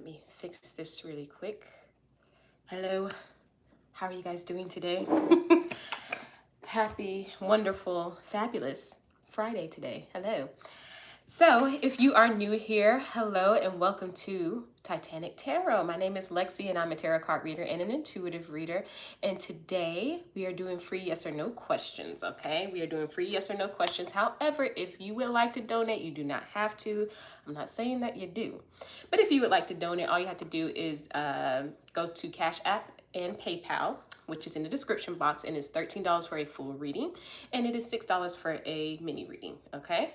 me fix this really quick. Hello, how are you guys doing today? Happy, wonderful, fabulous Friday today. Hello. So if you are new here, hello and welcome to Titanic Tarot. My name is Lexi and I'm a tarot card reader and an intuitive reader. And today we are doing free yes or no questions, okay? We are doing free yes or no questions. However, if you would like to donate, you do not have to. I'm not saying that you do. But if you would like to donate, all you have to do is go to CashApp and PayPal, which is in the description box, and it's $13 for a full reading, and it is $6 for a mini reading, okay?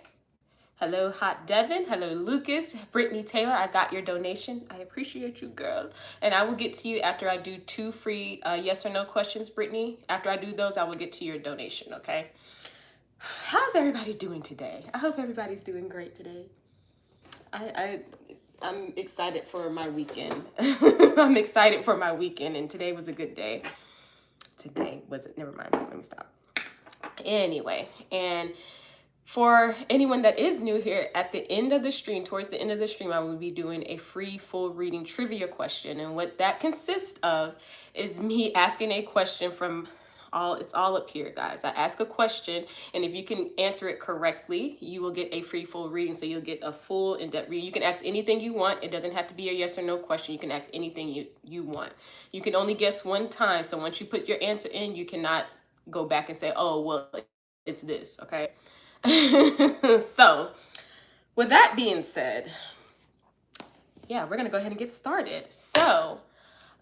Hello, Hot Devon. Hello, Lucas. Britney Taylor, I got your donation. I appreciate you, girl. And I will get to you after I do 2 free yes or no questions, Britney. After I do those, I will get to your donation, okay? How's everybody doing today? I hope everybody's doing great today. I'm excited for my weekend. I'm excited for my weekend, and today was a good day. Today wasn't, never mind, let me stop. Anyway, and for anyone that is new here, at the end of the stream, towards the end of the stream, I will be doing a free full reading trivia question. And what that consists of is me asking a question from it's all up here, guys. I ask a question, and if you can answer it correctly, you will get a free full reading. So you'll get a full in-depth reading. You can ask anything you want. It doesn't have to be a yes or no question. You can ask anything you want. You can only guess one time. So once you put your answer in, you cannot go back and say, oh, well, it's this, okay? So with that being said, yeah, we're gonna go ahead and get started. So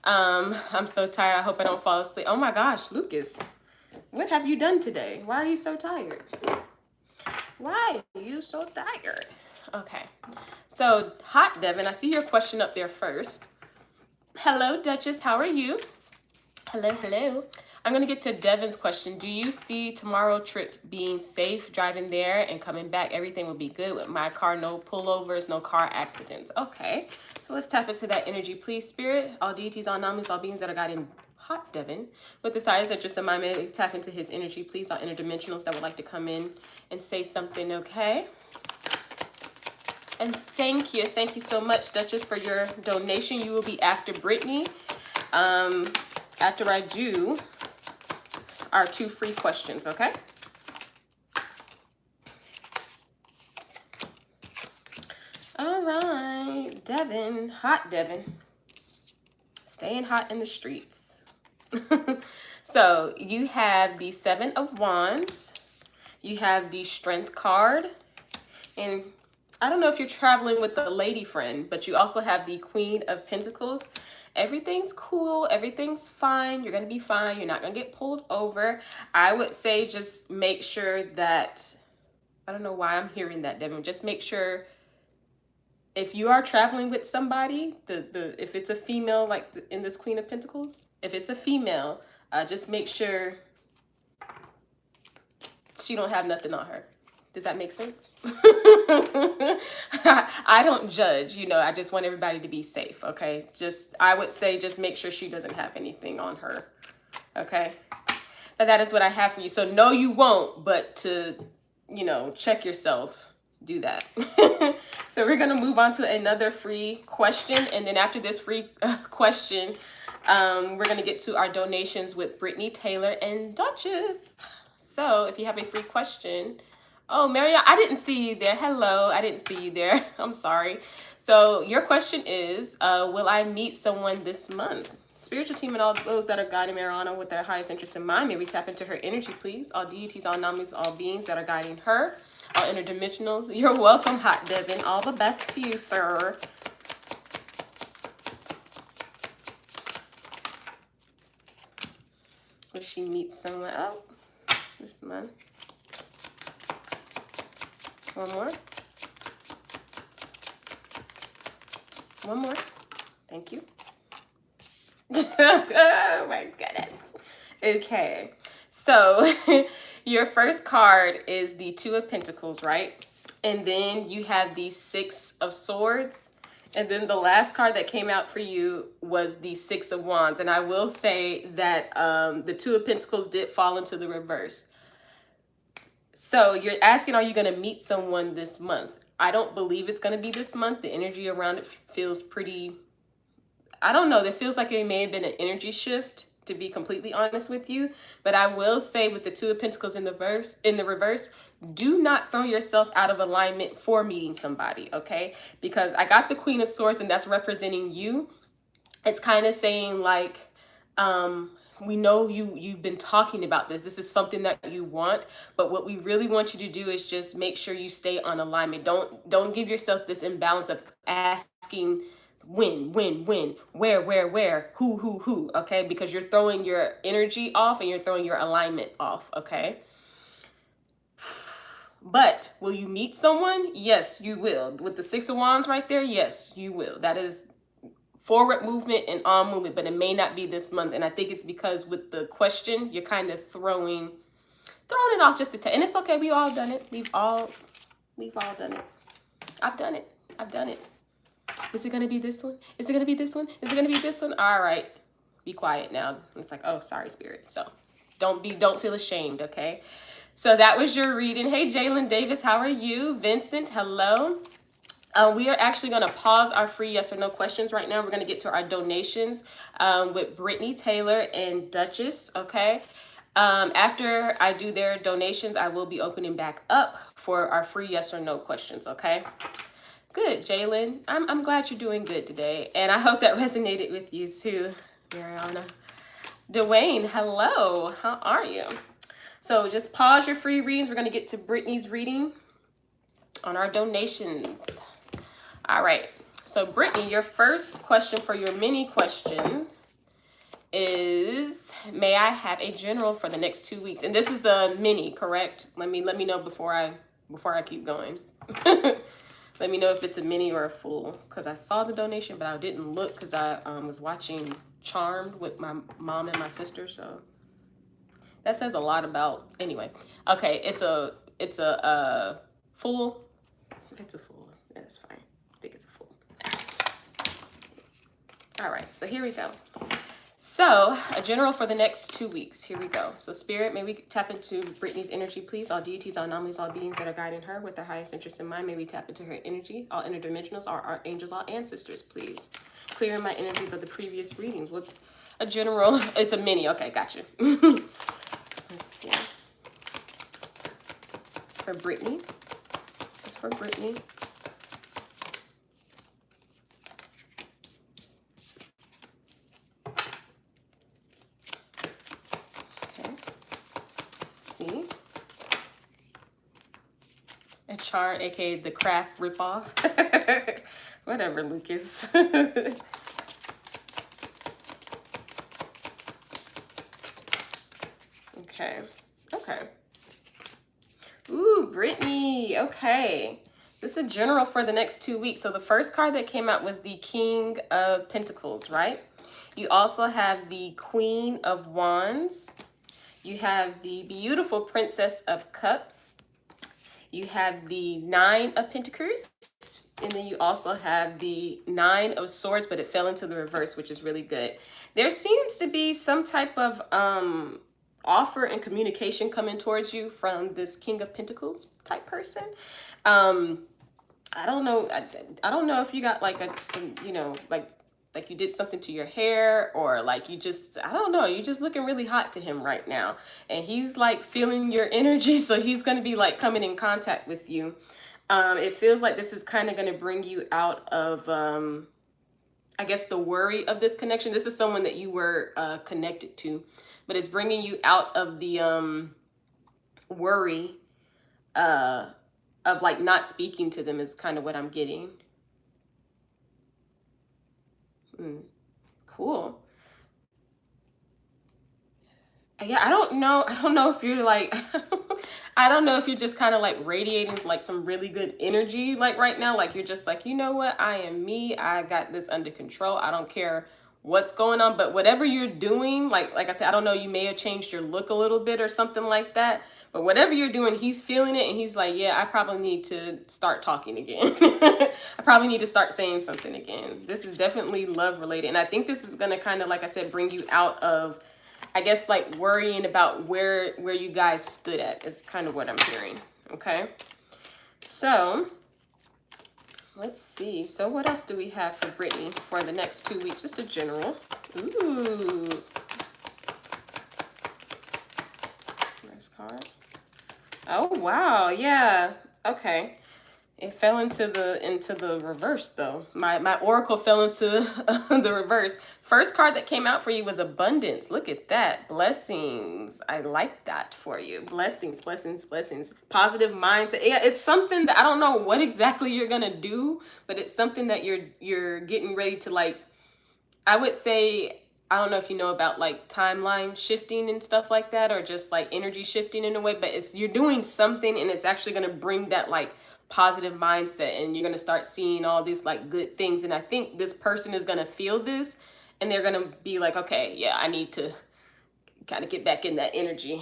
I'm so tired. I hope I don't fall asleep. Oh my gosh, Lucas, what have you done today? Why are you so tired? Why are you so tired? Okay, so Hot Devon, I see your question up there first. Hello, Duchess, how are you? Hello, hello. I'm going to get to Devon's question. Do you see tomorrow trip being safe, driving there and coming back? Everything will be good with my car, no pullovers, no car accidents. Okay, so let's tap into that energy, please, Spirit. All deities, all namis, all beings that are guiding Hot Devon with the highest interest in my man, tap into his energy, please. All interdimensionals that would like to come in and say something, okay? And thank you so much, Duchess, for your donation. You will be after Britney. After I do our 2 free questions, okay? All right, Devon, Hot Devon, staying hot in the streets. So you have the 7 of Wands, you have the Strength card, and I don't know if you're traveling with a lady friend, but you also have the Queen of Pentacles. Everything's cool, everything's fine, you're gonna be fine, you're not gonna get pulled over. I would say just make sure that, I don't know why I'm hearing that, Devin, just make sure if you are traveling with somebody, if it's a female, like in this Queen of Pentacles, if it's a female, just make sure she don't have nothing on her. Does that make sense? I don't judge, you know, I just want everybody to be safe, okay? I would say just make sure she doesn't have anything on her, okay? But that is what I have for you. So no, you won't, but to, you know, check yourself, do that. So we're gonna move on to another free question. And then after this free question, we're gonna get to our donations with Britney Taylor and Duchess. So if you have a free question, oh, Maria, I didn't see you there. Hello, I didn't see you there. I'm sorry. So your question is, will I meet someone this month? Spiritual team and all those that are guiding Mariana with their highest interest in mind, may we tap into her energy, please. All deities, all namis, all beings that are guiding her, all interdimensionals. You're welcome, Hot Devon. All the best to you, sir. Will she meet someone? Oh, this month. One more. One more. Thank you. Oh my goodness. Okay. So your first card is the 2 of Pentacles, right? And then you have the 6 of Swords. And then the last card that came out for you was the 6 of Wands. And I will say that the 2 of Pentacles did fall into the reverse. So you're asking, are you going to meet someone this month? I don't believe it's going to be this month. The energy around it feels pretty I don't know, there feels like it may have been an energy shift, to be completely honest with you. But I will say, with the Two of Pentacles in the reverse, do not throw yourself out of alignment for meeting somebody, okay? Because I got the Queen of Swords, and that's representing you. It's kind of saying like, we know you've been talking about this. This is something that you want, but what we really want you to do is just make sure you stay on alignment. Don't give yourself this imbalance of asking when, where, who, okay? Because you're throwing your energy off and you're throwing your alignment off, okay? But will you meet someone? Yes, you will. With the Six of Wands right there, yes, you will. That is forward movement and on movement, but it may not be this month. And I think it's because with the question, you're kind of throwing it off just a tad. And it's okay. We've all done it. We've all done it. I've done it. Is it going to be this one? Is it going to be this one? Is it going to be this one? All right. Be quiet now. It's like, oh, sorry, Spirit. So don't feel ashamed. Okay. So that was your reading. Hey, Jalen Davis, how are you? Vincent, hello. We are actually going to pause our free yes or no questions right now. We're going to get to our donations with Britney, Taylor, and Duchess, okay? After I do their donations, I will be opening back up for our free yes or no questions, okay? Good, Jalen. I'm glad you're doing good today, and I hope that resonated with you too, Mariana. Dwayne, hello. How are you? So just pause your free readings. We're going to get to Britney's reading on our donations. All right, so Brittany, your first question for your mini question is, may I have a general for the next 2 weeks? And this is a mini, correct? Let me know before I keep going. Let me know if it's a mini or a full, because I saw the donation, but I didn't look because I was watching Charmed with my mom and my sister. So that says a lot about, anyway. Okay, it's a full. If it's a full, that's fine. I think it's a full. All right, so here we go. So a general for the next 2 weeks. Here we go. So Spirit, may we tap into Brittany's energy, please? All deities, all anomalies, all beings that are guiding her with their highest interest in mind. May we tap into her energy. All interdimensionals, all archangels, all ancestors, please. Clearing my energies of the previous readings. What's a general? It's a mini. Okay, gotcha. Let's see. For Brittany. This is for Brittany. A chart, aka the craft ripoff. Whatever, Lucas. Okay. Ooh, Brittany. Okay. This is a general for the next 2 weeks. So the first card that came out was the King of Pentacles, right? You also have the Queen of Wands. You have the beautiful Princess of Cups. You have the Nine of Pentacles. And then you also have the Nine of Swords, but it fell into the reverse, which is really good. There seems to be some type of offer and communication coming towards you from this King of Pentacles type person. I don't know. I don't know if you got like some, you know, like you did something to your hair, or like you just, I don't know, you're just looking really hot to him right now. And he's like feeling your energy. So he's going to be like coming in contact with you. It feels like this is kind of going to bring you out of, I guess, the worry of this connection. This is someone that you were connected to, but it's bringing you out of the worry of like not speaking to them is kind of what I'm getting. Cool. Yeah, I don't know if you're like, I don't know if you're just kind of like radiating like some really good energy like right now. Like you're just like, you know what? I am me. I got this under control. I don't care what's going on. But whatever you're doing, like I said, I don't know, you may have changed your look a little bit or something like that. But whatever you're doing, he's feeling it. And he's like, yeah, I probably need to start talking again. I probably need to start saying something again. This is definitely love related. And I think this is going to kind of, like I said, bring you out of, I guess, like worrying about where you guys stood at is kind of what I'm hearing. Okay. So Let's see. So what else do we have for Britney for the next 2 weeks? Just a general. Ooh. Nice card. Oh, wow. Yeah. Okay. It fell into the reverse though. My oracle fell into the reverse. First card that came out for you was abundance. Look at that. Blessings. I like that for you. Blessings, blessings, blessings. Positive mindset. Yeah, it's something that I don't know what exactly you're gonna do, but it's something that you're getting ready to, like, I would say, I don't know if you know about like timeline shifting and stuff like that, or just like energy shifting in a way, but it's, you're doing something and it's actually going to bring that like positive mindset, and you're going to start seeing all these like good things. And I think this person is going to feel this, and they're going to be like, okay, yeah, I need to kind of get back in that energy.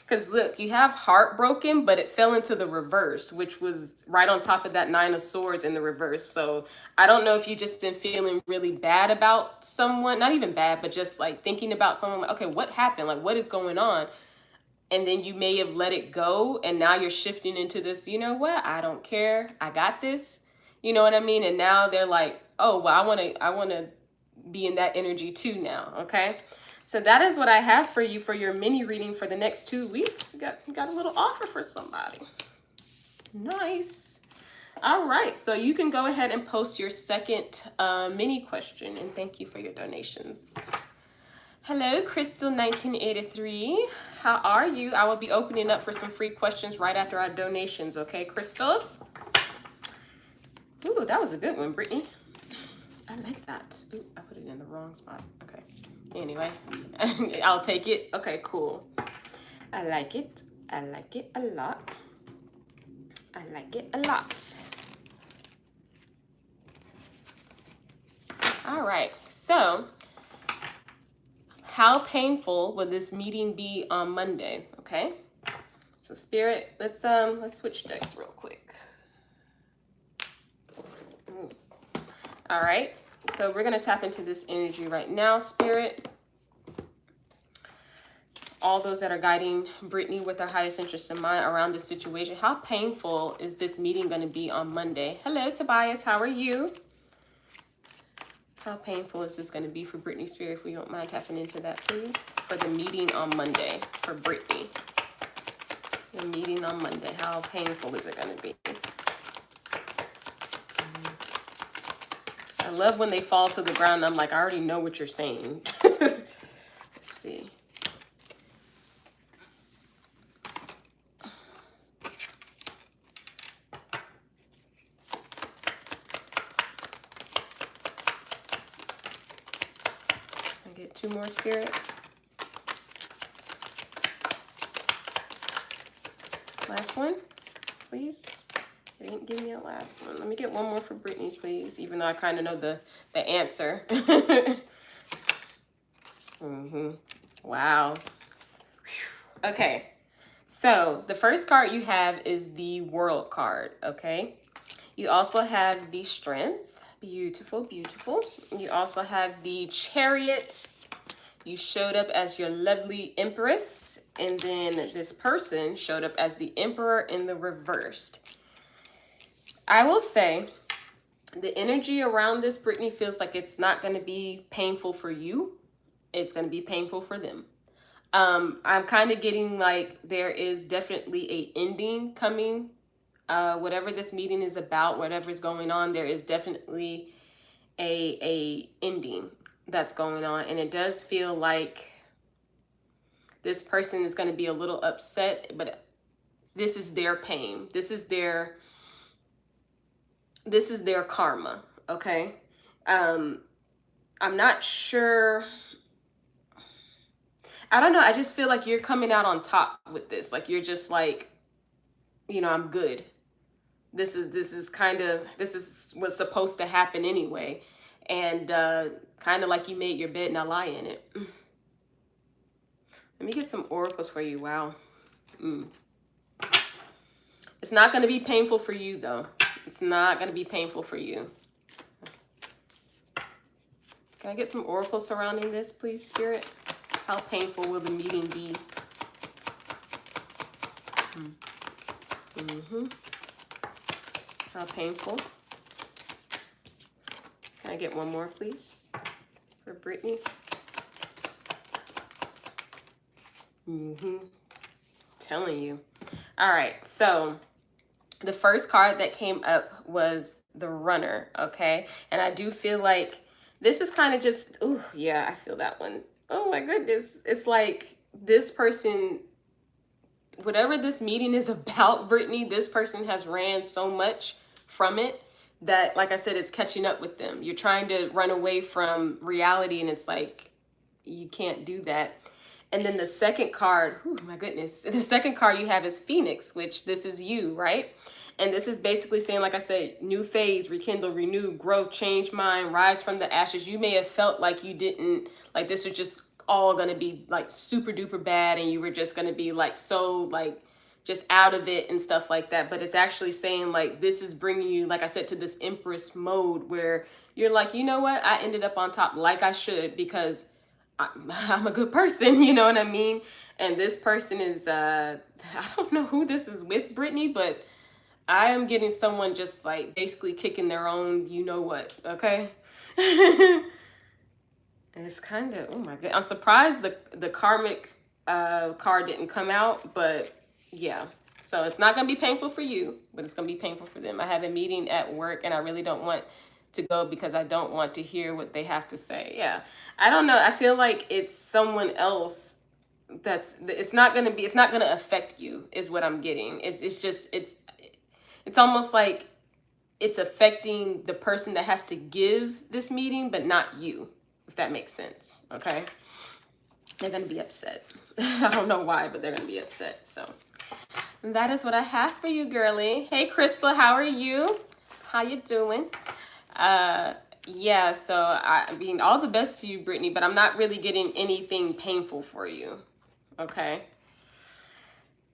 Because look, you have heartbroken, but it fell into the reverse, which was right on top of that 9 of Swords in the reverse. So I don't know if you just been feeling really bad about someone, not even bad, but just like thinking about someone, like, okay, what happened? Like, what is going on? And then you may have let it go, and now you're shifting into this, you know what? I don't care. I got this. You know what I mean? And now they're like, oh, well, I want to be in that energy too now. Okay. So that is what I have for you for your mini reading for the next 2 weeks. You got a little offer for somebody. Nice. All right. So you can go ahead and post your second mini question, and thank you for your donations. Hello, Crystal 1983. How are you? I will be opening up for some free questions right after our donations. Okay, Crystal? Ooh, that was a good one, Brittany. I like that. Ooh, I put it in the wrong spot. Okay. Anyway, I'll take it. Okay, cool. I like it. I like it a lot. I like it a lot. All right. So, how painful will this meeting be on Monday? Okay. So, Spirit, let's switch decks real quick. All right. So we're going to tap into this energy right now, Spirit. All those that are guiding Britney with their highest interest in mind around this situation. How painful is this meeting going to be on Monday? Hello, Tobias. How are you? How painful is this going to be for Britney, Spirit? If we don't mind tapping into that, please. For the meeting on Monday for Britney. The meeting on Monday. How painful is it going to be? I love when they fall to the ground. I'm like, I already know what you're saying. Let's see. I get 2 more, Spirit. Last one, please. They didn't give me a last one. Let me get one more for Britney, please, even though I kind of know the answer. Wow. Okay. So the first card you have is the World card, okay? You also have the Strength. Beautiful, beautiful. You also have the Chariot. You showed up as your lovely Empress, and then this person showed up as the Emperor in the reversed. I will say the energy around this, Britney, feels like it's not going to be painful for you. It's going to be painful for them. I'm kind of getting like there is definitely a ending coming. Whatever this meeting is about, whatever's going on, there is definitely a ending that's going on. And it does feel like this person is going to be a little upset, but this is their pain. This is their karma, okay? I'm not sure. I don't know. I just feel like you're coming out on top with this. Like you're just like, you know, I'm good. This is what's supposed to happen anyway. And kind of like you made your bed, now lie in it. Let me get some oracles for you. Wow. It's not going to be painful for you, though. It's not going to be painful for you. Can I get some oracles surrounding this, please, Spirit? How painful will the meeting be? How painful? Can I get one more, please, for Britney? Telling you. All right, so the first card that came up was the Runner, okay? And I do feel like this is kind of just, oh yeah, I feel that one. Oh my goodness. It's like this person, whatever this meeting is about, Britney, this person has ran so much from it that, like I said, it's catching up with them. You're trying to run away from reality, and it's like, you can't do that. And then the second card, oh my goodness, the second card you have is Phoenix, which this is you, right? And this is basically saying, like I said, new phase, rekindle, renew, growth, change mind, rise from the ashes. You may have felt like you didn't, like this was just all going to be like super duper bad, and you were just going to be like so like just out of it and stuff like that. But it's actually saying like this is bringing you, like I said, to this Empress mode where you're like, you know what? I ended up on top like I should because I'm a good person, you know what I mean? And this person is, I don't know who this is with, Britney, but I am getting someone just like basically kicking their own, you know what, okay? It's kind of, oh my God. I'm surprised the karmic card didn't come out, but yeah. So it's not going to be painful for you, but it's going to be painful for them. I have a meeting at work and I really don't want to go because I don't want to hear what they have to say. Yeah. I don't know. I feel like it's someone else it's not going to affect you is what I'm getting. It's almost like it's affecting the person that has to give this meeting, but not you, if that makes sense. Okay. They're going to be upset. I don't know why, but they're going to be upset. So that is what I have for you, girly. Hey, Crystal, how are you? How you doing? Yeah, so I mean, all the best to you, Britney, but I'm not really getting anything painful for you. Okay.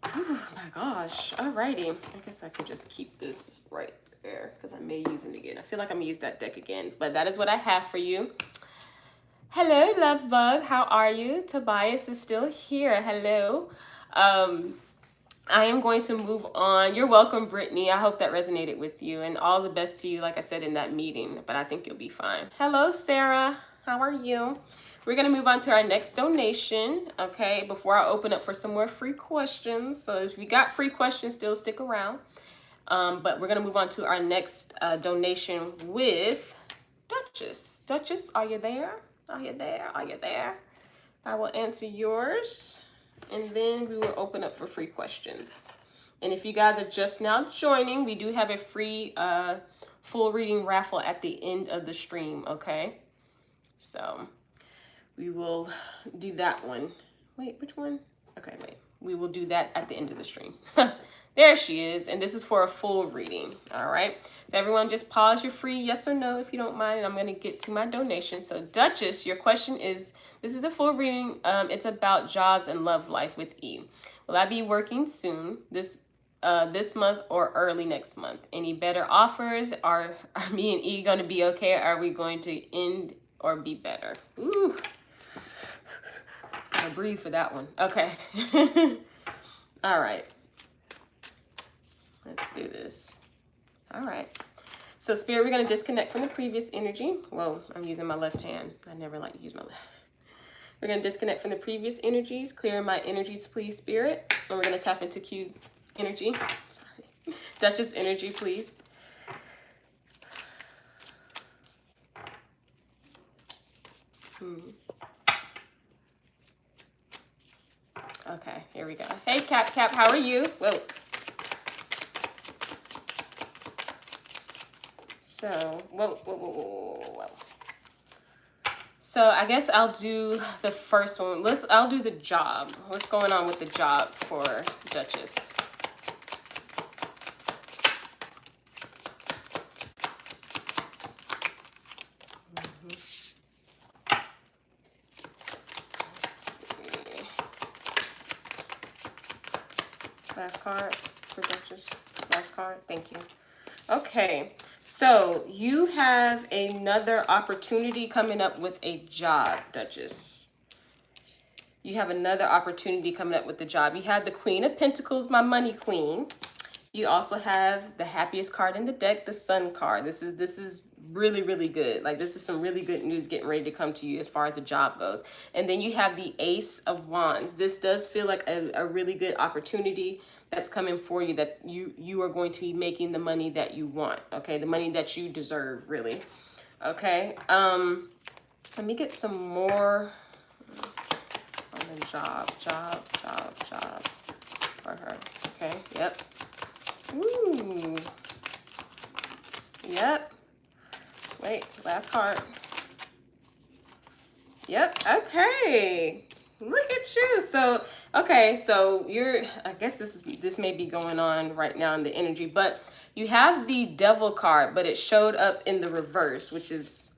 Oh my gosh. Alrighty. I guess I could just keep this right there because I may use it again. I feel like I'm gonna use that deck again, but that is what I have for you. Hello, love bug. How are you? Tobias is still here. Hello. I am going to move on. You're welcome, Britney. I hope that resonated with you, and all the best to you, like I said, in that meeting, but I think you'll be fine. Hello, Sarah. How are you? We're going to move on to our next donation, okay, before I open up for some more free questions. So if you got free questions, still stick around. But we're going to move on to our next donation with Duchess. Duchess, are you there? Are you there? Are you there? I will answer yours, and then we will open up for free questions. And if you guys are just now joining, we do have a free full reading raffle at the end of the stream, okay? So we will do that one. Wait, which one? Okay, wait. We will do that at the end of the stream. There she is. And this is for a full reading. All right. So everyone just pause your free yes or no if you don't mind. And I'm going to get to my donation. So Duchess, your question is, this is a full reading. It's about jobs and love life with E. Will I be working soon this month or early next month? Any better offers? Are me and E going to be okay? Are we going to end or be better? Ooh. I breathe for that one. Okay. All right. Let's do this. All right. So Spirit, we're going to disconnect from the previous energy. Well, I'm using my left hand. I never like to use my left. We're going to disconnect from the previous energies. Clear my energies, please, Spirit. And we're going to tap into Q's energy. Sorry. Duchess energy, please. Okay, here we go. Hey, Cap, how are you? Whoa. So, whoa. So I guess I'll do the first one. I'll do the job. What's going on with the job for Duchess? Last card for Duchess. Last card. Thank you. Okay. So you have another opportunity coming up with a job, Duchess. You have another opportunity coming up with the job. You have the Queen of Pentacles, my money queen. You also have the happiest card in the deck, the Sun card. This is really, really good. Like this is some really good news getting ready to come to you as far as the job goes. And then you have the Ace of Wands. This does feel like a really good opportunity that's coming for you, that you are going to be making the money that you want. Okay, the money that you deserve, really. Okay. Let me get some more on the job for her. Okay. Yep. Ooh. Yep. Wait, last card. Yep. Okay. Look at you. So, okay, so I guess this may be going on right now in the energy, but you have the Devil card, but it showed up in the reverse, which is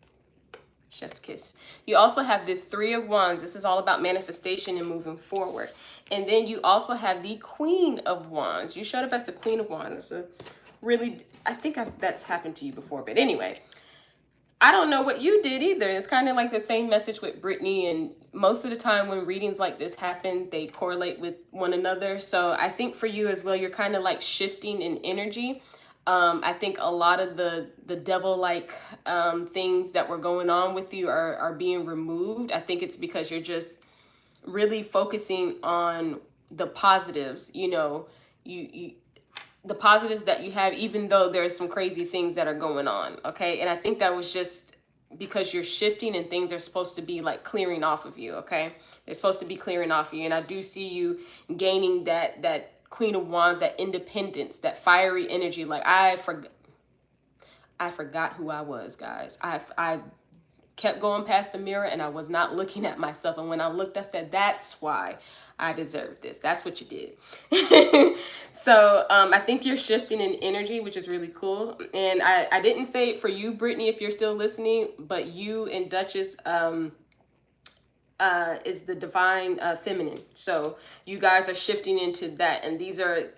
chef's kiss. You also have the Three of Wands. This is all about manifestation and moving forward. And then you also have the Queen of Wands. You showed up as the Queen of Wands. It's a really, I think that's happened to you before, but anyway, I don't know what you did either. It's kind of like the same message with Britney, and most of the time when readings like this happen, they correlate with one another. So I think for you as well, you're kind of like shifting in energy. I think a lot of the devil-like things that were going on with you are being removed. I think it's because you're just really focusing on the positives, you know, the positives that you have, even though there's some crazy things that are going on. Okay. And I think that was just because you're shifting and things are supposed to be like clearing off of you. Okay. They're supposed to be clearing off of you. And I do see you gaining that Queen of Wands, that independence, that fiery energy. Like I forgot who I was, guys. I kept going past the mirror and I was not looking at myself. And when I looked, I said, that's why I deserve this. That's what you did. So I think you're shifting in energy, which is really cool. And I didn't say it for you, Britney, if you're still listening, but you and Duchess is the divine feminine. So you guys are shifting into that. And these are,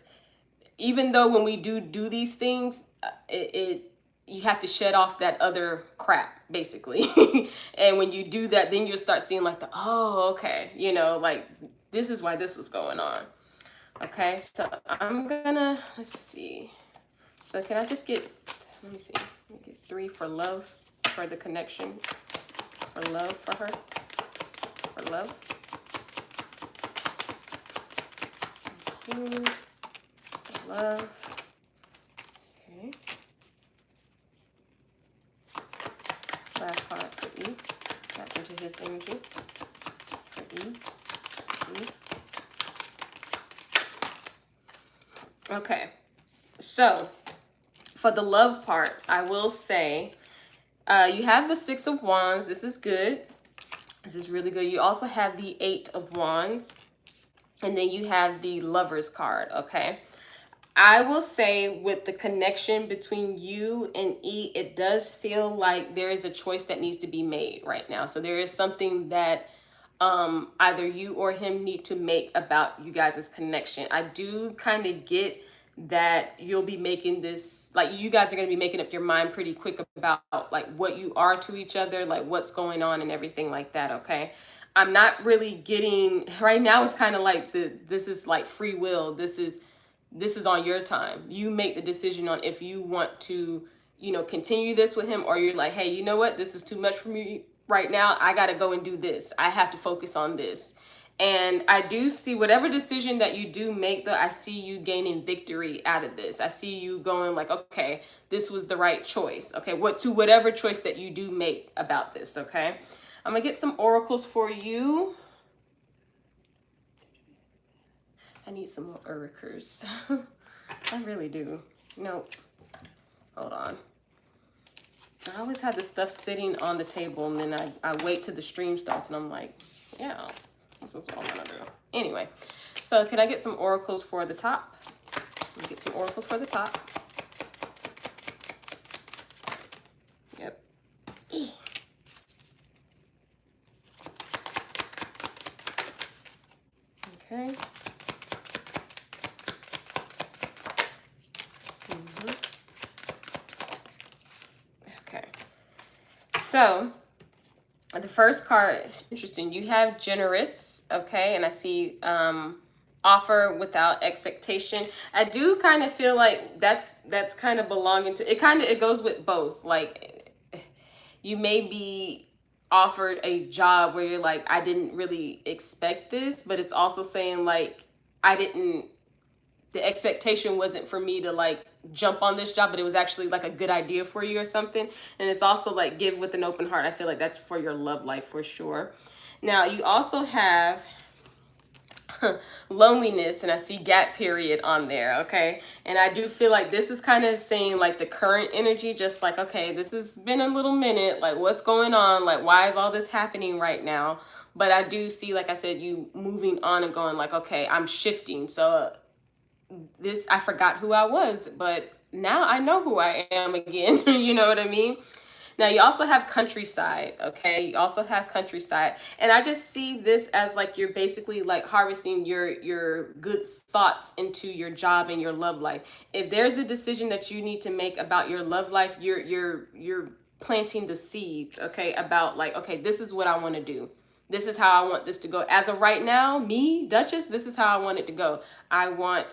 even though when we do these things, you have to shed off that other crap, basically. And when you do that, then you'll start seeing like oh, okay, you know, like this is why this was going on. Okay, so I'm gonna, let's see. So can I just get, let me see, let me get 3 for love, for the connection, for love for her, for love. Let's see, for love. Okay. Last card for E. Tap into his energy. For E. Okay, so for the love part, I will say you have the Six of Wands. This is good. This is really good. You also have the Eight of Wands, and then you have the Lovers card. Okay, I will say with the connection between you and E, it does feel like there is a choice that needs to be made right now. So there is something that either you or him need to make about you guys' connection. I do kind of get that you'll be making this, like you guys are going to be making up your mind pretty quick about like what you are to each other, like what's going on and everything like that. Okay. I'm not really getting, right now it's kind of like this is like free will. This is on your time. You make the decision on if you want to, you know, continue this with him, or you're like, hey, you know what? This is too much for me right now. I got to go and do this. I have to focus on this. And I do see whatever decision that you do make, though, I see you gaining victory out of this. I see you going like, okay, this was the right choice. Okay, whatever choice that you do make about this. Okay, I'm gonna get some oracles for you. I need some more oracles. I really do. Nope. Hold on. I always have this stuff sitting on the table, and then I wait till the stream starts, and I'm like, yeah, this is what I'm gonna do. Anyway, so can I get some oracles for the top? Let me get some oracles for the top. Yep. Okay. Okay. So the first card, interesting. You have generous, okay, and I see offer without expectation. I do kind of feel like that's kind of belonging to it. It goes with both. Like you may be offered a job where you're like, I didn't really expect this, but it's also saying like, the expectation wasn't for me to like jump on this job, but it was actually like a good idea for you or something. And it's also like give with an open heart. I feel like that's for your love life for sure. Now you also have loneliness, and I see gap period on there. Okay. And I do feel like this is kind of saying like the current energy, just like, okay, this has been a little minute, like what's going on, like why is all this happening right now? But I do see, like I said, you moving on and going like, okay, I'm shifting. So this, I forgot who I was, but now I know who I am again. You know what I mean? Now you also have countryside, okay? You also have countryside. And I just see this as like you're basically like harvesting your good thoughts into your job and your love life. If there's a decision that you need to make about your love life, you're planting the seeds, okay? About like, okay, this is what I want to do. This is how I want this to go. As of right now, me, Duchess, this is how I want it to go. I want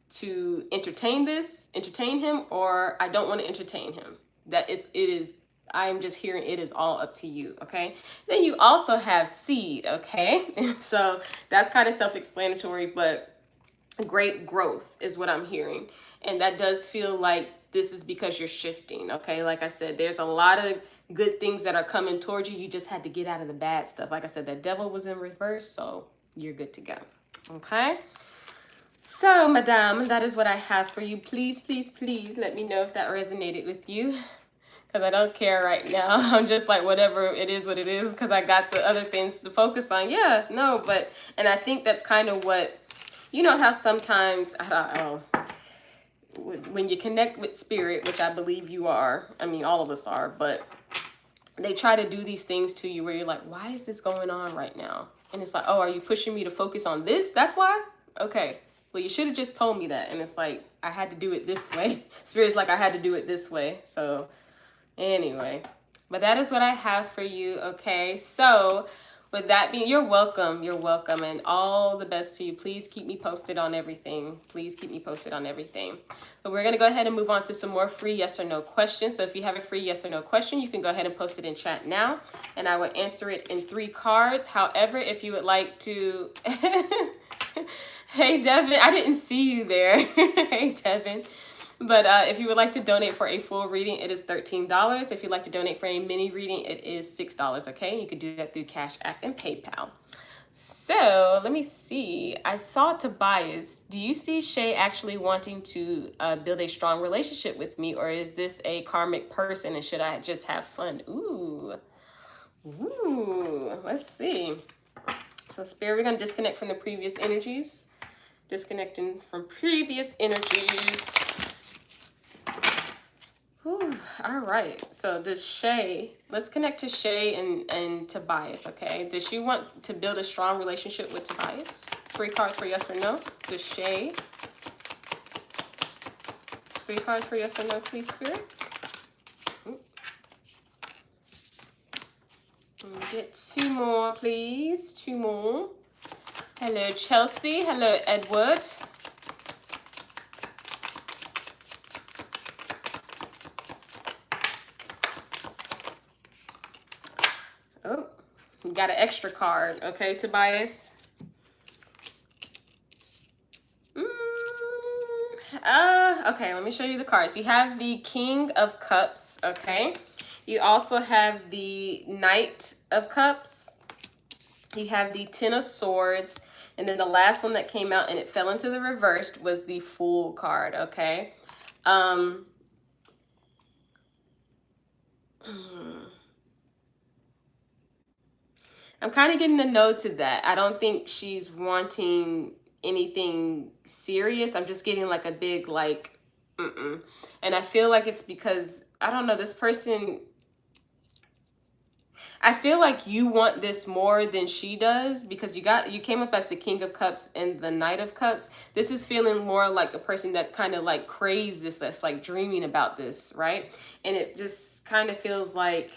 to entertain him, or I don't want to entertain him. I am just hearing it is all up to you, okay? Then you also have seed, okay? So that's kind of self-explanatory, but great growth is what I'm hearing. And that does feel like this is because you're shifting, okay? Like I said, there's a lot of good things that are coming towards you. You just had to get out of the bad stuff. Like I said, that devil was in reverse, so you're good to go, okay? So, madame, that is what I have for you. Please, please, please let me know if that resonated with you, because I don't care right now. I'm just like, whatever it is, what it is, because I got the other things to focus on. Yeah, no, but, and I think that's kind of what, you know, how sometimes, I don't know, when you connect with spirit, which I believe you are, I mean, all of us are, but they try to do these things to you where you're like, why is this going on right now? And it's like, oh, are you pushing me to focus on this? That's why? Okay. Well, you should have just told me that. And it's like, I had to do it this way. Spirit's like, I had to do it this way. So anyway, but that is what I have for you. Okay. So with that being, you're welcome. You're welcome. And all the best to you. Please keep me posted on everything. Please keep me posted on everything. But we're going to go ahead and move on to some more free yes or no questions. So if you have a free yes or no question, you can go ahead and post it in chat now, and I will answer it in 3 cards. However, if you would like to, hey, Devin, I didn't see you there. Hey, Devin. But if you would like to donate for a full reading, it is $13. If you'd like to donate for a mini reading, it is $6, okay? You can do that through Cash App and PayPal. So let me see. I saw Tobias. Do you see Shay actually wanting to build a strong relationship with me, or is this a karmic person and should I just have fun? Ooh, let's see. So Spirit, we're going to disconnect from the previous energies. Disconnecting from previous energies. Whew, all right. So does Shay, let's connect to Shay and Tobias, okay? Does she want to build a strong relationship with Tobias? 3 cards for yes or no. Does Shay? 3 cards for yes or no, please, Spirit. Get 2 more, please. 2 more. Hello, Chelsea. Hello, Edward. Oh, you got an extra card. Okay, Tobias. Okay, let me show you the cards. You have the King of Cups, okay? You also have the Knight of Cups. You have the 10 of Swords. And then the last one that came out and it fell into the reverse was the Fool card, okay? I'm kind of getting a no to that. I don't think she's wanting anything serious. I'm just getting like a big like, And I feel like it's because, I don't know, this person, I feel like you want this more than she does because you came up as the King of Cups and the Knight of Cups. This is feeling more like a person that kind of like craves this, that's like dreaming about this, right? And it just kind of feels like,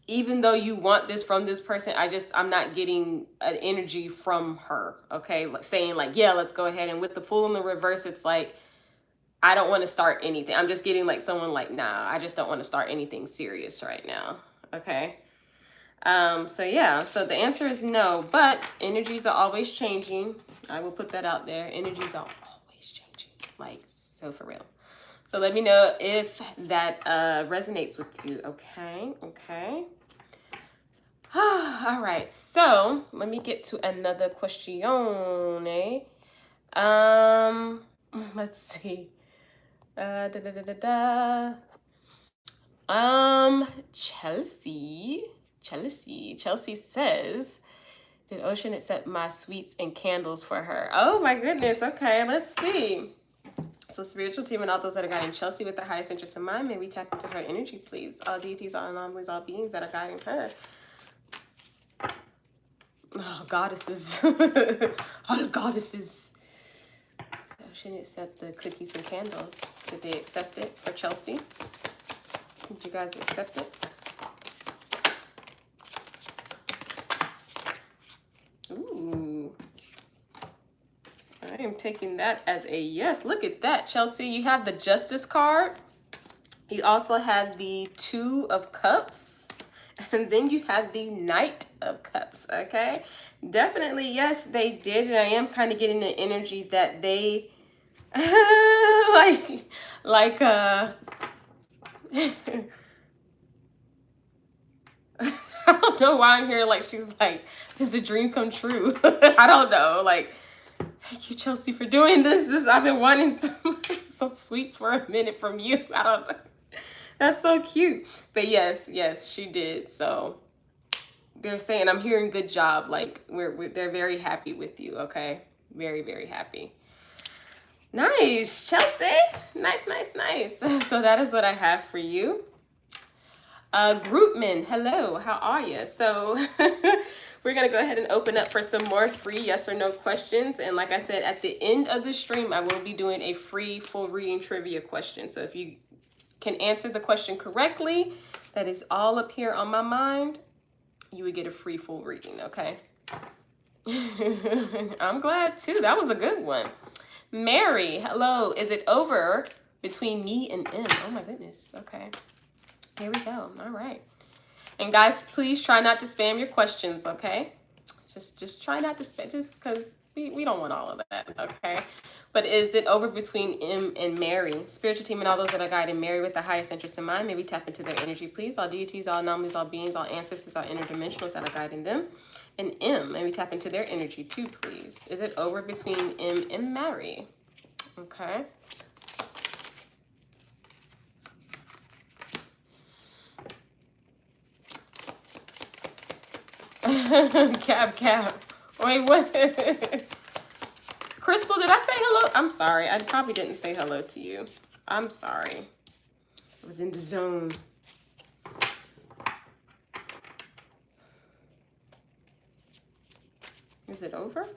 even though you want this from this person, I'm not getting an energy from her, okay? Like saying like, yeah, let's go ahead. And with the Fool in the reverse, it's like, I don't want to start anything. I'm just getting like someone like, nah, I just don't want to start anything serious right now. Okay. So yeah, so the answer is no, but energies are always changing. I will put that out there. Energies are always changing, like so for real. So let me know if that resonates with you. Okay, okay. All right, so let me get to another question. Let's see. Chelsea says, did Ocean accept my sweets and candles for her? Oh my goodness. Okay, let's see. So spiritual team and all those that are guiding Chelsea with the highest interest in mind, may we tap into her energy, please. All deities, all anomalies, all beings that are guiding her. Oh, goddesses. All goddesses. Ocean accept the cookies and candles. Did they accept it for Chelsea? Did you guys accept it? Ooh. I am taking that as a yes. Look at that, Chelsea. You have the Justice card. You also have the Two of Cups. And then you have the Knight of Cups, okay? Definitely, yes, they did. And I am kind of getting the energy that they, like, I don't know why I'm here. Like, she's like, "This is a dream come true." I don't know. Like, thank you, Chelsea, for doing this. I've been wanting some sweets for a minute from you. I don't know. That's so cute. But yes, she did. So they're saying, I'm hearing good job. Like, they're very happy with you. Okay, very, very happy. Nice, Chelsea. Nice. So that is what I have for you. Groupman, hello, how are you? So we're going to go ahead and open up for some more free yes or no questions. And like I said, at the end of the stream, I will be doing a free full reading trivia question. So if you can answer the question correctly, that is all up here on my mind, you would get a free full reading, okay? I'm glad too. That was a good one. Mary, hello. Is it over between me and M? Oh my goodness. Okay. Here we go. All right. And guys, please try not to spam your questions, okay? Just try not to spam, just because we don't want all of that, okay? But is it over between M and Mary? Spiritual team and all those that are guiding Mary with the highest interest in mind, maybe tap into their energy, please. All deities, all anomalies, all beings, all ancestors, all interdimensionals that are guiding them. And M, maybe tap into their energy too, please. Is it over between M and Mary? Okay. Cab. Wait, what? Crystal, did I say hello? I'm sorry. I probably didn't say hello to you. I'm sorry. I was in the zone. Is it over?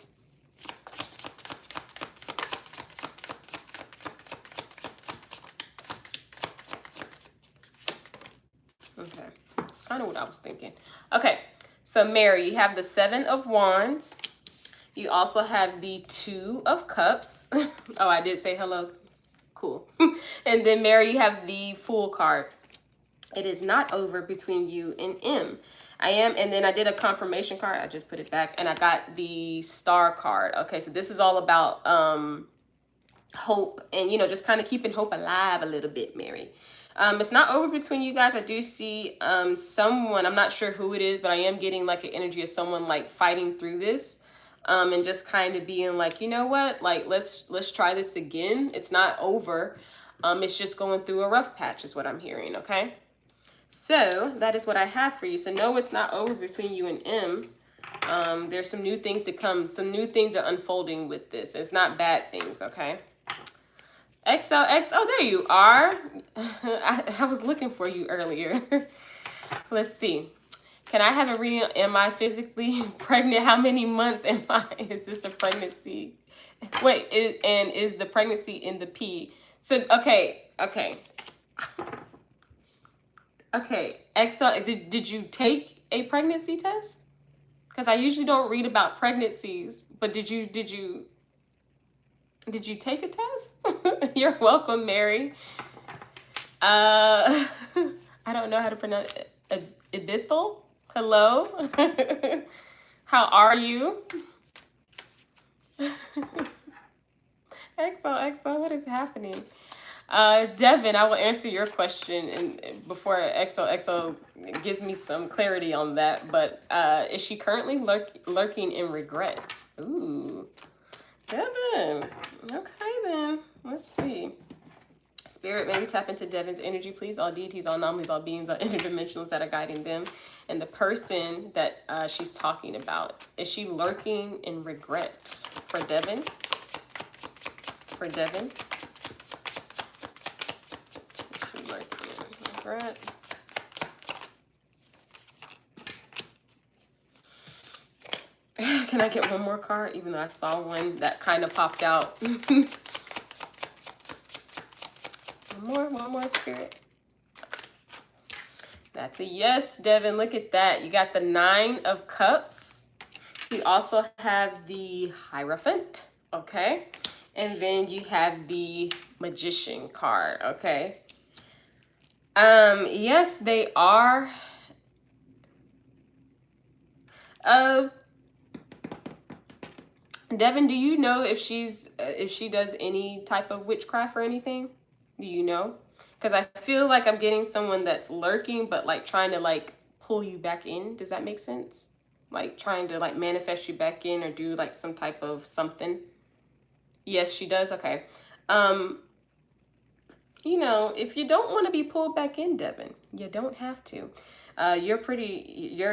Okay. That's kind of what I was thinking. Okay. So Mary, you have the Seven of Wands. You also have the Two of Cups. Oh, I did say hello. Cool. And then Mary, you have the Fool card. It is not over between you and M. And then I did a confirmation card. I just put it back and I got the Star card. Okay, so this is all about hope and, just kind of keeping hope alive a little bit, Mary. It's not over between you guys. I do see someone, I'm not sure who it is, but I am getting like an energy of someone like fighting through this and just kind of being like, you know what, like let's try this again. It's not over. It's just going through a rough patch is what I'm hearing, okay? So that is what I have for you. So no, it's not over between you and M. There's some new things to come. Some new things are unfolding with this. It's not bad things, okay? XOXO, there you are. I was looking for you earlier. Let's see. Can I have a reading? Am I physically pregnant? How many months am I? Is this a pregnancy? Wait, is the pregnancy in the P? So, okay. XO, did you take a pregnancy test? Because I usually don't read about pregnancies, but did you? Did you take a test? You're welcome, Mary. I don't know how to pronounce it. Aithl? Hello? How are you? XOXO, what is happening? Devin, I will answer your question and before XOXO gives me some clarity on that. But is she currently lurking in regret? Ooh, Devin. Okay, then. Let's see. Spirit, maybe tap into Devin's energy, please. All deities, all anomalies, all beings, all interdimensionals that are guiding them. And the person that she's talking about, is she lurking in regret? For Devin? For Devin? Is she lurking in regret? Can I get one more card? Even though I saw one that kind of popped out. One more, Spirit. That's a yes, Devin. Look at that. You got the 9 of Cups. You also have the Hierophant, okay? And then you have the Magician card, okay? Yes, they are. Devin, do you know if she does any type of witchcraft or anything? Do you know? Because I feel like I'm getting someone that's lurking, but like trying to like pull you back in. Does that make sense? Like trying to like manifest you back in or do like some type of something. Yes, she does. Okay. You know, if you don't want to be pulled back in, Devin, you don't have to. Your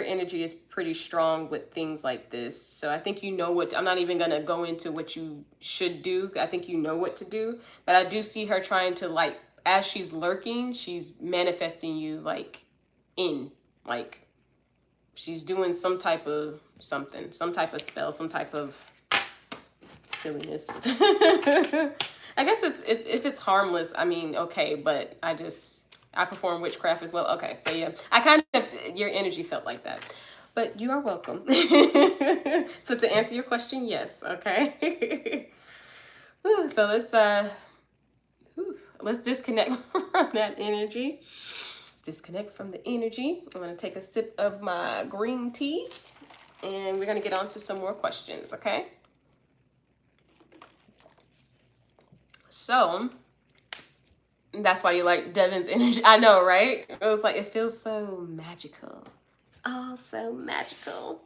energy is pretty strong with things like this. So I think you know what, I'm not even going to go into what you should do. I think you know what to do, but I do see her trying to like, as she's lurking, she's manifesting you like in, like she's doing some type of something, some type of spell, some type of silliness. I guess it's if it's harmless, I mean, okay, but I perform witchcraft as well. Okay, so yeah, I kind of, your energy felt like that, but you are welcome. So to answer your question, yes, okay. So let's disconnect from that energy. Disconnect from the energy. I'm gonna take a sip of my green tea, and we're gonna get on to some more questions, okay? So that's why you like Devin's energy. I know, right? It was like, it feels so magical. It's all so magical.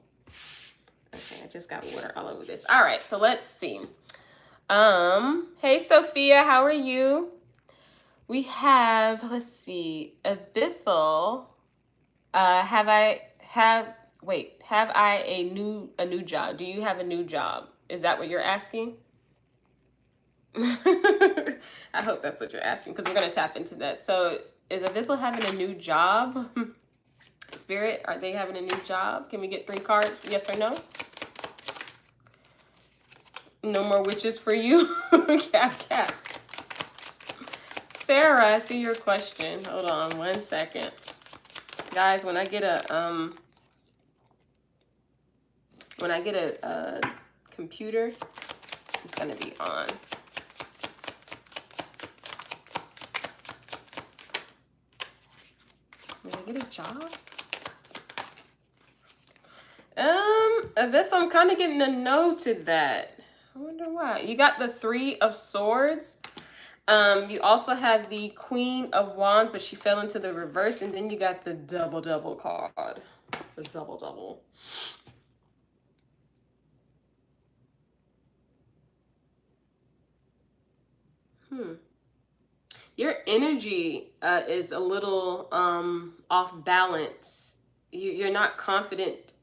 Okay, I just got water all over this. All right, so let's see. Hey Sophia, how are you? We have, let's see, Aithl. Have I a new job? Do you have a new job? Is that what you're asking? I hope that's what you're asking, because we're going to tap into that. So is Aithl having a new job? Spirit, are they having a new job? Can we get 3 cards? Yes or no? No more witches for you? Cap. Sarah, I see your question. Hold on 1 second. Guys, when I get a computer, it's going to be on. Did I get a job? Aithl, I'm kind of getting a no to that. I wonder why. You got the 3 of Swords. You also have the Queen of Wands, but she fell into the reverse. And then you got the double card. The double. Your energy is a little off balance. You're not confident.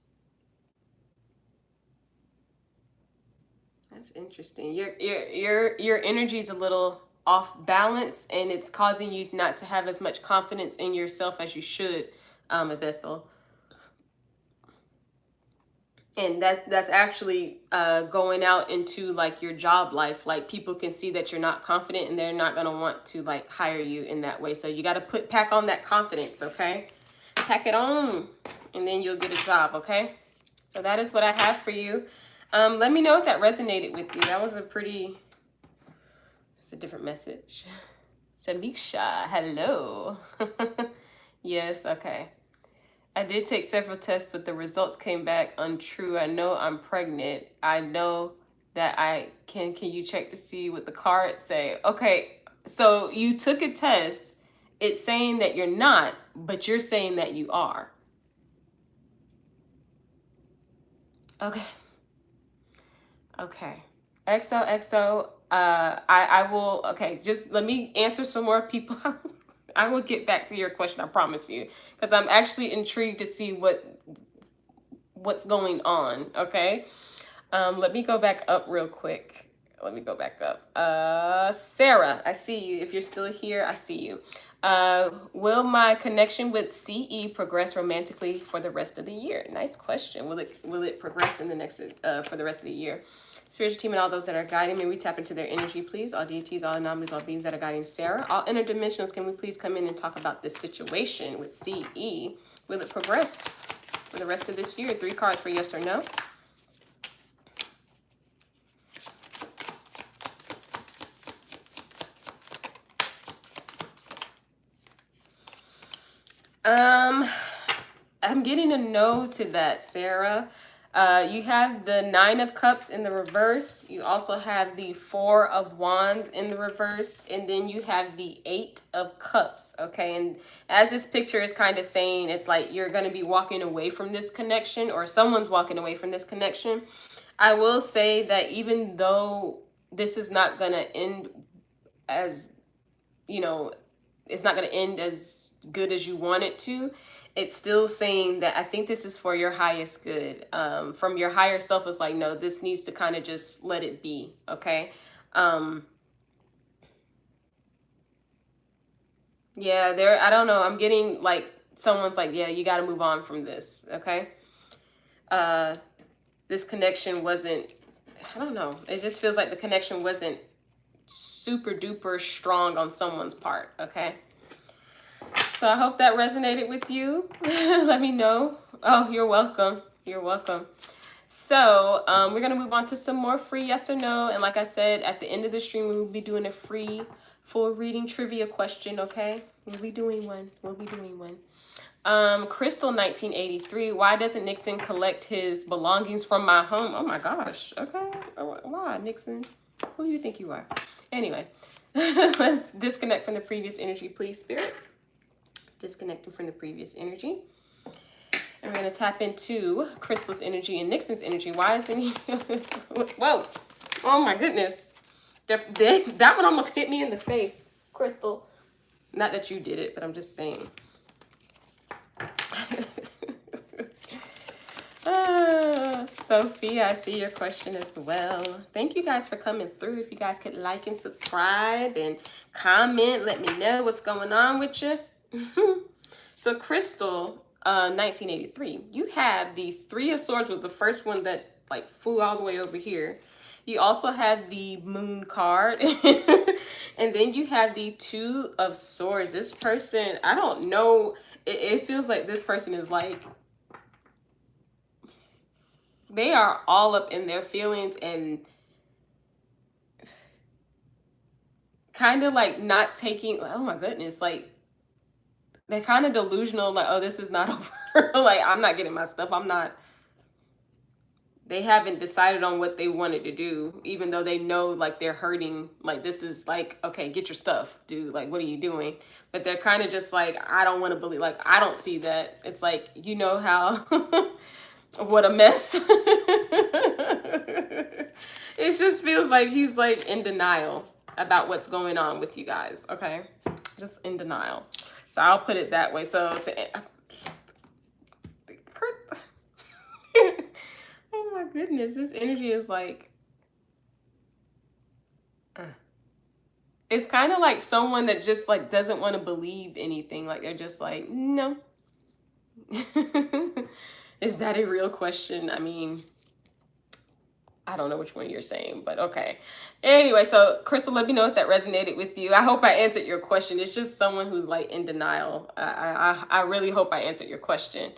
That's interesting. Your energy is a little off balance, and it's causing you not to have as much confidence in yourself as you should, Aithl. And that's actually going out into like your job life. Like people can see that you're not confident, and they're not gonna want to like hire you in that way. So you got to pack on that confidence, okay? Pack it on, and then you'll get a job, okay? So that is what I have for you. Let me know if that resonated with you. That was a pretty It's a different message. Samisha, hello. Yes, okay. I did take several tests, but the results came back untrue. I know I'm pregnant. I know that I can you check to see what the cards say? Okay, so you took a test. It's saying that you're not, but you're saying that you are. Okay. Okay. XOXO. I will. Okay, just let me answer some more people. I will get back to your question. I promise you, because I'm actually intrigued to see what's going on. Okay. Let me go back up real quick. Let me go back up. Sarah, I see you. If you're still here, I see you. Will my connection with CE progress romantically for the rest of the year? Nice question. Will it progress in the next for the rest of the year? Spiritual team and all those that are guiding me, we tap into their energy, please. All deities, all anomalies, all beings that are guiding Sarah. All interdimensionals, can we please come in and talk about this situation with CE? Will it progress for the rest of this year? 3 cards for yes or no. I'm getting a no to that, Sarah. You have the 9 of Cups in the reverse. You also have the 4 of Wands in the reverse. And then you have the 8 of Cups, okay? And as this picture is kind of saying, it's like you're going to be walking away from this connection, or someone's walking away from this connection. I will say that even though this is not going to end as, you know, it's not going to end as good as you want it to, it's still saying that I think this is for your highest good. From your higher self, it's like, no, this needs to kind of just let it be, okay? Yeah, I don't know, I'm getting like, someone's like, yeah, you got to move on from this, okay? This connection wasn't, I don't know, it just feels like the connection wasn't super duper strong on someone's part, okay? So I hope that resonated with you. Let me know. Oh, you're welcome. You're welcome. So we're going to move on to some more free yes or no. And like I said, at the end of the stream, we will be doing a free full reading trivia question, okay? We'll be doing one. We'll be doing one. Crystal 1983. Why doesn't Nixon collect his belongings from my home? Oh my gosh. Okay. Why, Nixon? Who do you think you are? Anyway, let's disconnect from the previous energy, please, Spirit. Disconnecting from the previous energy. And we're going to tap into Crystal's energy and Nixon's energy. Why isn't he? Whoa. Oh my goodness. That one almost hit me in the face, Crystal. Not that you did it, but I'm just saying. Sophia, I see your question as well. Thank you guys for coming through. If you guys could like and subscribe and comment, let me know what's going on with you. So Crystal, 1983, you have the 3 of Swords, with the first one that like flew all the way over here. You also have the Moon card. And then you have the 2 of Swords. This person, I don't know, it feels like this person is like, they are all up in their feelings and kind of like not taking, oh my goodness, like they're kind of delusional, like, oh, this is not over. Like, I'm not getting my stuff. They haven't decided on what they wanted to do, even though they know like they're hurting. Like, this is like, okay, get your stuff, dude. Like, what are you doing? But they're kind of just like, I don't want to believe, like, I don't see that. It's like, you know how, what a mess. It just feels like he's like in denial about what's going on with you guys, okay? Just in denial. So I'll put it that way. So oh my goodness, this energy is like, it's kind of like someone that just like doesn't want to believe anything. Like they're just like, no. Is that a real question? I mean, I don't know which one you're saying, but okay. Anyway, so Crystal, let me know if that resonated with you. I hope I answered your question. It's just someone who's like in denial. I really hope I answered your question.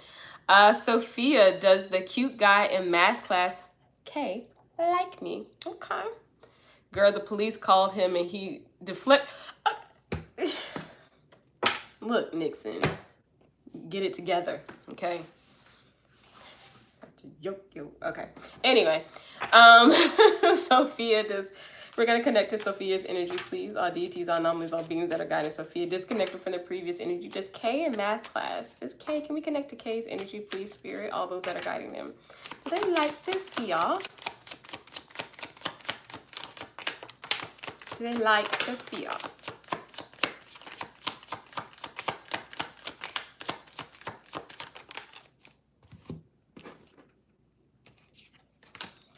Sophia, does the cute guy in math class K like me? Okay. Girl, the police called him and he deflect. Look, Nixon, get it together, okay? Okay. Anyway, Sophia does. We're gonna connect to Sophia's energy, please. All deities, all anomalies, all beings that are guiding Sophia. Disconnected from the previous energy. Does K in math class? Does K? Can we connect to K's energy, please, Spirit? All those that are guiding them. Do they like Sophia? Do they like Sophia?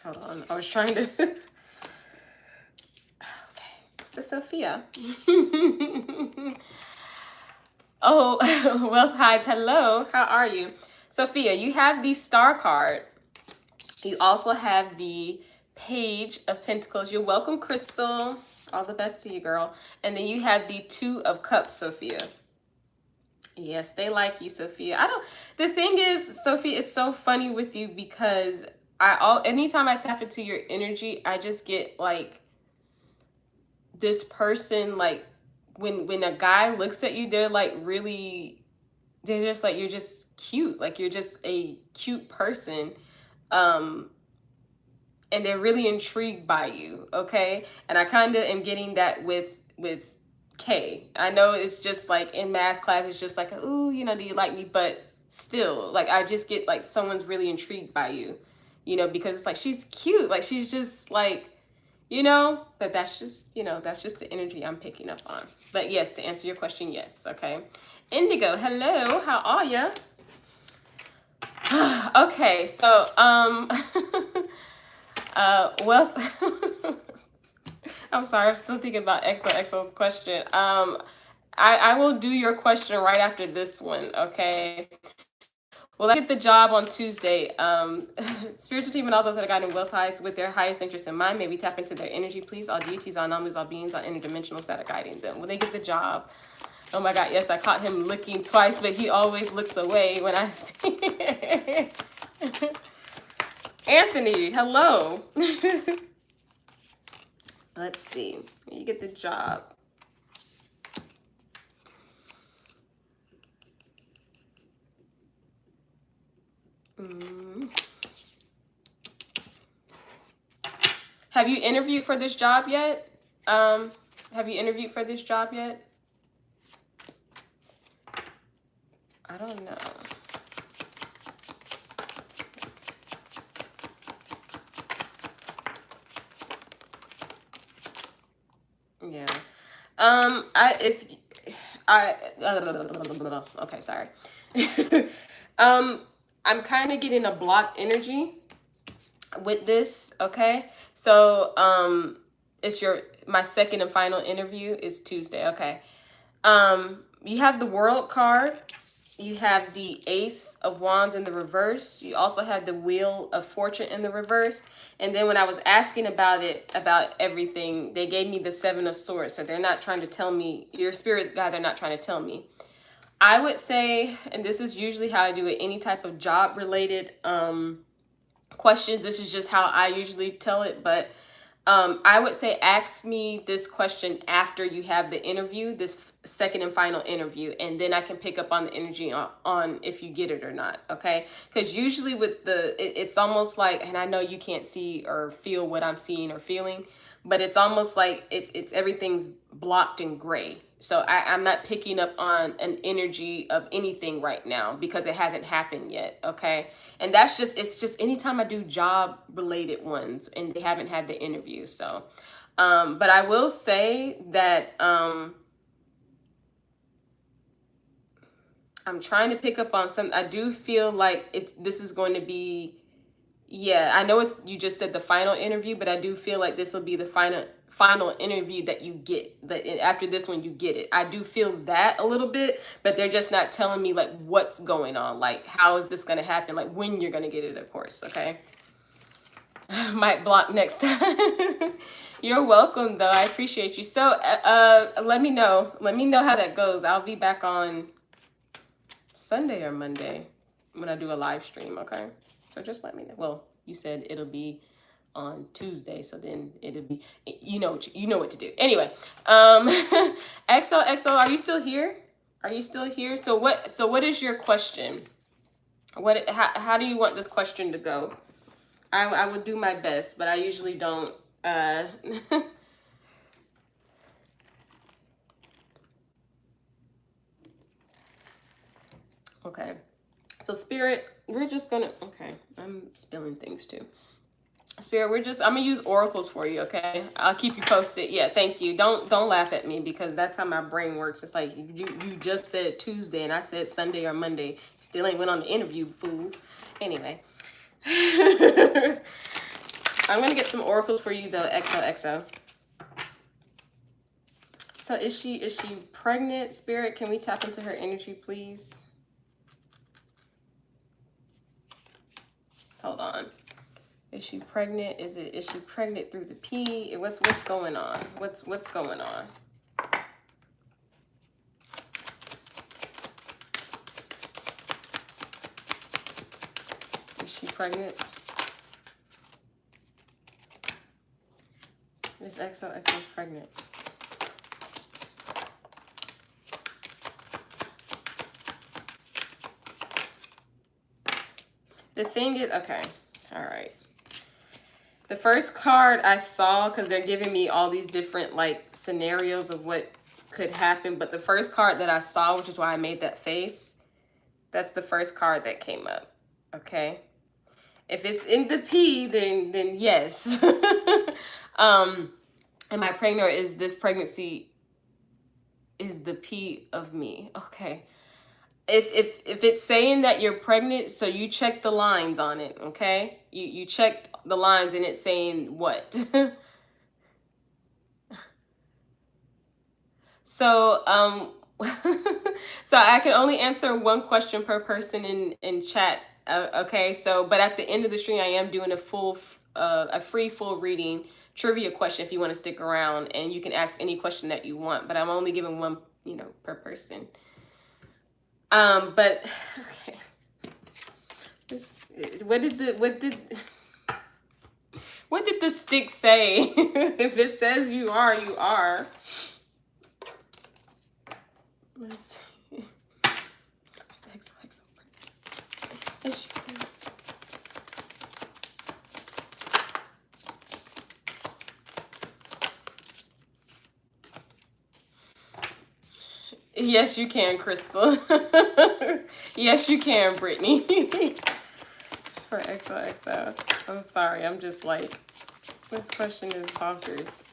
Hold on, I was trying to. Okay, so Sophia. Oh, Wealth Highs, hello. How are you? Sophia, you have the Star card. You also have the Page of Pentacles. You're welcome, Crystal. All the best to you, girl. And then you have the Two of Cups, Sophia. Yes, they like you, Sophia. The thing is, Sophia, it's so funny with you because anytime I tap into your energy, I just get like this person, like when a guy looks at you, they're like really, they're just like, you're just cute. Like you're just a cute person. And they're really intrigued by you, okay? And I kind of am getting that with K. I know it's just like in math class, it's just like, ooh, you know, do you like me? But still, like I just get like someone's really intrigued by you, you know, because it's like she's cute, like she's just like, you know, but that's just, you know, that's just the energy I'm picking up on. But yes, to answer your question, yes, okay. Indigo, hello, how are you? Okay, so well, I'm sorry, I'm still thinking about XOXO's question. I will do your question right after this one, okay? Will I get the job on Tuesday? Spiritual team and all those that are guiding wealth highs with their highest interest in mind, may we tap into their energy, please. All deities, all anomalies, all beings, all interdimensionals that are guiding them. Will they get the job? Oh my God, yes, I caught him looking twice, but he always looks away when I see it. Anthony, hello. Let's see. You get the job. Have you interviewed for this job yet? Have you interviewed for this job yet? I don't know. Yeah. Okay, sorry. I'm kind of getting a blocked energy with this, okay? So, it's my second and final interview is Tuesday, okay? You have the World card. You have the Ace of Wands in the reverse. You also have the Wheel of Fortune in the reverse. And then when I was asking about everything, they gave me the Seven of Swords. So they're not trying to tell me, your spirit guys are not trying to tell me. I would say, and this is usually how I do it, any type of job related questions, this is just how I usually tell it, but I would say ask me this question after you have the interview, this second and final interview, and then I can pick up on the energy on if you get it or not, okay? Because usually with it's almost like, and I know you can't see or feel what I'm seeing or feeling, but it's almost like it's everything's blocked in gray. So I'm not picking up on an energy of anything right now because it hasn't happened yet, okay? And it's just anytime I do job related ones and they haven't had the interview. So, but I will say that I'm trying to pick up on some, I do feel like this is going to be, yeah, I know you just said the final interview, but I do feel like this will be the final interview that you get. After this one, you get it. I do feel that a little bit, but they're just not telling me like what's going on. Like, how is this going to happen? Like when you're going to get it, of course. Okay. Might block next time. You're welcome though. I appreciate you. So, let me know how that goes. I'll be back on Sunday or Monday when I do a live stream. Okay. So just let me know. Well, you said it'll be on Tuesday. So then it'll be, you know what to do. Anyway, XOXO, are you still here? Are you still here? So what is your question? How do you want this question to go? I would do my best, but I usually don't. Okay. So Spirit, we're just gonna, okay, I'm spilling things too. Spirit, I'm gonna use oracles for you, okay? I'll keep you posted. Yeah, thank you. Don't laugh at me, because that's how my brain works. It's like you just said Tuesday and I said Sunday or Monday. Still ain't went on the interview, fool. Anyway. I'm gonna get some oracles for you though, XOXO. So is she pregnant, Spirit? Can we tap into her energy, please? Hold on. Is she pregnant? Is she pregnant through the P? What's going on? What's going on? Is she pregnant? Is XOXO pregnant? The thing is, okay, all right. The first card I saw, because they're giving me all these different like scenarios of what could happen, but the first card that I saw, which is why I made that face, that's the first card that came up, okay? If it's in the P, then yes. Am I pregnant, or is this pregnancy is the P of me? Okay. If it's saying that you're pregnant, so you check the lines on it, okay? You checked the lines and it's saying what? So so I can only answer one question per person in chat, okay? So but at the end of the stream I am doing a free full reading trivia question if you want to stick around, and you can ask any question that you want, but I'm only giving one, per person. But okay. What did the stick say? If it says you are, you are. Let's see. Yes, you can, Crystal. Yes, you can, Britney. For XOXO. I'm sorry, I'm just like, this question is bonkers.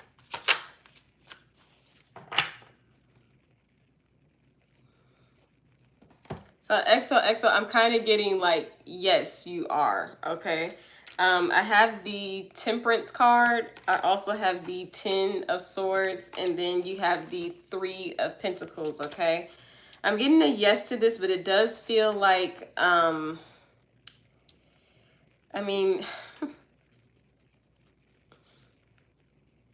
So XOXO, I'm kind of getting like, yes, you are, okay? I have the Temperance card. I also have the 10 of Swords, and then you have the 3 of Pentacles, okay? I'm getting a yes to this, but it does feel like, I mean,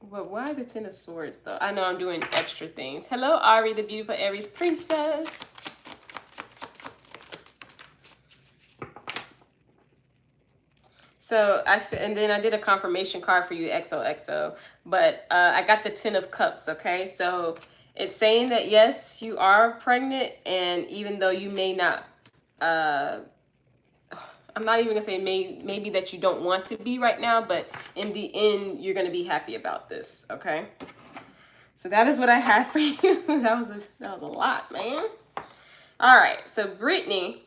well, why the 10 of Swords, though? I know I'm doing extra things. Hello, Ari, the beautiful Aries princess. So and then I did a confirmation card for you, XOXO, but I got the 10 of Cups, okay? So it's saying that, yes, you are pregnant, and even though you may not, I'm not even gonna say maybe that you don't want to be right now, but in the end, you're gonna be happy about this, okay? So that is what I have for you. That was a lot, man. All right, so Britney,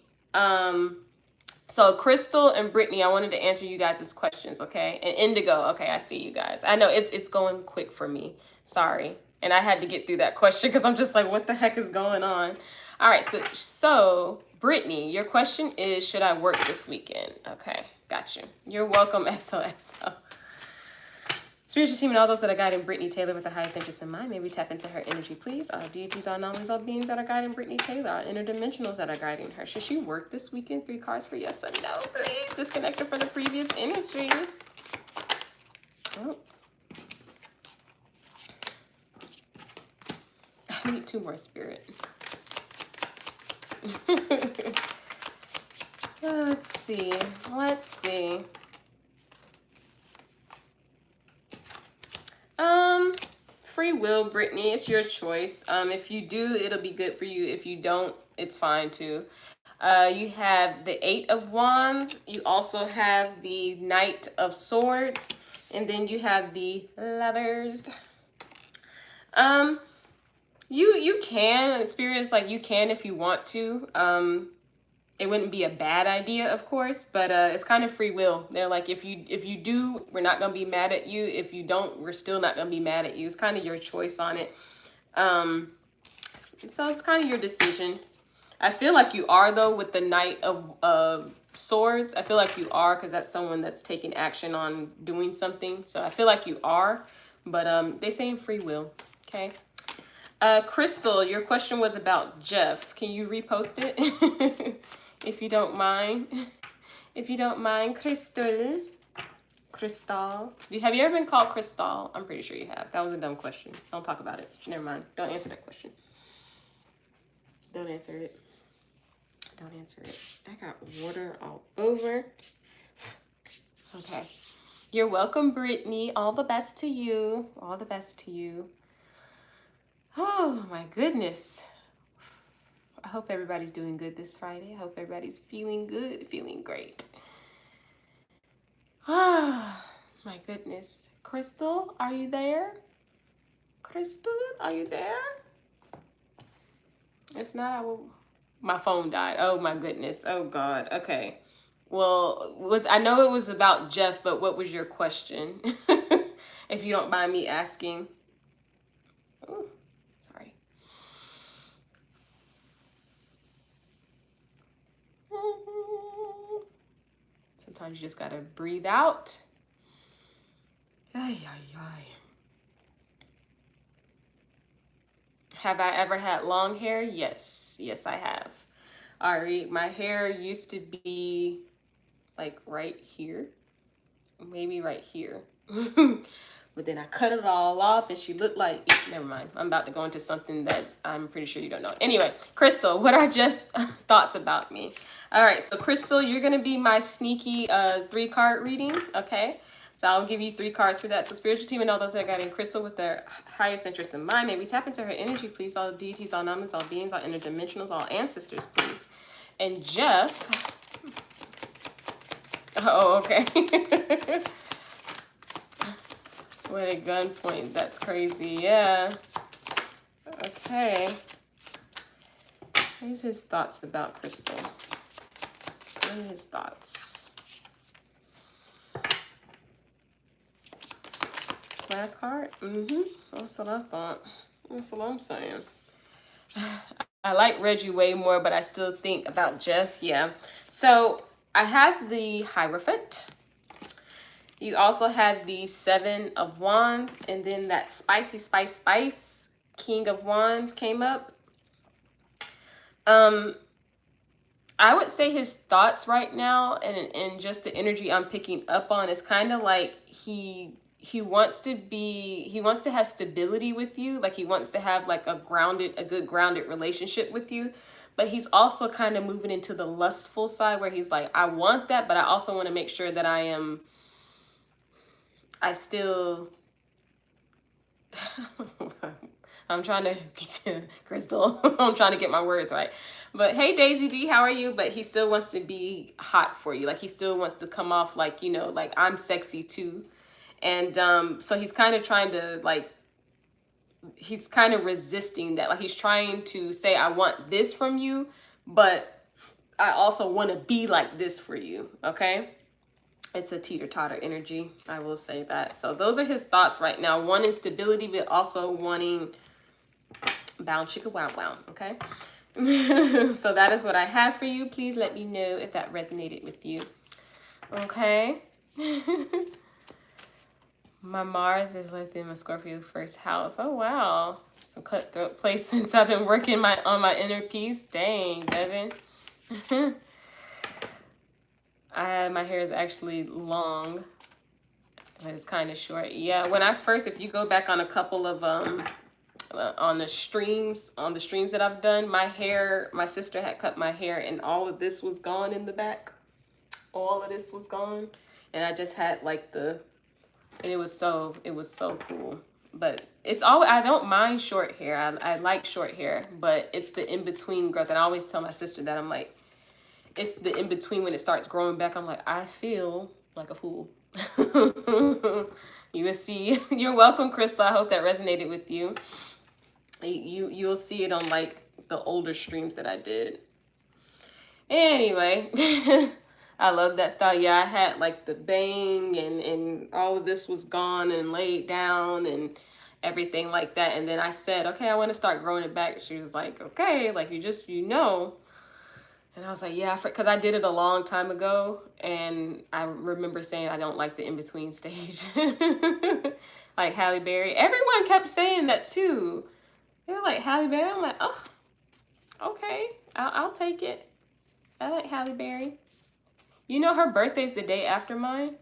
so Crystal and Britney, I wanted to answer you guys' questions, okay? And Indigo, okay, I see you guys. I know it's going quick for me. Sorry. And I had to get through that question because I'm just like, what the heck is going on? All right, so Britney, your question is, should I work this weekend? Okay, got you. You're welcome, XOXO. Spiritual team and all those that are guiding Britney Taylor with the highest interest in mind, may we tap into her energy, please. All deities, all anomalies, all beings that are guiding Britney Taylor, all interdimensionals that are guiding her. Should she work this weekend? 3 cards for yes or no, please. Disconnect her from the previous energy. Oh. I need 2 more, Spirit. Let's see. Free will, Britney. It's your choice. If you do, it'll be good for you. If you don't, it's fine too. You have the Eight of Wands. You also have the Knight of Swords. And then you have the Lovers. You can experience, like, you can if you want to. It wouldn't be a bad idea, of course, but it's kind of free will. They're like, if you do, we're not gonna be mad at you. If you don't, we're still not gonna be mad at you. It's kind of your choice on it. So it's kind of your decision. I feel like you are, though, with the Knight of Swords. I feel like you are, because that's someone that's taking action on doing something. So I feel like you are, but they say free will. Okay. Crystal, your question was about Jeff. Can you repost it? If you don't mind. If you don't mind, Crystal. Crystal. Have you ever been called Crystal? I'm pretty sure you have. That was a dumb question. Don't talk about it. Never mind. Don't answer that question. Don't answer it. Don't answer it. I got water all over. Okay. You're welcome, Brittany. All the best to you. All the best to you. Oh, my goodness. I hope everybody's doing good this Friday. I hope everybody's feeling good, feeling great. Ah, my goodness. Crystal, are you there? Crystal, are you there? If not, I will... My phone died. Oh, my goodness. Oh, God. Okay. Well, I know it was about Jeff, but what was your question? If you don't mind me asking. Ooh, sorry. Sometimes you just gotta breathe out. Ay, ay, ay. Have I ever had long hair? Yes. Yes, I have. Ari, my hair used to be like right here. Maybe right here. But then I cut it all off and she looked like, never mind. I'm about to go into something that I'm pretty sure you don't know. Anyway, Crystal, what are Jeff's thoughts about me? All right, so Crystal, you're going to be my sneaky 3-card reading, okay? So I'll give you 3 cards for that. So spiritual team and all those that got in Crystal with their highest interest in mind. May we tap into her energy, please. All deities, all numbers, all beings, all interdimensionals, all ancestors, please. And Jeff... Oh, okay. What a gunpoint. That's crazy. Yeah. Okay. Here's his thoughts about Crystal. What are his thoughts? Last card? That's what I thought. That's what I'm saying. I like Reggie way more, but I still think about Jeff. Yeah. So I have the Hierophant. You also have the 7 of Wands, and then that spice King of Wands came up. I would say his thoughts right now and just the energy I'm picking up on is kind of like he wants to have stability with you. Like he wants to have like a good grounded relationship with you. But he's also kind of moving into the lustful side where he's like, I want that, but I also want to make sure that I'm trying to, Crystal, I'm trying to get my words right. But hey, Daisy D, how are you? But he still wants to be hot for you. Like he still wants to come off like, you know, like I'm sexy too. And so he's kind of trying to like, he's kind of resisting that. Like he's trying to say, I want this from you, but I also want to be like this for you. Okay. It's a teeter-totter energy. I will say that. So those are his thoughts right now. One is stability, but also wanting bound chicka wow wow. Okay. So that is what I have for you. Please let me know if that resonated with you. Okay. My Mars is within my Scorpio first house. Oh, wow. Some cutthroat placements. I've been working on my inner peace. Dang, Devin. My hair is actually long, but it's kind of short. Yeah, when I first, if you go back on a couple of, on the streams that I've done, my sister had cut my hair and all of this was gone in the back. All of this was gone. And I just had like and it was so cool. But it's all, I don't mind short hair. I like short hair, but it's the in-between growth. And I always tell my sister that, I'm like, it's the in-between when it starts growing back. I'm like, I feel like a fool. You will see. You're welcome, Crystal. I hope that resonated with you. You'll see it on like the older streams that I did. Anyway, I love that style. Yeah, I had like the bang and all of this was gone and laid down and everything like that. And then I said, okay, I want to start growing it back. She was like, okay, like you know. And I was like, yeah, because I did it a long time ago. And I remember saying I don't like the in-between stage. Like Halle Berry. Everyone kept saying that too. They were like, Halle Berry? I'm like, oh, okay, I'll take it. I like Halle Berry. You know her birthday's the day after mine?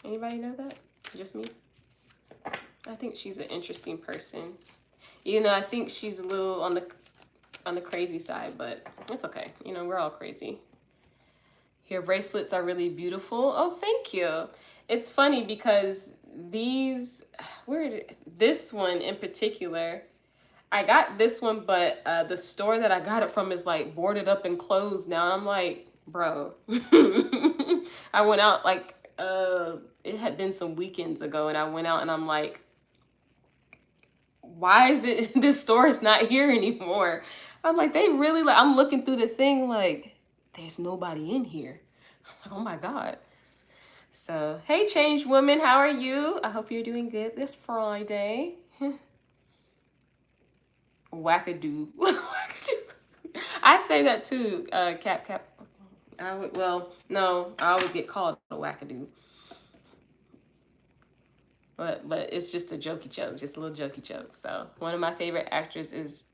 Anybody know that? Just me? I think she's an interesting person. You know, I think she's a little on the crazy side, but it's okay. You know, we're all crazy. Your bracelets are really beautiful. Oh, thank you. It's funny because this one in particular, I got this one, but the store that I got it from is like boarded up and closed now. And I'm like, bro, I went out like, it had been some weekends ago, and I went out and I'm like, why is it this store is not here anymore? I'm like, they really, like, I'm looking through the thing like, there's nobody in here. I'm like, oh my God. So, hey, Change Woman, how are you? I hope you're doing good this Friday. Wackadoo. I say that too, Cap. Well, no, I always get called a wackadoo. But it's just a jokey joke, just a little jokey joke. So one of my favorite actors is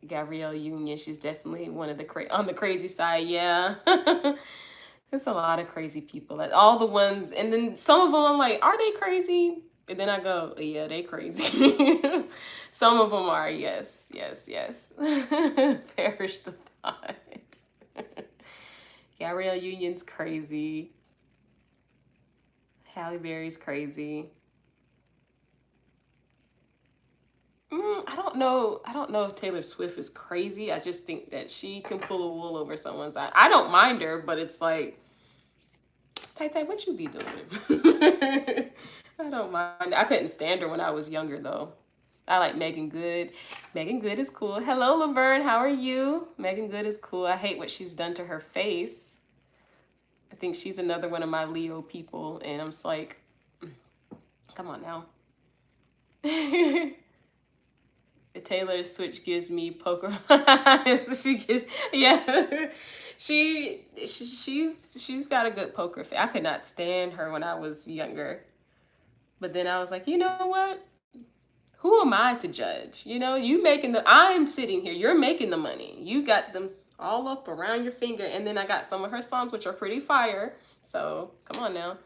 Gabrielle Union. She's definitely one of the on the crazy side. Yeah. There's a lot of crazy people. Like all the ones, and then some of them I'm like, are they crazy? And then I go, yeah, they crazy. Some of them are, yes. Perish the thought. Gabrielle Union's crazy. Halle Berry's crazy. I don't know if Taylor Swift is crazy. I just think that she can pull a wool over someone's eye. I don't mind her, but it's like, Tay, what you be doing? I don't mind. I couldn't stand her when I was younger, though. I like Megan Good. Megan Good is cool. Hello, Laverne. How are you? Megan Good is cool. I hate what she's done to her face. I think she's another one of my Leo people, and I'm just like, come on now. Taylor Switch gives me poker eyes. She gives, yeah. She's got a good poker face. I could not stand her when I was younger. But then I was like, you know what? Who am I to judge? You know, I'm sitting here, you're making the money. You got them all up around your finger. And then I got some of her songs, which are pretty fire. So come on now.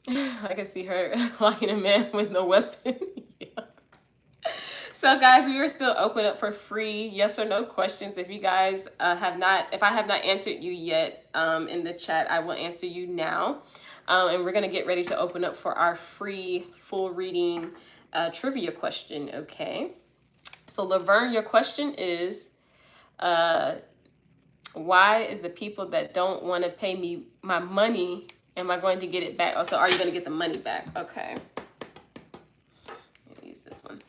I can see her liking a man with no weapon. Yeah. So guys, we are still open up for free yes or no questions. If you guys if I have not answered you yet in the chat, I will answer you now. And we're gonna get ready to open up for our free full reading trivia question, okay? So Laverne, your question is, why is the people that don't want to pay me my money, am I going to get it back? Oh, so are you gonna get the money back? Okay. I'll use this one.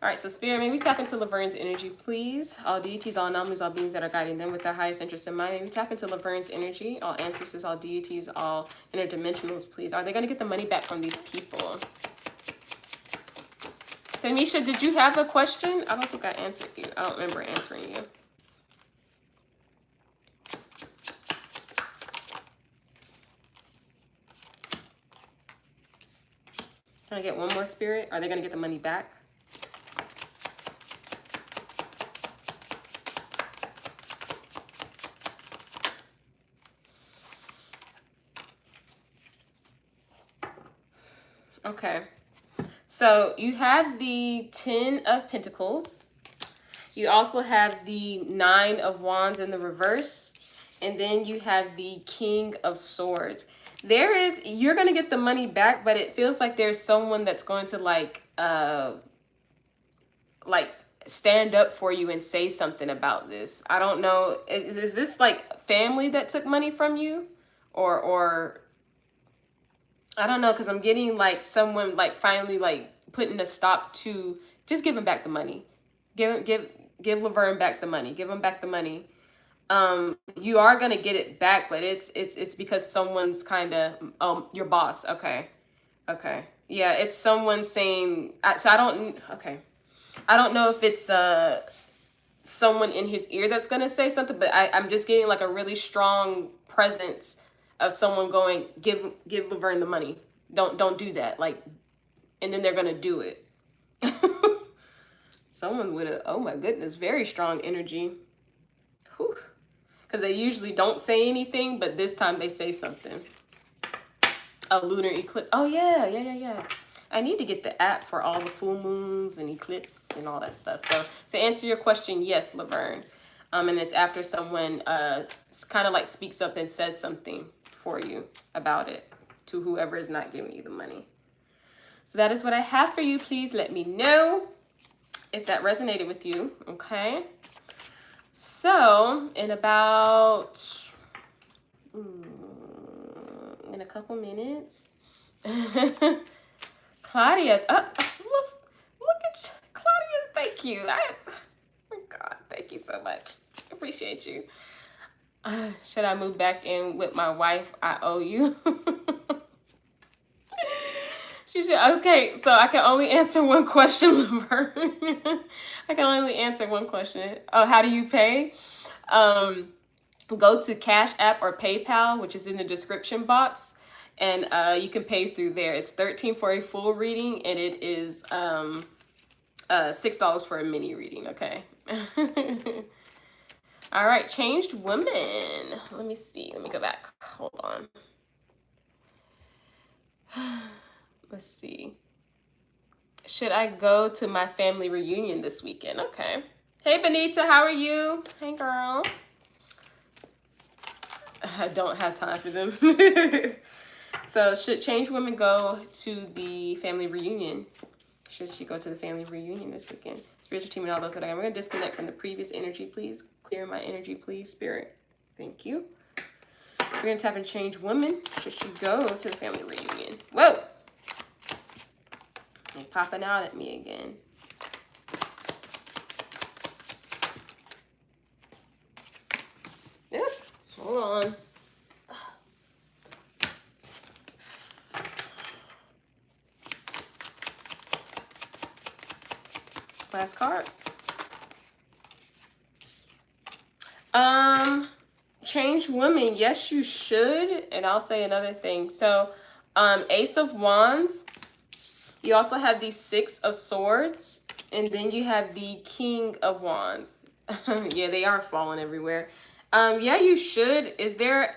All right, so Spirit, may we tap into Laverne's energy, please? All deities, all anomalies, all beings that are guiding them with their highest interest in mind. May we tap into Laverne's energy, all ancestors, all deities, all interdimensionals, please. Are they going to get the money back from these people? So, Misha, did you have a question? I don't think I answered you. I don't remember answering you. Can I get one more, Spirit? Are they going to get the money back? Okay, so you have the 10 of Pentacles. You also have the 9 of Wands in the reverse. And then you have the King of Swords. You're going to get the money back, but it feels like there's someone that's going to like like stand up for you and say something about this. I don't know. Is this like family that took money from you, or I don't know, because I'm getting like someone like finally like putting a stop to just giving back the money. Give Leverne back the money. Give him back the money. You are gonna get it back, but it's because someone's kind of your boss. Okay, okay, yeah, it's someone saying. So I don't. Okay, I don't know if it's someone in his ear that's gonna say something, but I'm just getting like a really strong presence of someone going, give Laverne the money. Don't do that. Like, and then they're gonna do it. Someone with a, oh my goodness, very strong energy. Whew. Because they usually don't say anything, but this time they say something. A lunar eclipse. Oh yeah. I need to get the app for all the full moons and eclipse and all that stuff. So to answer your question, yes, Laverne. And it's after someone kind of like speaks up and says something for you about it to whoever is not giving you the money. So that is what I have for you. Please let me know if that resonated with you. Okay. So in about in a couple minutes, Claudia, look at Claudia. Thank you. Oh God, thank you so much. Appreciate you. Should I move back in with my wife? I owe you. She said, okay, so I can only answer one question, Laverne. I can only answer one question. Oh, how do you pay? Go to CashApp or PayPal, which is in the description box, and you can pay through there. It's $13 for a full reading, and it is $6 for a mini reading, okay? All right, changed woman. Let me see. Let me go back. Hold on. Let's see. Should I go to my family reunion this weekend? Okay. Hey, Bonita, how are you? Hey, girl. I don't have time for them. So should changed woman go to the family reunion? Should she go to the family reunion this weekend? Spiritual team and all those that I am. We're going to disconnect from the previous energy, please. Clear my energy, please, Spirit. Thank you. We're going to tap and change woman. Should she go to the family reunion? Whoa! They're popping out at me again. Yep. Hold on. Last card. Change woman. Yes, you should. And I'll say another thing. So, Ace of Wands. You also have the Six of Swords. And then you have the King of Wands. Yeah, they are falling everywhere. Yeah, you should. Is there,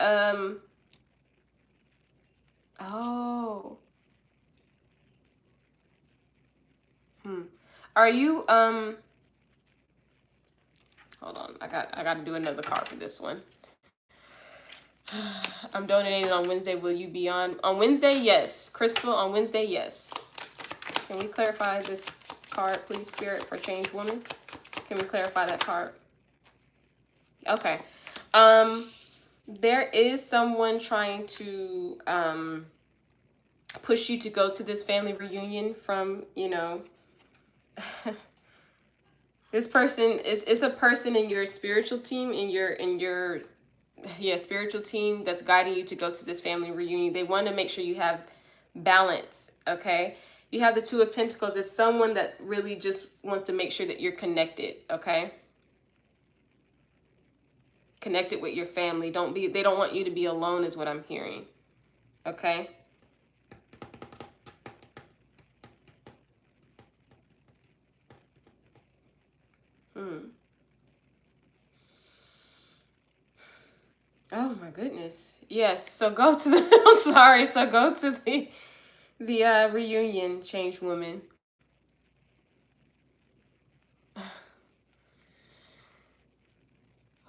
oh. Are you, hold on. I got to do another card for this one. I'm donating on Wednesday. Will you be on Wednesday? Yes. Crystal, on Wednesday, yes. Can we clarify this card, please, Spirit, for Change Woman? Can we clarify that card? Okay. There is someone trying to push you to go to this family reunion from, you know, this person is a person in your spiritual team, in your spiritual team that's guiding you to go to this family reunion. They want to make sure you have balance, okay? You have the Two of Pentacles. It's someone that really just wants to make sure that you're connected, okay? Connected with your family. They don't want you to be alone is what I'm hearing, okay? Oh my goodness. Yes. So go to the, I'm sorry. So go to the reunion, Change Woman.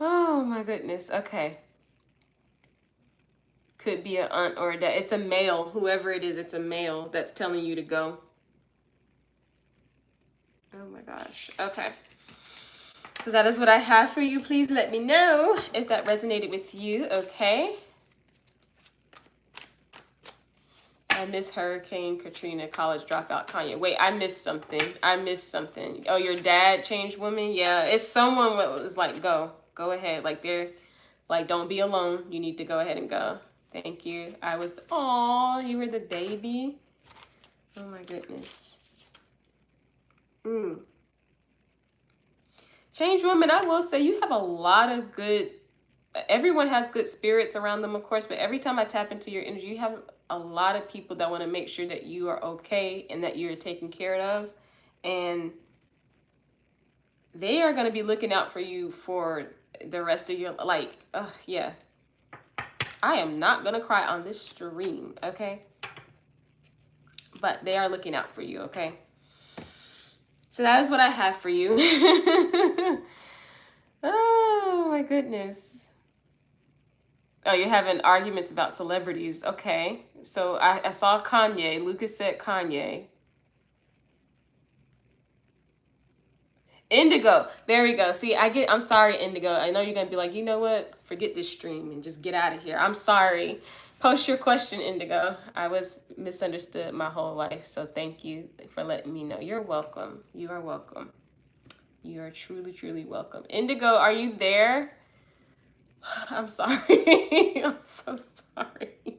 Oh my goodness. Okay. Could be an aunt or a dad. It's a male. Whoever it is, it's a male that's telling you to go. Oh my gosh. Okay. So that is what I have for you. Please let me know if that resonated with you, okay? I miss Hurricane Katrina, college dropout Kanye. Wait, I missed something. I missed something. Oh, your dad changed woman? Yeah, it's someone was like, go ahead. Like they're like, don't be alone. You need to go ahead and go. Thank you. I was, oh, you were the baby. Oh my goodness. Change woman, I will say you have a lot of good, everyone has good spirits around them, of course, but every time I tap into your energy, you have a lot of people that want to make sure that you are okay and that you're taken care of. And they are going to be looking out for you for the rest of your, like, yeah. I am not going to cry on this stream, okay? But they are looking out for you, okay? So that is what I have for you. Oh my goodness. Oh, you're having arguments about celebrities. Okay. So I saw Kanye. Lucas said Kanye. Indigo. There we go. See, I'm sorry, Indigo. I know you're going to be like, you know what? Forget this stream and just get out of here. I'm sorry. Post your question, Indigo. I was misunderstood my whole life. So thank you for letting me know. You're welcome. You are welcome. You are truly, truly welcome. Indigo, are you there? I'm sorry. I'm so sorry.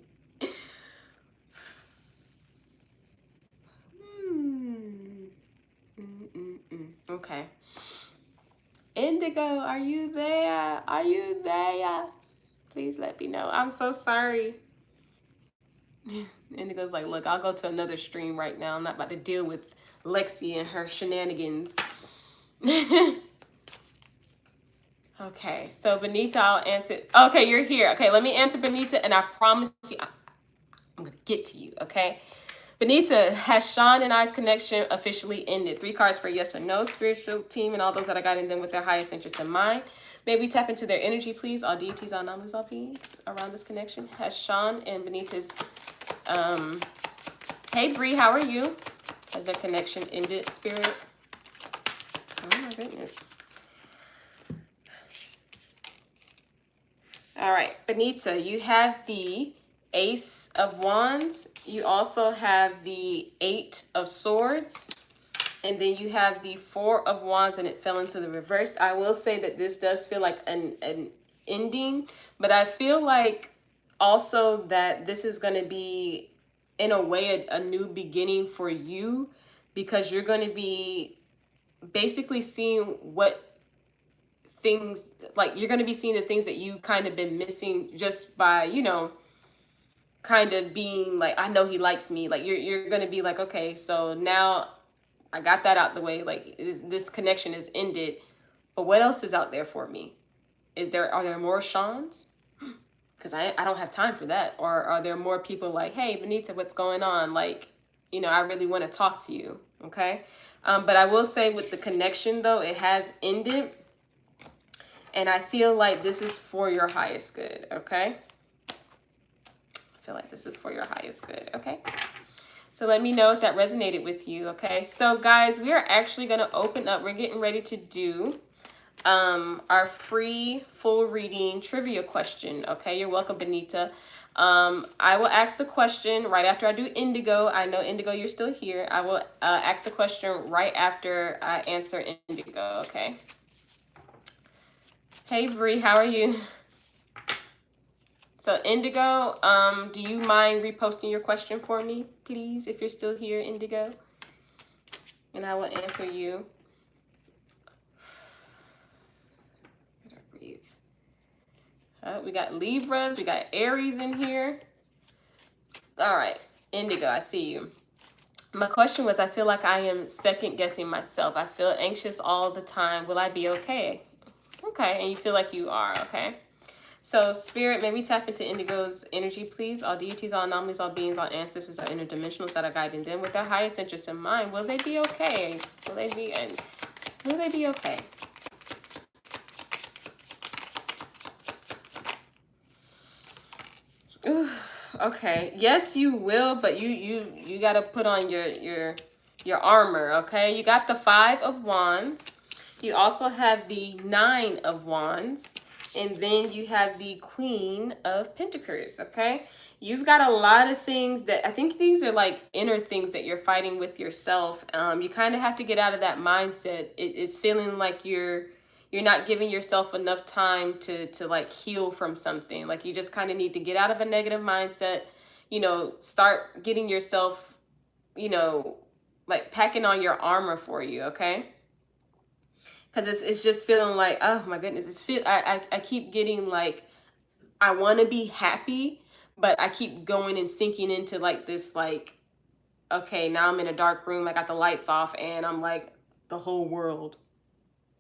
Okay. Indigo, are you there? Are you there? Please let me know. I'm so sorry. Indigo's like, look, I'll go to another stream right now. I'm not about to deal with Lexi and her shenanigans. Okay, so Bonita, I'll answer. Okay, you're here. Okay, let me answer Bonita, and I promise you, I'm going to get to you, okay? Bonita, has Sean and I's connection officially ended? 3 cards for yes or no. Spiritual team and all those that are guiding them with their highest interest in mind. May we tap into their energy, please? All deities, all anomalies, all beings around this connection. Has Sean and Bonita's, hey Bree, how are you? Has their connection ended, spirit? Oh my goodness. All right, Bonita, you have the Ace of Wands. You also have the 8 of Swords. And then you have the 4 of Wands, and it fell into the reverse. I will say that this does feel like an ending, but I feel like also that this is going to be, in a way, a new beginning for you, because you're going to be basically seeing what things, like you're going to be seeing the things that you kind of been missing just by, you know, kind of being like, I know he likes me. Like you're going to be like, okay, so now I got that out the way. Like this connection is ended, but what else is out there for me? Are there more Seans? Because I don't have time for that. Or are there more people like, hey, Bonita, what's going on? Like, you know, I really want to talk to you. Okay. But I will say with the connection though, it has ended. And I feel like this is for your highest good, okay? I feel like this is for your highest good, okay? So let me know if that resonated with you, okay? So guys, we are actually going to open up. We're getting ready to do our free full reading trivia question, okay? You're welcome, Bonita. I will ask the question right after I do Indigo. I know, Indigo, you're still here. I will ask the question right after I answer Indigo, okay? Hey Bree, how are you? So Indigo, do you mind reposting your question for me, please, if you're still here, Indigo? And I will answer you. Breathe. We got Libras, we got Aries in here. All right, Indigo, I see you. My question was, I feel like I am second guessing myself. I feel anxious all the time. Will I be okay? Okay, and you feel like you are, okay? So, Spirit, may we tap into Indigo's energy, please? All deities, all anomalies, all beings, all ancestors, all interdimensionals that are guiding them with their highest interest in mind. Will they be okay? Will they be okay? Ooh, okay. Yes, you will, but you got to put on your your armor, okay? You got the 5 of Wands. You also have the 9 of Wands. And then you have the Queen of Pentacles, okay? You've got a lot of things that, I think these are like inner things that you're fighting with yourself. You kind of have to get out of that mindset. It is feeling like you're not giving yourself enough time to like heal from something. Like you just kind of need to get out of a negative mindset, you know, start getting yourself, you know, like packing on your armor for you, okay? Because it's just feeling like, oh my goodness, I keep getting like, I want to be happy, but I keep going and sinking into like this, like, okay, now I'm in a dark room, I got the lights off, and I'm like, the whole world,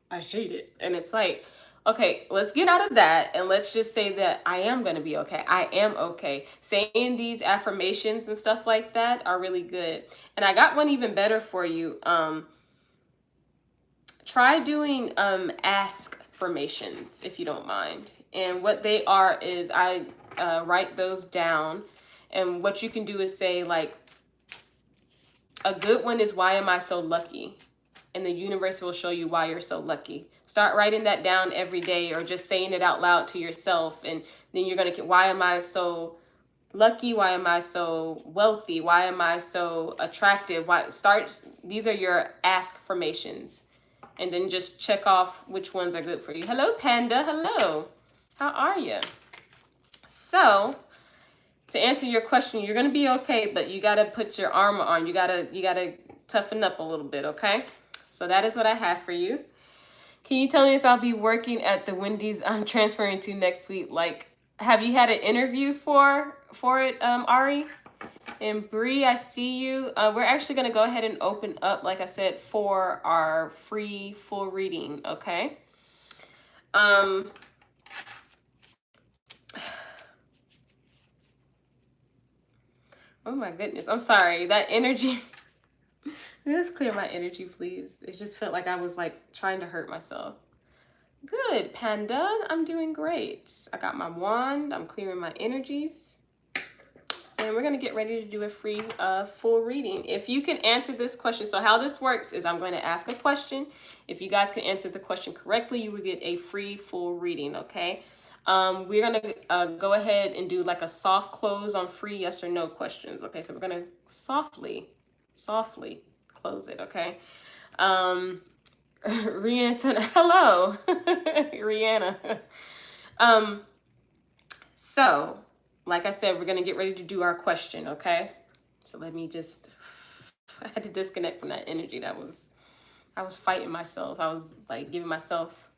I hate it. And it's like, okay, let's get out of that and let's just say that I am going to be okay. I am okay. Saying these affirmations and stuff like that are really good. And I got one even better for you. Try doing ask formations if you don't mind. And what they are is I write those down, and what you can do is say like, a good one is, why am I so lucky? And the universe will show you why you're so lucky. Start writing that down every day, or just saying it out loud to yourself, and then you're gonna get, why am I so lucky? Why am I so wealthy? Why am I so attractive? These are your ask formations. And then just check off which ones are good for you. Hello, Panda. Hello. How are you? So, to answer your question, you're gonna be okay, but you gotta put your armor on. You gotta toughen up a little bit, okay? So that is what I have for you. Can you tell me if I'll be working at the Wendy's I'm transferring to next week? Like, have you had an interview for it, Ari? And Bree, I see you. We're actually going to go ahead and open up, like I said, for our free full reading, okay? Oh my goodness. I'm sorry. That energy. Let's clear my energy, please. It just felt like I was like trying to hurt myself. Good, Panda. I'm doing great. I got my wand. I'm clearing my energies. And we're going to get ready to do a free full reading. If you can answer this question, so how this works is I'm going to ask a question. If you guys can answer the question correctly, you will get a free full reading, okay? We're going to go ahead and do like a soft close on free yes or no questions, okay? So we're going to softly close it, okay? Rihanna, hello, Rihanna. So, like I said, we're going to get ready to do our question, okay? So let me just, I had to disconnect from that energy. I was fighting myself. I was like giving myself,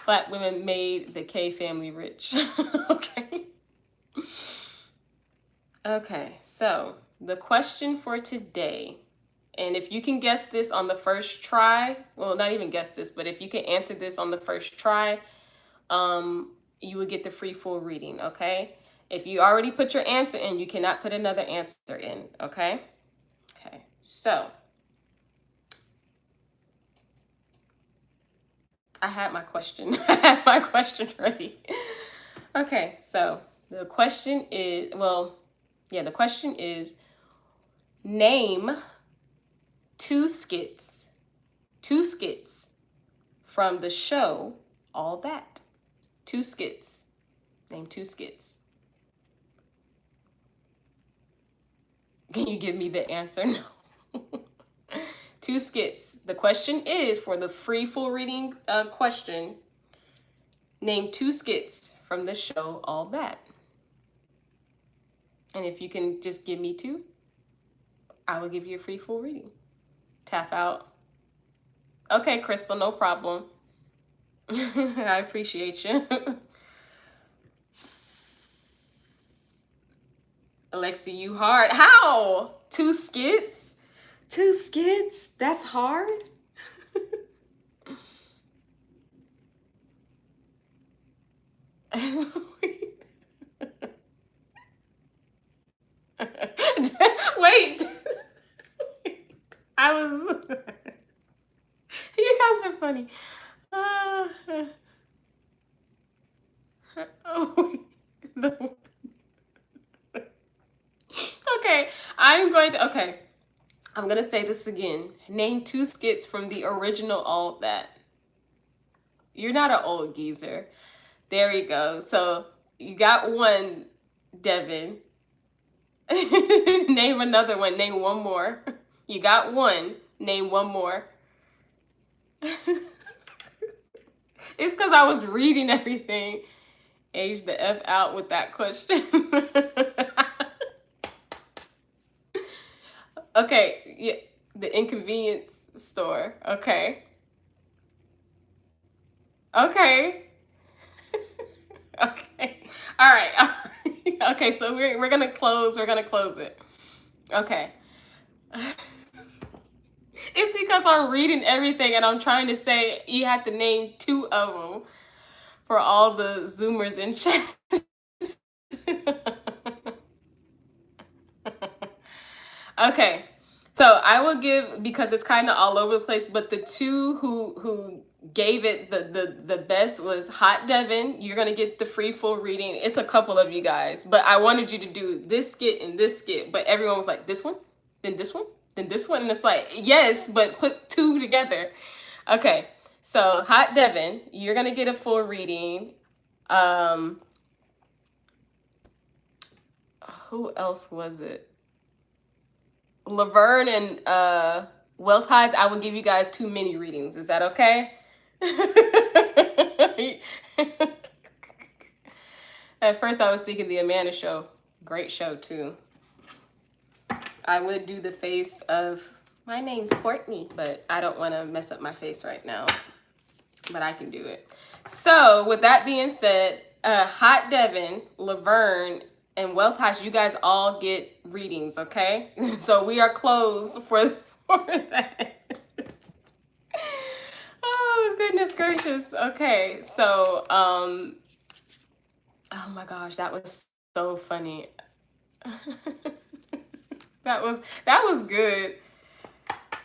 Black women made the K family rich, okay? Okay, so the question for today, and if you can guess this on the first try, well, not even guess this, but if you can answer this on the first try, you will get the free full reading, okay? If you already put your answer in, you cannot put another answer in, okay? Okay, so I had my question. I had my question ready. Okay, so the question is, the question is, name two skits from the show All That. Two skits. Name two skits. Can you give me the answer? No. Two skits. The question is, for the free full reading question, name two skits from the show All That. And if you can just give me two, I will give you a free full reading. Tap out. Okay, Crystal, no problem. I appreciate you. Alexi, you hard. How? Two skits? Two skits? That's hard? Wait. I was... You guys are funny. Oh, no. Okay, I'm going to... Okay. I'm going to say this again. Name 2 skits from the original All That. You're not an old geezer. There you go. So you got one, Devin. Name another one. Name one more. You got one. Name one more. It's because I was reading everything. Age the F out with that question. Okay, yeah, the inconvenience store. Okay. Okay. Okay. All right. Okay, so we're gonna close. We're gonna close it. Okay. It's because I'm reading everything and I'm trying to say you have to name 2 of them for all the Zoomers in chat. Okay. So I will give, because it's kind of all over the place, but the 2 who gave it the best was Hot Devon. You're gonna get the free full reading. It's a couple of you guys, but I wanted you to do this skit and this skit, but everyone was like, this one, then this one, then this one, and it's like, yes, but put 2 together. Okay, so Hot Devon, you're gonna get a full reading. Who else was it? Laverne and Wealth Hides, I will give you guys 2 mini readings. Is that okay? At first I was thinking the Amanda Show. Great show too. I would do the face of, my name's Courtney, but I don't want to mess up my face right now. But I can do it. So with that being said, Hot Devon, Laverne, and Wealth House, you guys all get readings, okay? So we are closed for that. Oh, goodness gracious. Okay, so, oh my gosh, that was so funny. That was good.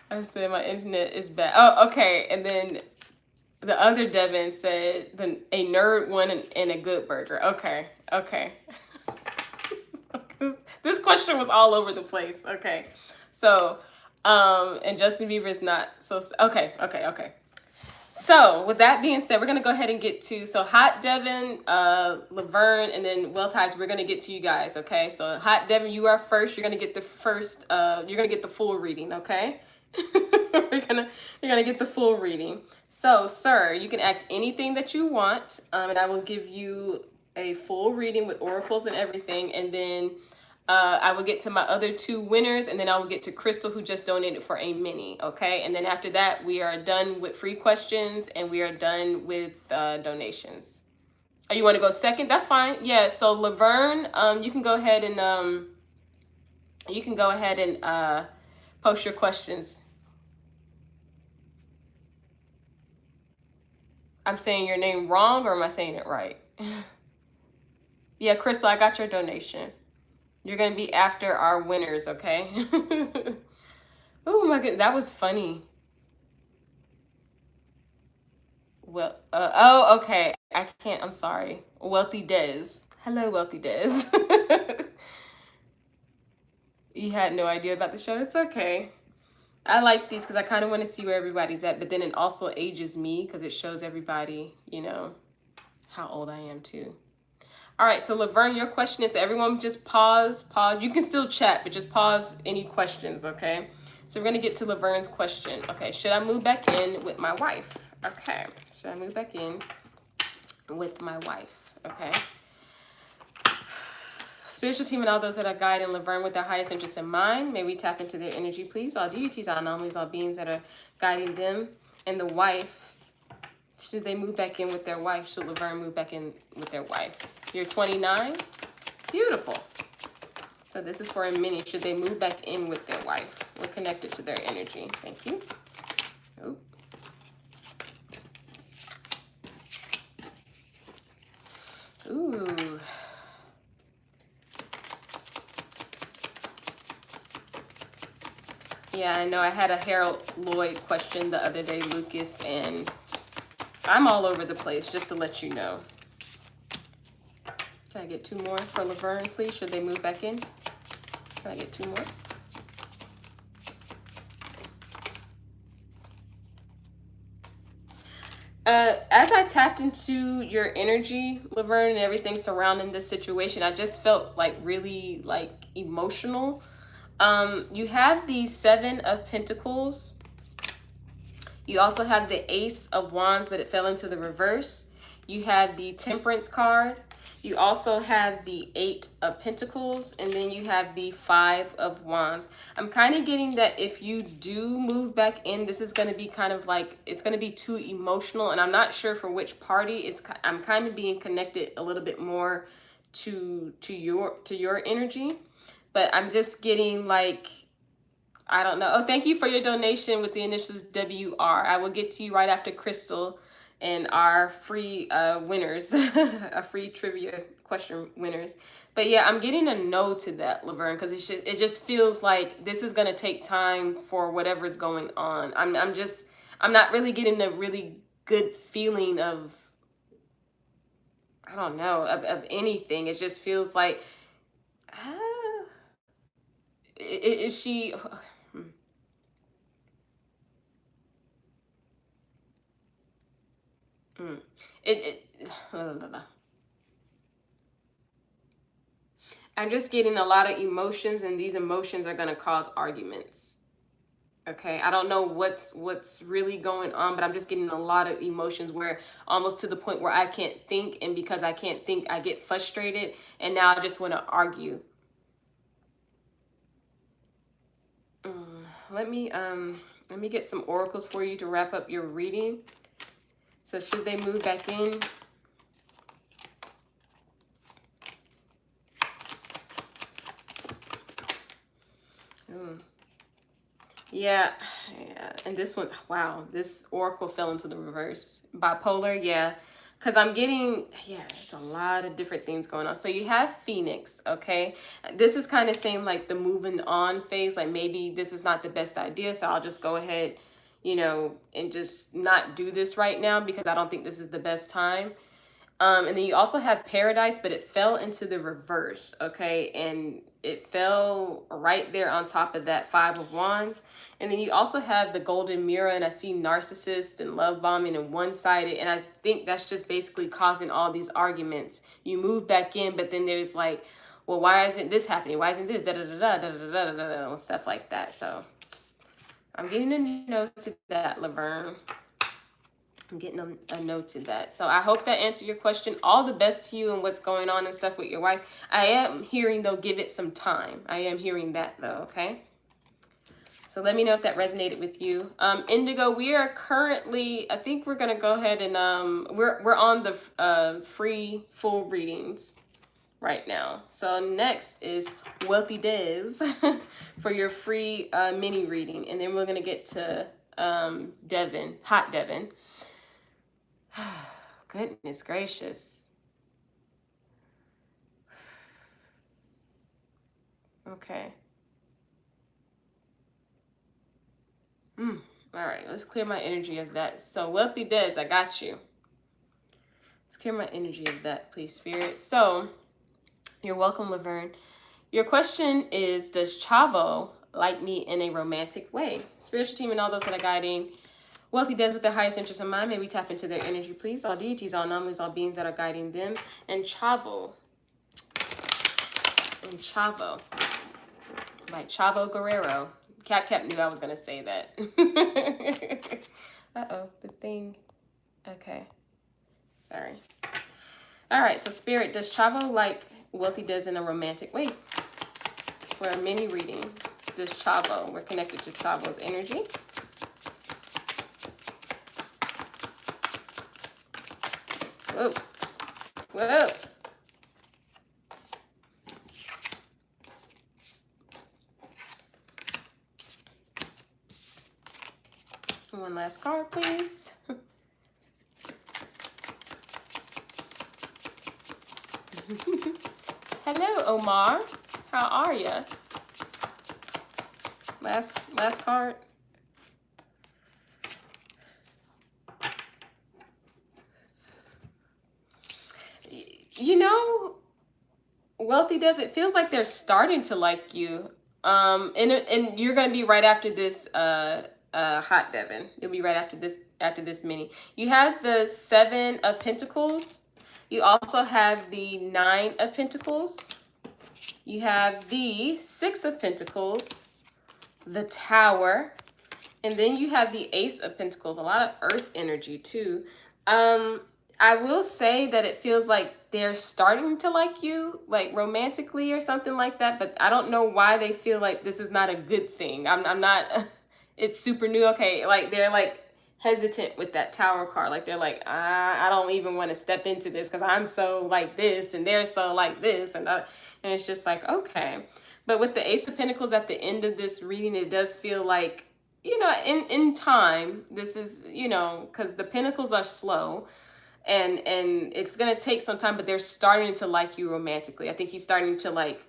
I said my internet is bad. Oh, okay, and then the other Devin said a nerd one and a good burger. Okay, okay. This question was all over the place. Okay, so and Justin Bieber is not so. Okay. So with that being said, we're gonna go ahead and get to Hot Devon, Laverne, and then Wealth Highs. We're gonna get to you guys. Okay, so Hot Devon, you are first. You're gonna get the first. You're gonna get the full reading. Okay. You're gonna get the full reading. So, sir, you can ask anything that you want, and I will give you a full reading with oracles and everything, and then I will get to my other 2 winners, and then I will get to Crystal, who just donated for a mini. Okay, and then after that, we are done with free questions, and we are done with donations. Oh, you want to go second? That's fine. Yeah. So Laverne, you can go ahead and post your questions. I'm saying your name wrong, or am I saying it right? Yeah, Crystal, I got your donation. You're going to be after our winners, okay? Oh my goodness, that was funny. Well, oh, okay. I can't, I'm sorry. Wealthy Dez. Hello, Wealthy Dez. You had no idea about the show? It's okay. I like these because I kind of want to see where everybody's at, but then it also ages me because it shows everybody, you know, how old I am too. All right, so Laverne, your question is, everyone just pause. You can still chat, but just pause any questions, okay? So we're gonna get to Laverne's question. Okay, should I move back in with my wife? Okay, should I move back in with my wife? Okay. Spiritual team and all those that are guiding Laverne with their highest interest in mind, may we tap into their energy, please. All deities, all anomalies, all beings that are guiding them and the wife. Should they move back in with their wife? Should Laverne move back in with their wife? You're 29. Beautiful. So this is for a mini. Should they move back in with their wife? We're connected to their energy. Thank you. Oop. Ooh. Yeah, I know. I had a Harold Lloyd question the other day, Lucas, and I'm all over the place, just to let you know. Can I get 2 more for Laverne, please? Should they move back in? Can I get 2 more? As I tapped into your energy, Laverne, and everything surrounding this situation, I just felt like really like emotional. You have the Seven of Pentacles. You also have the Ace of Wands, but it fell into the reverse. You have the Temperance card. You also have the Eight of Pentacles, and then you have the Five of Wands. I'm kind of getting that if you do move back in, this is going to be kind of like, it's going to be too emotional, and I'm not sure for which party. I'm kind of being connected a little bit more to your energy, but I'm just getting like, I don't know. Oh, thank you for your donation with the initials WR. I will get to you right after Crystal and our free winners, a free trivia question winners. But yeah, I'm getting a no to that, Laverne, because it just feels like this is gonna take time for whatever's going on. I'm not really getting a really good feeling of, I don't know, of anything. It just feels like, is she? Mm. I'm just getting a lot of emotions, and these emotions are going to cause arguments. Okay, I don't know what's really going on, but I'm just getting a lot of emotions where almost to the point where I can't think, and because I can't think, I get frustrated, and now I just want to argue. Let me get some oracles for you to wrap up your reading. So should they move back in? Yeah, and this one, wow, this oracle fell into the reverse. Bipolar, yeah, because I'm getting, yeah, it's a lot of different things going on. So you have Phoenix, okay? This is kind of saying like the moving on phase, like maybe this is not the best idea, so I'll just go ahead, and just not do this right now because I don't think this is the best time. And then you also have Paradise, but it fell into the reverse, okay? And it fell right there on top of that Five of Wands. And then you also have the Golden Mirror, and I see Narcissist and Love Bombing and One-Sided, and I think that's just basically causing all these arguments. You move back in, but then there's like, well, why isn't this happening? Why isn't this? Da-da-da-da, and stuff like that. So I'm getting a note to that, Laverne. I'm getting a note to that. So I hope that answered your question. All the best to you and what's going on and stuff with your wife. I am hearing, though, give it some time. I am hearing that, though, okay? So let me know if that resonated with you. Indigo, we are currently, I think we're going to go ahead and, we're on the free full readings right now. So next is Wealthy Dez for your free mini reading. And then we're going to get to Devon, Hot Devon. Goodness gracious. Okay. All right, let's clear my energy of that. So Wealthy Dez, I got you. Let's clear my energy of that, please, Spirit. So you're welcome, Laverne. Your question is, does Chavo like me in a romantic way? Spiritual team and all those that are guiding Wealthy Dez with their highest interest in mind. May we tap into their energy, please. All deities, all anomalies, all beings that are guiding them. And Chavo. And Chavo. Like Chavo Guerrero. Cap knew I was going to say that. Uh-oh, the thing. Okay. Sorry. All right, so Spirit, does Chavo like Wealthy Dez in a romantic way? For a mini reading, does Chavo, we're connected to Chavo's energy. Whoa. Whoa. One last card, please. Hello, Omar. How are you? Last card. You know, Wealthy Dez, it feels like they're starting to like you. And you're gonna be right after this Hot Devon. It'll be right after this mini. You have the 7 of Pentacles. You also have the 9 of Pentacles. You have the 6 of Pentacles, the Tower, and then you have the Ace of Pentacles. A lot of earth energy too. I will say that it feels like they're starting to like you, like romantically or something like that, but I don't know why they feel like this is not a good thing. I'm not, it's super new. Okay, like they're like hesitant with that Tower card. Like they're like, I don't even want to step into this because I'm so like this and they're so like this and it's just like, okay. But with the Ace of Pentacles at the end of this reading, it does feel like, you know, in time, this is, you know, because the Pentacles are slow and it's going to take some time, but they're starting to like you romantically. I think he's starting to like,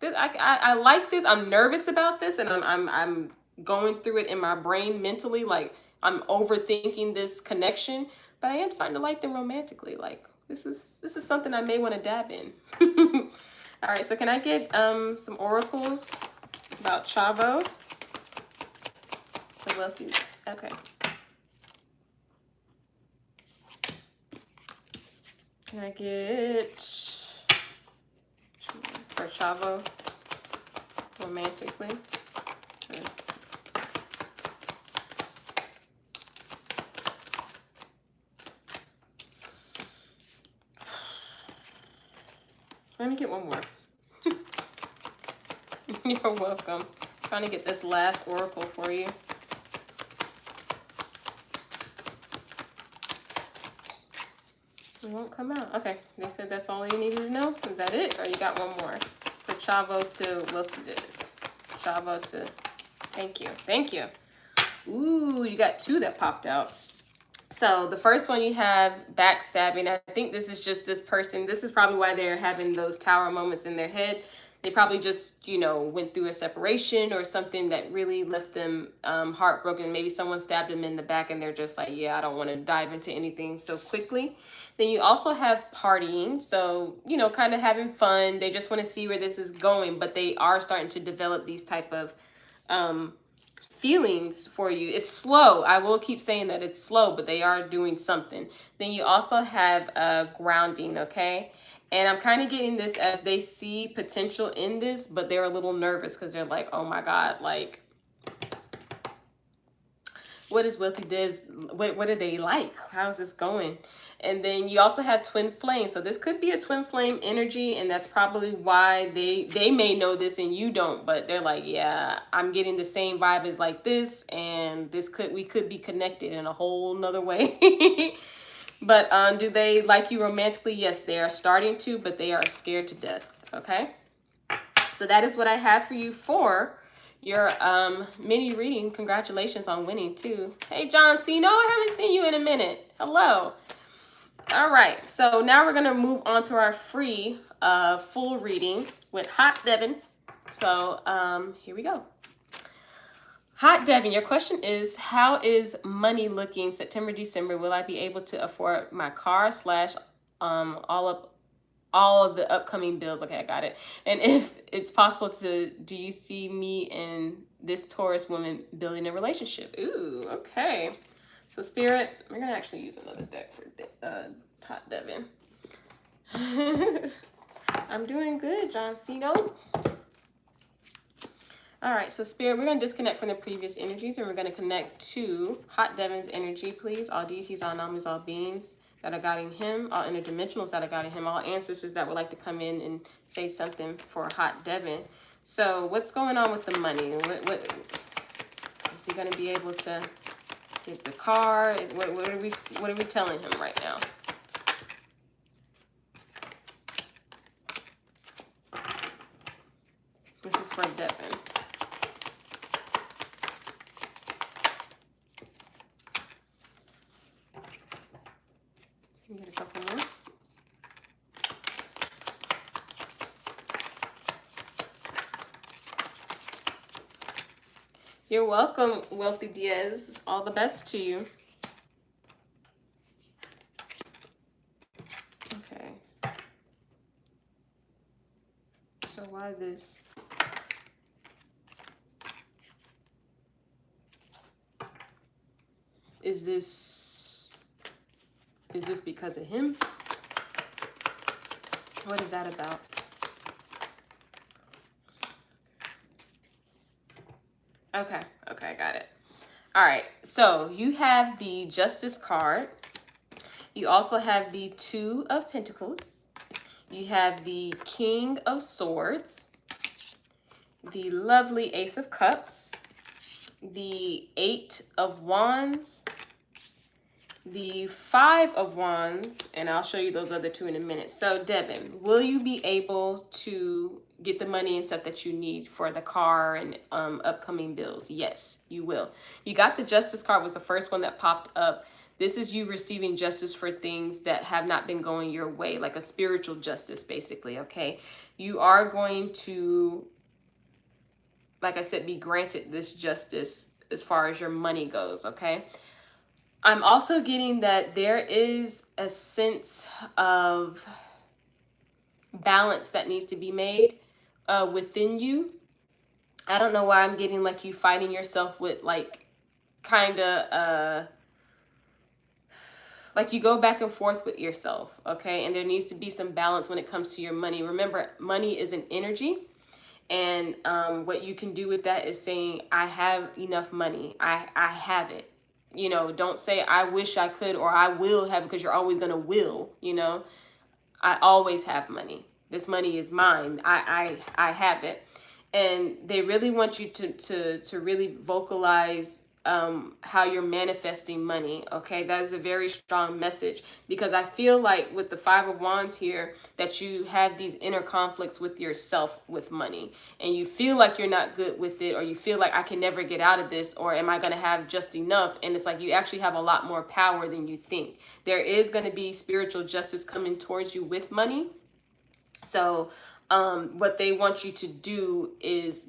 I like this. I'm nervous about this and I'm going through it in my brain mentally. Like I'm overthinking this connection, but I am starting to like them romantically. Like this is something I may want to dab in. All right. So can I get some oracles about Chavo? To Wealthy. Okay. Can I get for Chavo romantically? So, let me get one more. You're welcome. Trying to get this last oracle for you. It won't come out. Okay, they said that's all you needed to know. Is that it? Or you got one more? For Chavo to Wealthy Dez. Chavo to... Thank you. Thank you. Ooh, you got 2 that popped out. So the first one you have backstabbing. I think this is just this person. This is probably why they're having those tower moments in their head. They probably just, you know, went through a separation or something that really left them heartbroken. Maybe someone stabbed them in the back and they're just like, yeah, I don't want to dive into anything so quickly. Then you also have partying. So, you know, kind of having fun. They just want to see where this is going, but they are starting to develop these type of feelings for you. It's slow. I will keep saying that it's slow, but they are doing something. Then you also have grounding, okay? And I'm kind of getting this as they see potential in this, but they're a little nervous because they're like, oh my God, like, what is Wealthy Dez? What are they like? How's this going? And then you also have twin flame. So this could be a twin flame energy, and that's probably why they may know this and you don't, but they're like, yeah, I'm getting the same vibe as like this, and we could be connected in a whole nother way. But do they like you romantically? Yes, they are starting to, but they are scared to death. Okay. So that is what I have for you for your mini reading. Congratulations on winning too. Hey, John Cino, I haven't seen you in a minute. Hello. All right. So now we're going to move on to our free full reading with Hot Devon. So here we go. Hot Devon, your question is, how is money looking September, December? Will I be able to afford my car / all of the upcoming bills? Okay, I got it. And if it's possible do you see me and this Taurus woman building a relationship? Ooh, okay. So Spirit, we're going to actually use another deck for Hot Devon. I'm doing good, John Cino. All right, so Spirit, we're going to disconnect from the previous energies and we're going to connect to Hot Devon's energy, please. All deities, all anomalies, all beings that are guiding him, all interdimensionals that are guiding him, all ancestors that would like to come in and say something for Hot Devon. So what's going on with the money? What is he going to be able to get the car? What are we telling him right now? This is for Devon. Get a couple more. You're welcome, Wealthy Dez. All the best to you. Okay. So why this? Is this because of him? What is that about? Okay, I got it. All right, so you have the Justice card. You also have the Two of Pentacles. You have the King of Swords, the lovely Ace of Cups, the Eight of Wands, the Five of Wands, and I'll show you those other two in a minute. So Devin, will you be able to get the money and stuff that you need for the car and upcoming bills? Yes, you will. You got the Justice card, was the first one that popped up. This is you receiving justice for things that have not been going your way, like a spiritual justice, basically, okay? You are going to, like I said, be granted this justice as far as your money goes, okay? I'm also getting that there is a sense of balance that needs to be made within you. I don't know why I'm getting like you fighting yourself with like kind of like you go back and forth with yourself, okay? And there needs to be some balance when it comes to your money. Remember, money is an energy. And what you can do with that is saying, I have enough money. I have it. You know, don't say, I wish I could, or I will have, because you're always going to will, you know. I always have money. This money is mine. I have it. And they really want you to really vocalize how you're manifesting money. Okay, that is a very strong message, because I feel like with the Five of Wands here that you have these inner conflicts with yourself with money, and you feel like you're not good with it, or you feel like I can never get out of this, or am I going to have just enough? And it's like you actually have a lot more power than you think. There is going to be spiritual justice coming towards you with money. So what they want you to do is,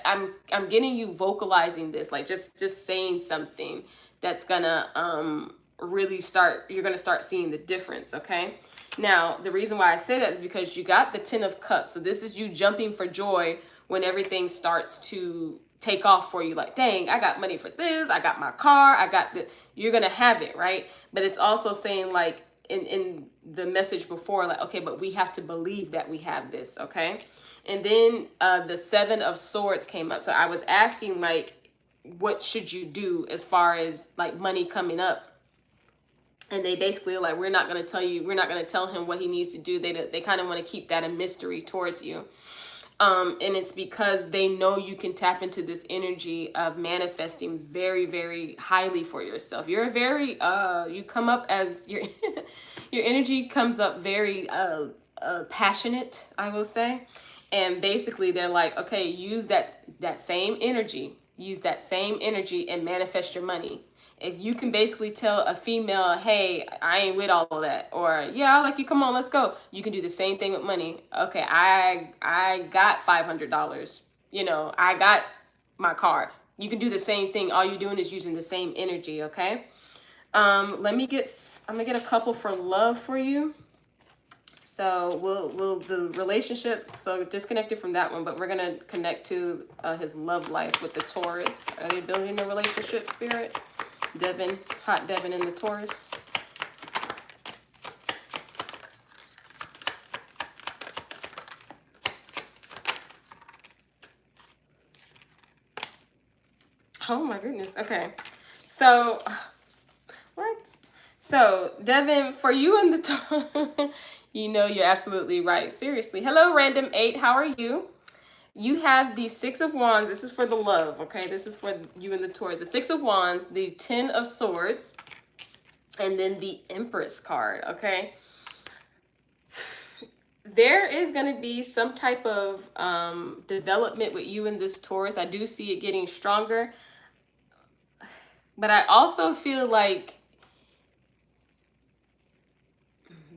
I'm getting you vocalizing this, like just saying something that's gonna really start, you're gonna start seeing the difference, okay? Now, the reason why I say that is because you got the Ten of Cups. So this is you jumping for joy when everything starts to take off for you. Like, dang, I got money for this, I got my car, I got the, you're gonna have it, right? But it's also saying like, in the message before, like, okay, but we have to believe that we have this, okay? And then the Seven of Swords came up. So I was asking, like, what should you do as far as like money coming up? And they basically like, we're not going to tell you, we're not going to tell him what he needs to do. They kind of want to keep that a mystery towards you. And it's because they know you can tap into this energy of manifesting very, very highly for yourself. You're a very, you come up as your, your energy comes up very passionate, I will say. And basically they're like, okay, use that same energy, and manifest your money. If you can basically tell a female, hey, I ain't with all of that, or yeah, I like you, come on, let's go. You can do the same thing with money. Okay, I got $500. You know, I got my car. You can do the same thing. All you're doing is using the same energy, okay? I'm gonna get a couple for love for you. So we'll the relationship, so disconnected from that one, but we're gonna connect to his love life with the Taurus. Are they building a relationship, Spirit? Devon, Hot Devon in the Taurus. Oh my goodness. Okay. So, what? So, Devon, for you in the you know you're absolutely right. Seriously. Hello, Random 8. How are you? You have the Six of Wands. This is for the love, okay? This is for you and the Taurus. The Six of Wands, the Ten of Swords, and then the Empress card, okay? There is going to be some type of development with you and this Taurus. I do see it getting stronger. But I also feel like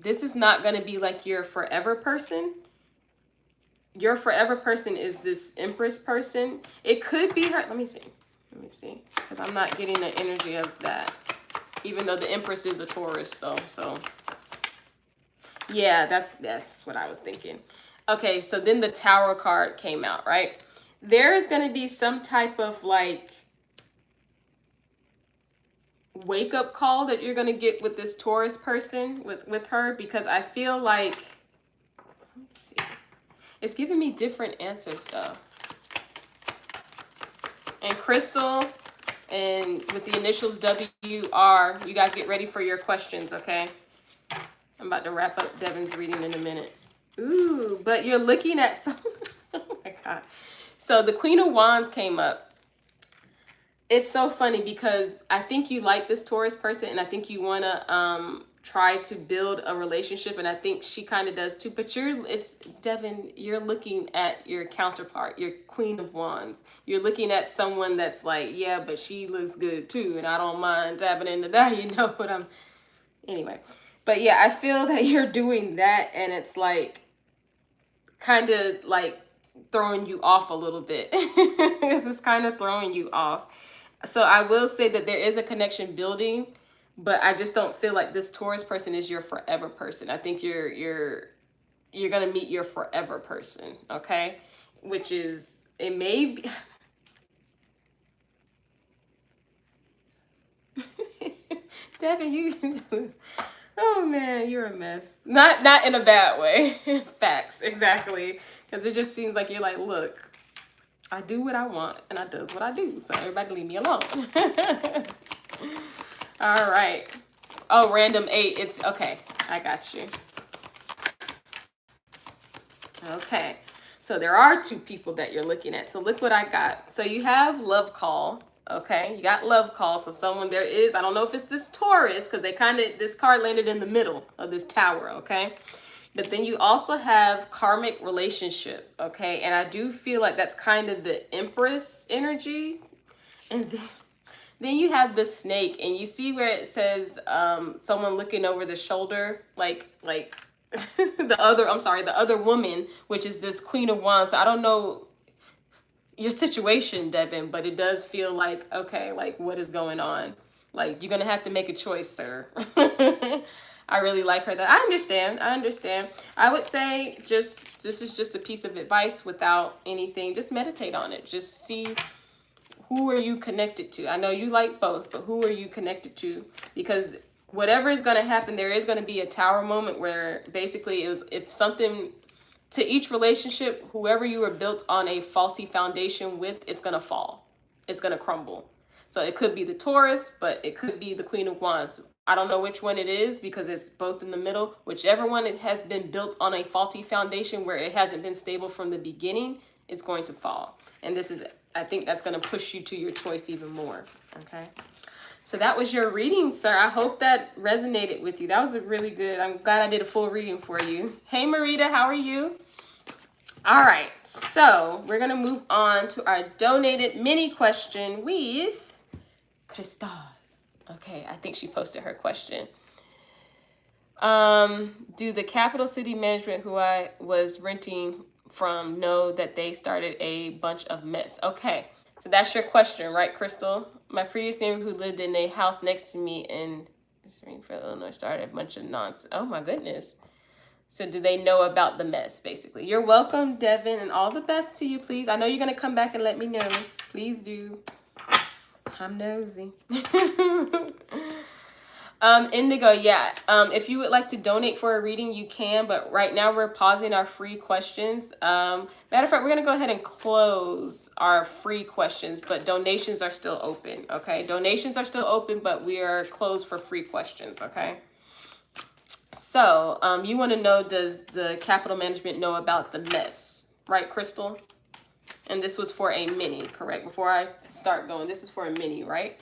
this is not going to be like your forever person. Your forever person is this Empress person. It could be her. Let me see. Because I'm not getting the energy of that. Even though the Empress is a Taurus though. So yeah, that's what I was thinking. Okay, so then the Tower card came out, right? There is going to be some type of like wake up call that you're going to get with this Taurus person, with her, because I feel like, let's see, it's giving me different answers though. And Crystal, and with the initials WR, you guys get ready for your questions, okay? I'm about to wrap up Devon's reading in a minute. Ooh, but you're looking at some, oh my God. So the Queen of Wands came up. It's so funny because I think you like this Taurus person, and I think you want to try to build a relationship, and I think she kind of does too. But Devon, you're looking at your counterpart, your Queen of Wands. You're looking at someone that's like, yeah, but she looks good too, and I don't mind tapping into that. You know what anyway. But yeah, I feel that you're doing that, and it's like kind of like throwing you off a little bit. It's just kind of throwing you off. So I will say that there is a connection building, but I just don't feel like this Taurus person is your forever person. I think you're gonna meet your forever person, okay? Which is, it may be Devin, you oh man, you're a mess. Not in a bad way. Facts, exactly. Because it just seems like you're like, look, I do what I want, and I does what I do. So everybody leave me alone. All right. Oh, random 8. It's okay. I got you. Okay. So there are 2 people that you're looking at. So look what I got. So you have love call. Okay. You got love call. So someone there is, I don't know if it's this Taurus, because this card landed in the middle of this tower. Okay. But then you also have karmic relationship, okay? And I do feel like that's kind of the Empress energy. And then you have the snake, and you see where it says someone looking over the shoulder, like the other woman, which is this Queen of Wands. So I don't know your situation, Devin, but it does feel like, okay, like what is going on? Like, you're going to have to make a choice, sir. I really like her. That I understand. I would say this is just a piece of advice without anything. Just meditate on it. Just see, who are you connected to? I know you like both, but who are you connected to? Because whatever is going to happen, there is going to be a tower moment where basically if something, to each relationship, whoever you were built on a faulty foundation with, it's going to fall. It's going to crumble. So it could be the Taurus, but it could be the Queen of Wands. I don't know which one it is because it's both in the middle. Whichever one it has been built on a faulty foundation where it hasn't been stable from the beginning, it's going to fall. And I think that's going to push you to your choice even more. Okay. So that was your reading, sir. I hope that resonated with you. That was a really good. I'm glad I did a full reading for you. Hey, Marita, how are you? All right. So we're going to move on to our donated mini question with Crystal. Okay, I think she posted her question. Do the capital city management who I was renting from know that they started a bunch of mess? Okay, so that's your question, right, Crystal? My previous neighbor who lived in a house next to me in Springfield, Illinois, started a bunch of nonsense. Oh my goodness. So do they know about the mess, basically? You're welcome, Devin, and all the best to you, please. I know you're going to come back and let me know. Please do. I'm nosy. Indigo, yeah. If you would like to donate for a reading, you can, but right now we're pausing our free questions. Matter of fact, we're going to go ahead and close our free questions, but donations are still open, okay? Donations are still open, but we are closed for free questions, okay? So, you want to know, does the capital management know about the mess, right, Crystal? And this was for a mini, correct? Before I start going, this is for a mini, right?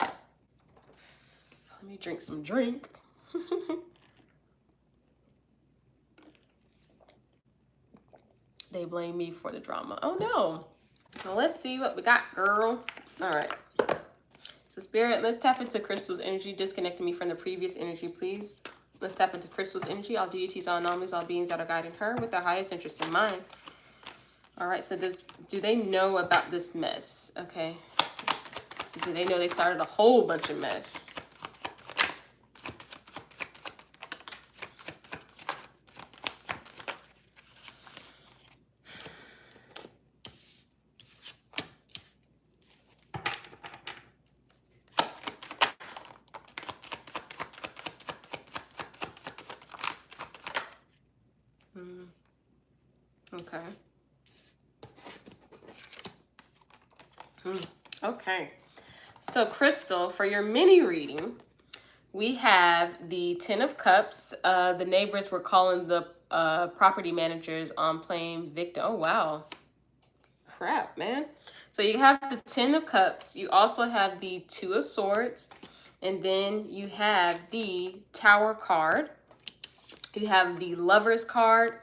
Let me drink some drink. They blame me for the drama. Oh, no. Well, let's see what we got, girl. All right. So, Spirit, let's tap into Crystal's energy. Disconnecting me from the previous energy, please. Let's tap into Crystal's energy. All deities, all anomalies, all beings that are guiding her with their highest interest in mind. All right, so do they know about this mess? Okay. Do they know they started a whole bunch of mess? Okay. So, Crystal, for your mini reading, we have the Ten of Cups. The neighbors were calling the property managers on playing victim. Oh, wow. Crap, man. So you have the Ten of Cups. You also have the Two of Swords. And then you have the Tower card. You have the Lovers card.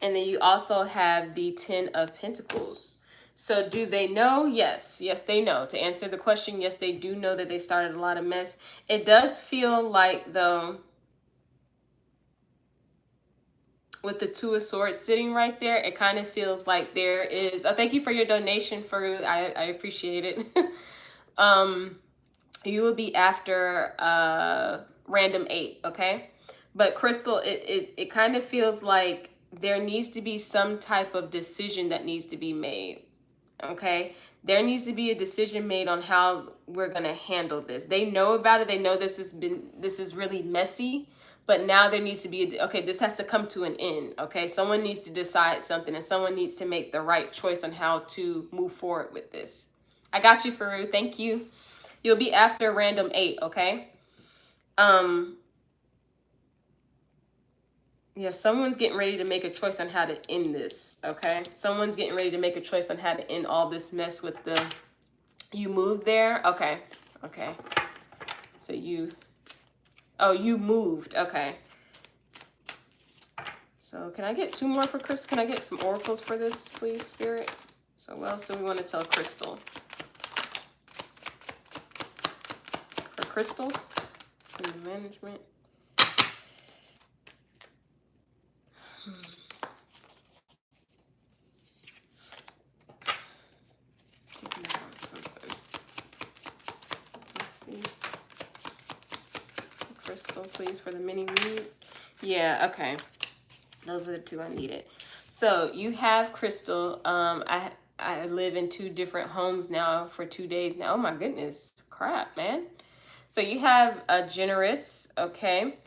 And then you also have the Ten of Pentacles. So do they know? Yes. Yes, they know. To answer the question, yes, they do know that they started a lot of mess. It does feel like, though, with the Two of Swords sitting right there, it kind of feels like there is... Oh, thank you for your donation, Faru. I appreciate it. You will be after random 8, okay? But Crystal, it kind of feels like there needs to be some type of decision that needs to be made. Okay, there needs to be a decision made on how we're gonna handle this. They know about it. They know this is really messy, but now there needs to be okay, this has to come to an end. Okay, someone needs to decide something, and someone needs to make the right choice on how to move forward with this. I got you, Faru. Thank you. You'll be after random 8. Okay. Yeah, someone's getting ready to make a choice on how to end this, okay? Someone's getting ready to make a choice on how to end all this mess with the... You moved there? Okay, okay. So you... Oh, you moved, okay. So can I get 2 more for Crystal? Can I get some oracles for this, please, Spirit? So what else do we want to tell Crystal? For Crystal? For the management? Crystal, please, for the mini read. Yeah, okay. Those are the 2 I needed. So you have Crystal. I live in 2 different homes now for 2 days now. Oh my goodness, crap, man. So you have a generous, okay,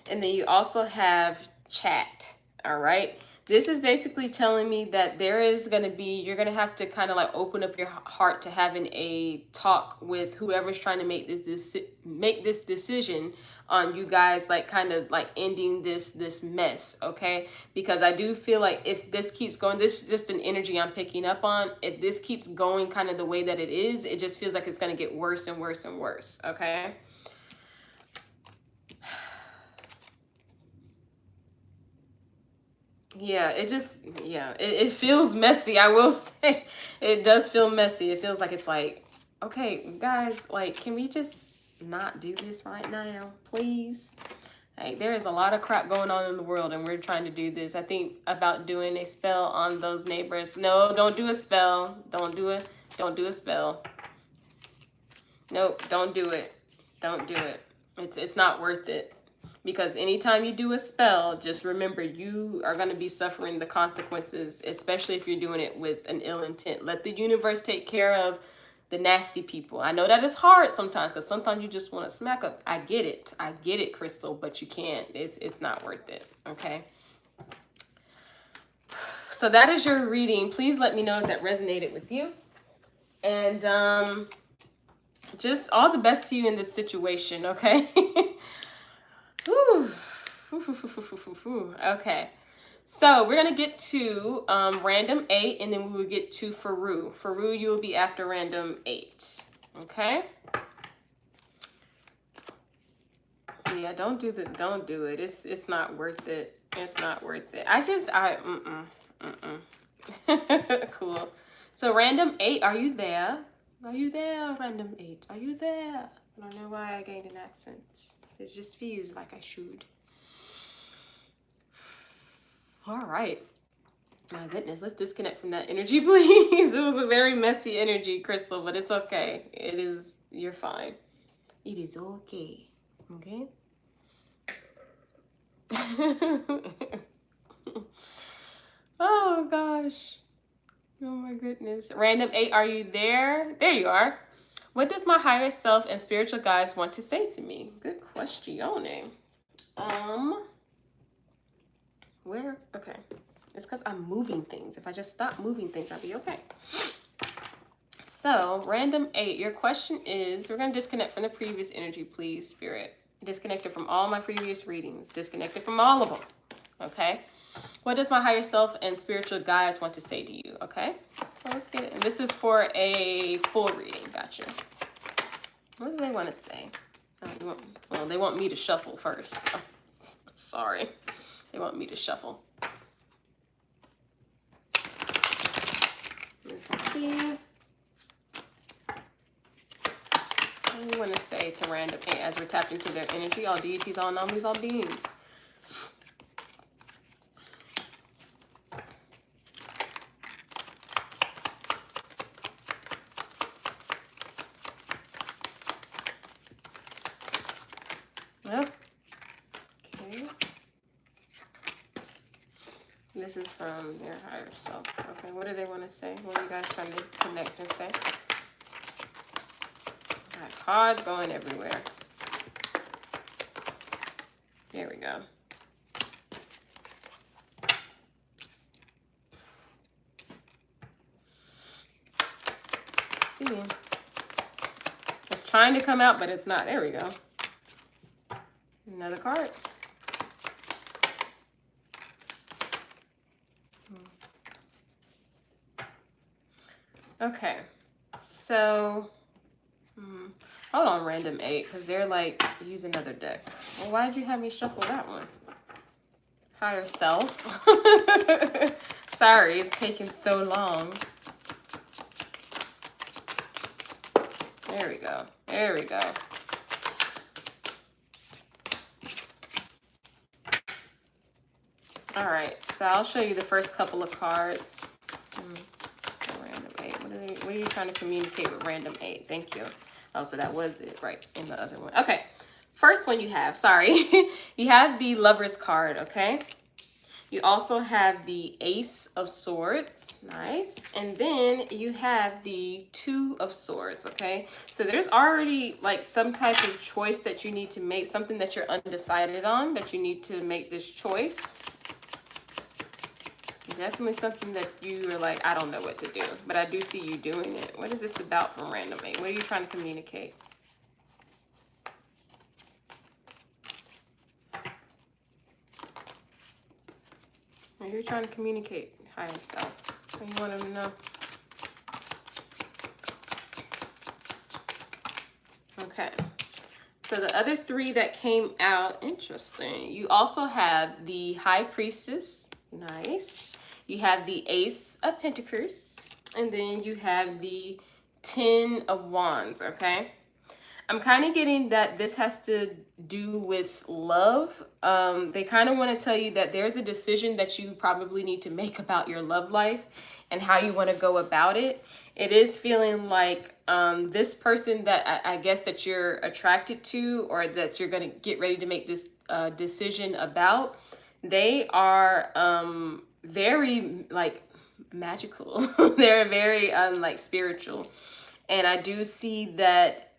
and then you also have chat. All right. This is basically telling me that there is going to be, you're going to have to kind of like open up your heart to having a talk with whoever's trying to make this decision on you guys, like kind of like ending this mess, okay? Because I do feel like if this keeps going, this is just an energy I'm picking up on. If this keeps going kind of the way that it is, it just feels like it's going to get worse and worse and worse, okay? Yeah, it feels messy. I will say it does feel messy. It feels like it's like, okay, guys, like, can we just not do this right now, please? Like, there is a lot of crap going on in the world, and we're trying to do this. I think about doing a spell on those neighbors. No, don't do a spell. Don't do a spell. Nope, don't do it. Don't do it. It's not worth it. Because anytime you do a spell, just remember you are going to be suffering the consequences, especially if you're doing it with an ill intent. Let the universe take care of the nasty people. I know that is hard sometimes because sometimes you just want to smack up. I get it, Crystal, but you can't. It's not worth it, okay? So that is your reading. Please let me know if that resonated with you. And just all the best to you in this situation, okay? Whew. Okay, so we're gonna get to random 8, and then we will get to Faru. Faru, you will be after random 8. Okay. Yeah, don't do it. It's not worth it. It's not worth it. Cool. So random 8, are you there? Are you there, random 8? Are you there? I don't know why I gained an accent. It just feels like I should. All right. My goodness, let's disconnect from that energy, please. It was a very messy energy, Crystal, but it's okay. You're fine. It is okay. Okay? Oh, gosh. Oh, my goodness. Random 8, are you there? There you are. What does my higher self and spiritual guides want to say to me? Good question. Where? Okay. It's because I'm moving things. If I just stop moving things, I'll be okay. So, random 8, your question is, we're going to disconnect from the previous energy, please, Spirit. Disconnected from all my previous readings. Disconnected from all of them. Okay? What does my higher self and spiritual guides want to say to you? Okay? So let's get it. And this is for a full reading. Gotcha. What do they want to say? Oh, well, they want me to shuffle first. Oh, sorry. They want me to shuffle. Let's see. What do you want to say to random 8 as we're tapped into their energy? All deities, all anomalies, all beings. Yep. Okay. This is from their higher self. Okay, what do they want to say? What are you guys trying to connect and say? Got cards going everywhere. There we go. Let's see. It's trying to come out, but it's not. There we go. Another card. Okay, so hold on, random 8, because they're like, use another deck. Well, why did you have me shuffle that one? Higher self. Sorry, it's taking so long. There we go. There we go. All right, so I'll show you the first couple of cards. Random 8. What are you trying to communicate with random 8? Thank you. Oh, so that was it right in the other one. Okay, first one you have, sorry. You have the Lover's card, okay? You also have the Ace of Swords, nice. And then you have the Two of Swords, okay? So there's already like some type of choice that you need to make, something that you're undecided on, that you need to make this choice. Definitely something that you are like, I don't know what to do, but I do see you doing it. What is this about from random 8? What are you trying to communicate? What are you trying to communicate, higher self? What do you want them to know? Okay. So the other 3 that came out, interesting. You also have the High Priestess, nice. You have the Ace of Pentacles, and then you have the 10 of Wands, okay? I'm kind of getting that this has to do with love. They kind of want to tell you that there's a decision that you probably need to make about your love life and how you want to go about it. It is feeling like this person that I guess that you're attracted to, or that you're going to get ready to make this decision about, they are very like magical. They're very like spiritual, and I do see that.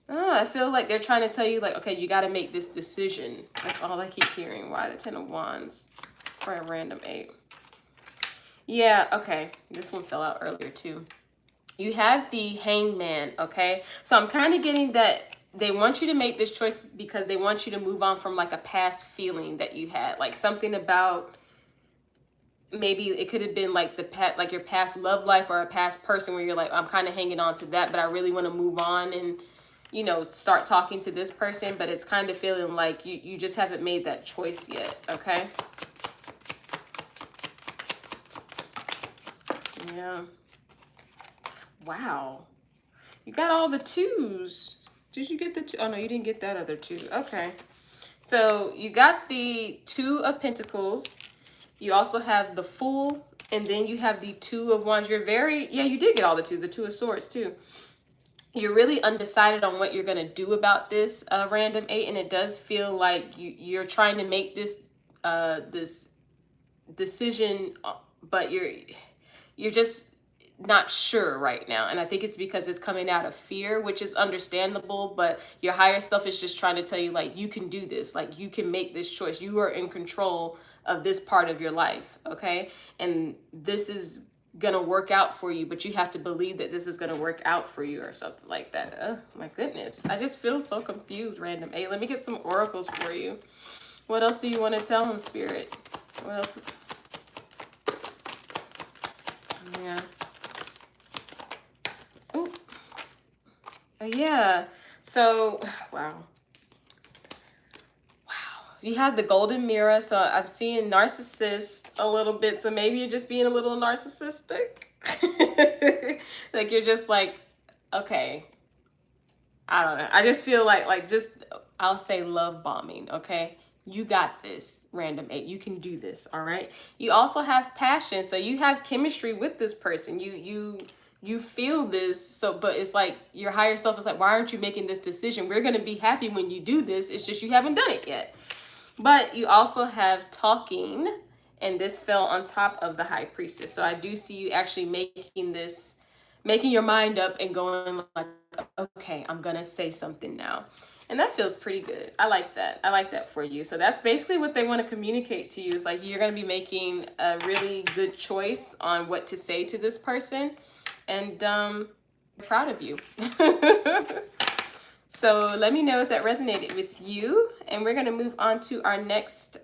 I feel like they're trying to tell you like, okay, you got to make this decision. That's all I keep hearing. Why the 10 of Wands for a random 8? Yeah, okay, this one fell out earlier too. You have the Hangman, okay? So I'm kind of getting that they want you to make this choice because they want you to move on from like a past feeling that you had, like something about, maybe it could have been like like your past love life or a past person where you're like, I'm kind of hanging on to that, but I really want to move on and, you know, start talking to this person, but it's kind of feeling like you just haven't made that choice yet, okay? Yeah. Wow. You got all the 2s. Did you get the 2? Oh, no, you didn't get that other 2. Okay. So you got the 2 of Pentacles. You also have the Fool. And then you have the 2 of Wands. You're very, yeah, you did get all the 2s. The 2 of Swords, too. You're really undecided on what you're going to do about this random 8. And it does feel like you're trying to make this this decision, but you're just not sure right now. And I think it's because it's coming out of fear, which is understandable, but your higher self is just trying to tell you, like, you can do this, like, you can make this choice. You are in control of this part of your life, okay? And this is gonna work out for you, but you have to believe that this is gonna work out for you or something like that. Oh my goodness, I just feel so confused, random. Hey, let me get some oracles for you. What else do you want to tell him, Spirit? What else? Yeah. Oh, yeah. So, wow. You have the golden mirror, so I'm seeing narcissist a little bit. So maybe you're just being a little narcissistic. Like you're just like, okay, I don't know. I just feel like just, I'll say love bombing, okay? You got this, random 8. You can do this, all right? You also have passion, so you have chemistry with this person. You feel this, so but it's like your higher self is like, why aren't you making this decision? We're gonna be happy when you do this. It's just you haven't done it yet. But you also have talking, and this fell on top of the high priestess. So I do see you actually making your mind up and going like, okay, I'm gonna say something now. And that feels pretty good. I like that. I like that for you. So that's basically what they want to communicate to you. Is like you're gonna be making a really good choice on what to say to this person. And I'm proud of you. So let me know if that resonated with you. And we're going to move on to our next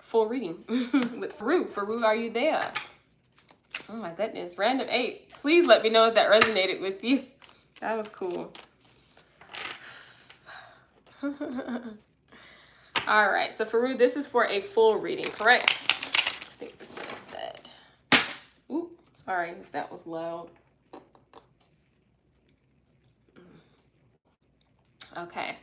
full reading with Faru. Faru, are you there? Oh my goodness. Random 8. Please let me know if that resonated with you. That was cool. All right. So Faru, this is for a full reading, correct? I think that's what it said. Ooh, sorry if that was loud. Okay,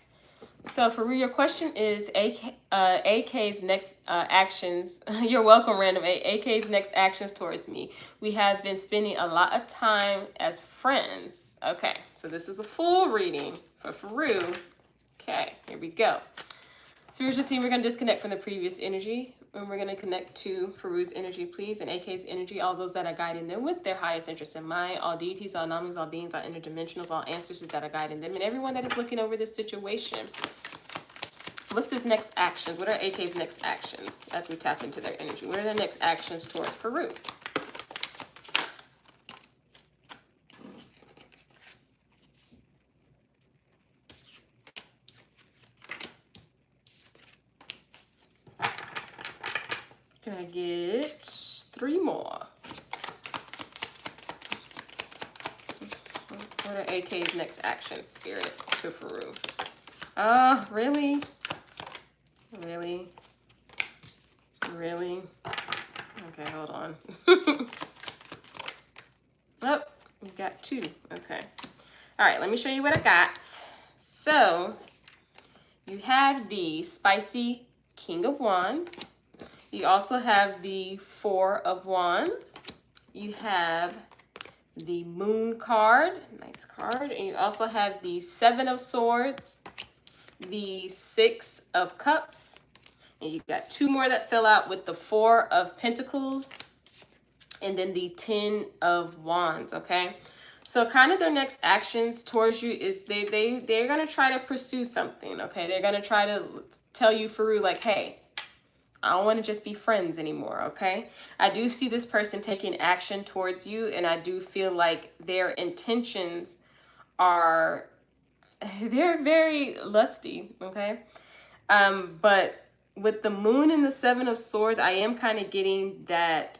so Faru, your question is AK's next actions. You're welcome, random. AK's next actions towards me. We have been spending a lot of time as friends. Okay, so this is a full reading for Faru. Okay, here we go. Spiritual team, we're going to disconnect from the previous energy, and we're going to connect to Faru's energy, please, and AK's energy, all those that are guiding them with their highest interest in mind, all deities, all anomalies, all beings, all interdimensionals, all ancestors that are guiding them, and everyone that is looking over this situation. What's this next action? What are AK's next actions as we tap into their energy? What are the next actions towards Faru? Can I get 3 more? What are AK's next actions, Spirit, to Faru? Really? Really? Really? Okay, hold on. Oh, we got 2. Okay. All right, let me show you what I got. So, you have the spicy King of Wands. You also have the 4 of Wands. You have the Moon card, nice card. And you also have the 7 of Swords, the 6 of Cups. And you got 2 more that fell out with the 4 of Pentacles and then the 10 of Wands, okay? So kind of their next actions towards you is they're going to try to pursue something, okay? They're going to try to tell you, Faru, like, hey, I don't want to just be friends anymore, okay? I do see this person taking action towards you, and I do feel like their intentions are, they're very lusty, okay? But with the Moon and the 7 of Swords, I am kind of getting that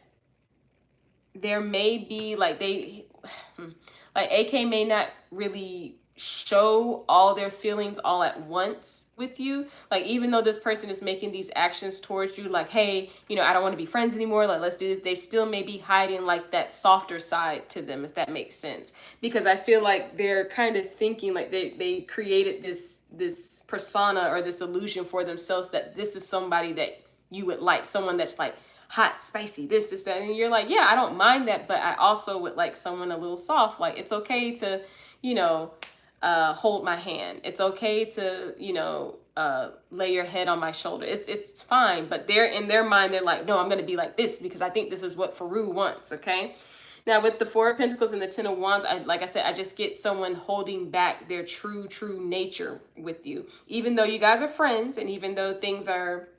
there may be, like, like AK may not really show all their feelings all at once with you. Like, even though this person is making these actions towards you, like, hey, you know, I don't want to be friends anymore, like, let's do this, they still may be hiding like that softer side to them, if that makes sense. Because I feel like they're kind of thinking like they created this persona or this illusion for themselves that this is somebody that you would like, someone that's like hot, spicy, this, that, and you're like, yeah, I don't mind that, but I also would like someone a little soft. Like, it's okay to, you know, hold my hand. It's okay to, you know, lay your head on my shoulder. It's fine. But they're in their mind, they're like, no, I'm going to be like this because I think this is what Faru wants. Okay. Now with the Four of Pentacles and the Ten of Wands, like I said, I just get someone holding back their true nature with you. Even though you guys are friends, and even though things are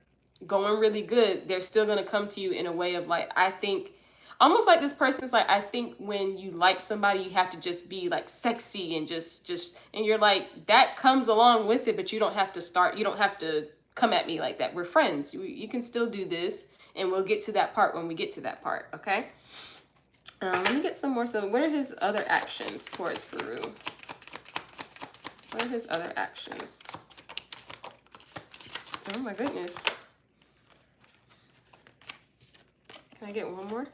going really good, they're still going to come to you in a way of like, I think, almost like this person's like, I think when you like somebody, you have to just be like sexy and just, and you're like, that comes along with it, but you don't have to come at me like that. We're friends. You can still do this, and we'll get to that part when we get to that part. Okay. Let me get some more. So what are his other actions towards Faru? What are his other actions? Oh my goodness. Can I get one more?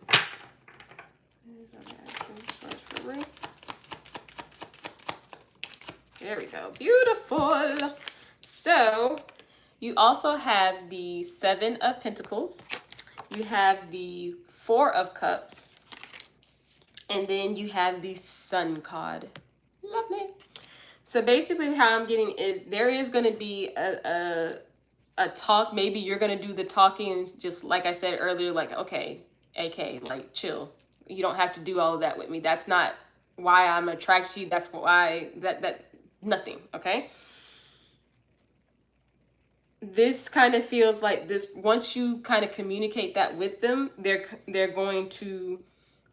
His other actions towards Faru. There we go. Beautiful. So you also have the Seven of Pentacles. You have the Four of Cups. And then you have the Sun card. Lovely. So basically how I'm getting is there is going to be a talk. Maybe you're going to do the talking, and just like I said earlier, like, okay, AK, like, chill. You don't have to do all of that with me. That's not why I'm attracted to you. That's why nothing. Okay. This kind of feels like this, once you kind of communicate that with them, they're going to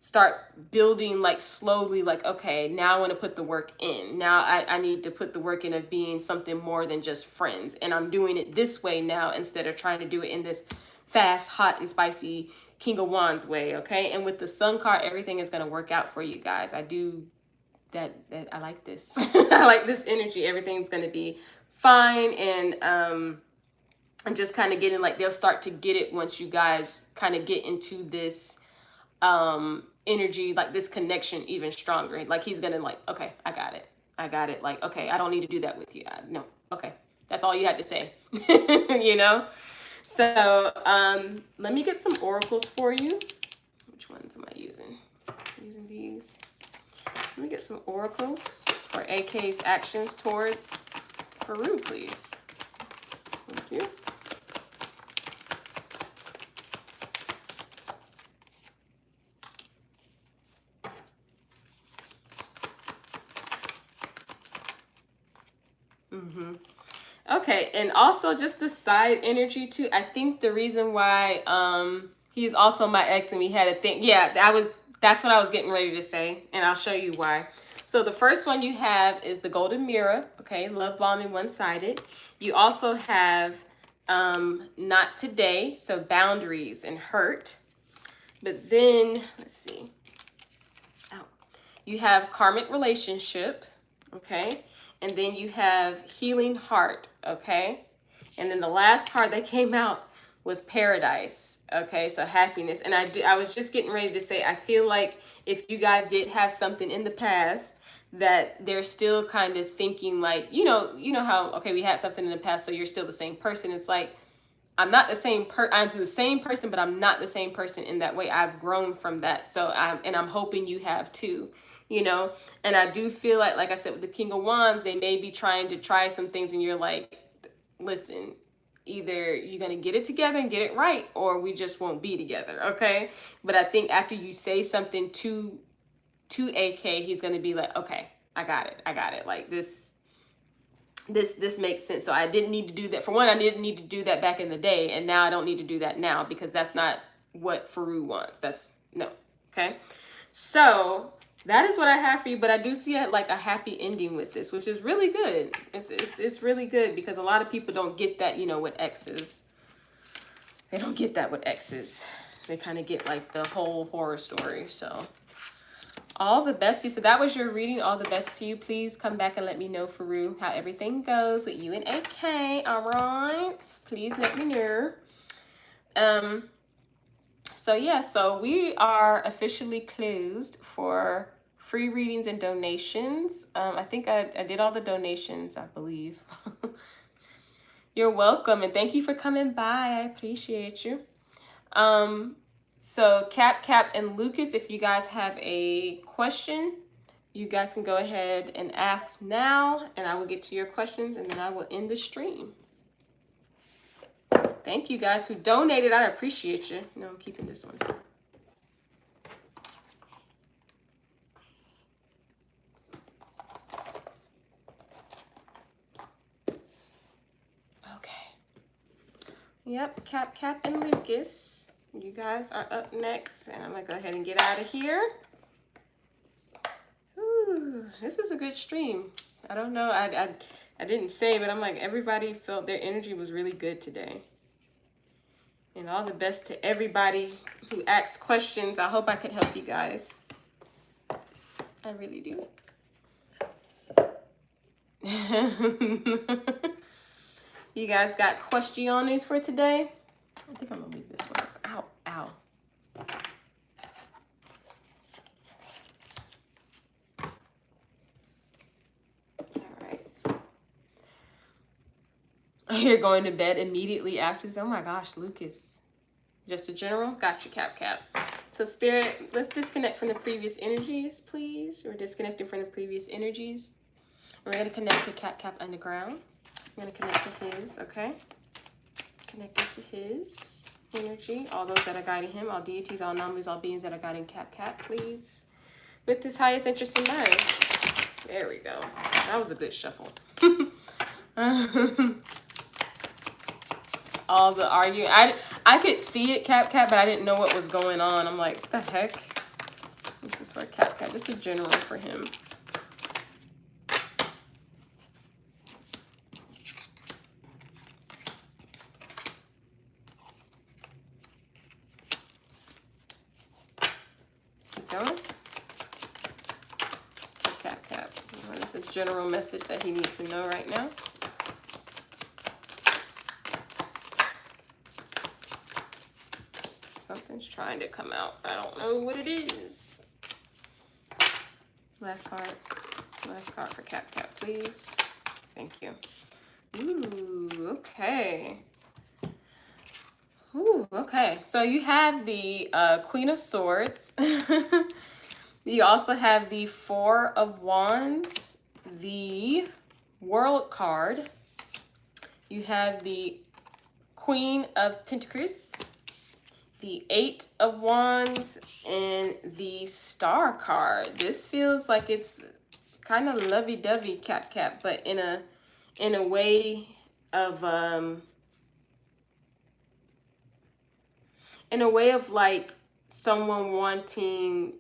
start building like slowly, like, okay, now I want to put the work in. Now I need to put the work in of being something more than just friends. And I'm doing it this way now instead of trying to do it in this fast, hot, and spicy King of Wands way. Okay. And with the Sun card, everything is going to work out for you guys. I do that I like this. I like this energy. Everything's going to be fine. And I'm just kind of getting like, they'll start to get it once you guys kind of get into this energy, like this connection even stronger. Like he's gonna like, okay, I got it. Like, okay, I don't need to do that with you. No, okay, that's all you had to say. You know. So let me get some oracles for you. Which ones am I using? Using these. Let me get some oracles for AK's actions towards Faru, please. Thank you. Okay, and also just a side energy too. I think the reason why he's also my ex and we had a thing. Yeah, that's what I was getting ready to say, and I'll show you why. So the first one you have is the Golden Mirror. Okay, love bombing one-sided. You also have not today, so boundaries and hurt. But then let's see. Oh, you have karmic relationship. Okay. And then you have healing heart, okay? And then the last card that came out was paradise, okay? So happiness. And I was just getting ready to say, I feel like if you guys did have something in the past that they're still kind of thinking like, you know how, okay, we had something in the past, so you're still the same person. It's like, I'm the same person, but I'm not the same person in that way. I've grown from that. So I'm hoping you have too. You know, and I do feel like I said, with the King of Wands, they may be trying to try some things and you're like, listen, either you're going to get it together and get it right, or we just won't be together. Okay. But I think after you say something to AK, he's going to be like, okay, I got it. Like this makes sense. So I didn't need to do that. For one, I didn't need to do that back in the day. And now I don't need to do that now, because that's not what Faru wants. No. Okay. So that is what I have for you, but I do see like a happy ending with this, which is really good. It's really good, because a lot of people don't get that, with exes. They don't get that with exes. They kind of get like the whole horror story. So all the best to you. So that was your reading. All the best to you. Please come back and let me know, Faru, how everything goes with you and AK. All right. Please let me know. So yeah, so we are officially closed for free readings and donations. I think I did all the donations, I believe. You're welcome, and thank you for coming by. I appreciate you. So Cap, and Lucas, if you guys have a question, you guys can go ahead and ask now, and I will get to your questions, and then I will end the stream. Thank you guys who donated. I appreciate you. No, I'm keeping this one. Yep, Cap and Lucas. You guys are up next, and I'm gonna go ahead and get out of here. Ooh, this was a good stream. I don't know, I didn't say, but I'm like, everybody felt their energy was really good today. And all the best to everybody who asked questions. I hope I could help you guys. I really do. You guys got questions for today? I think I'm gonna leave this one. Ow, ow. All right. You're going to bed immediately after this. Oh my gosh, Lucas. Just a general? Got you, Cap. So Spirit, let's disconnect from the previous energies, please. We're disconnecting from the previous energies. We're gonna connect to Cap underground. I'm gonna connect to his, okay? Connected to his energy. All those that are guiding him, all deities, all anomalies, all beings that are guiding Cap, please. With his highest interest in mind. There we go. That was a good shuffle. All the arguing. I could see it, Cap, but I didn't know what was going on. I'm like, what the heck? This is for Cap, just a general for him. Keep going. Cap. That's a general message that he needs to know right now. Something's trying to come out. I don't know what it is. Last card for Cap, please. Thank you. Ooh, okay. Ooh, okay. So you have the Queen of Swords. You also have the Four of Wands, the World card. You have the Queen of Pentacles, the Eight of Wands, and the Star card. This feels like it's kind of lovey-dovey, Cap, but in a way of like someone wanting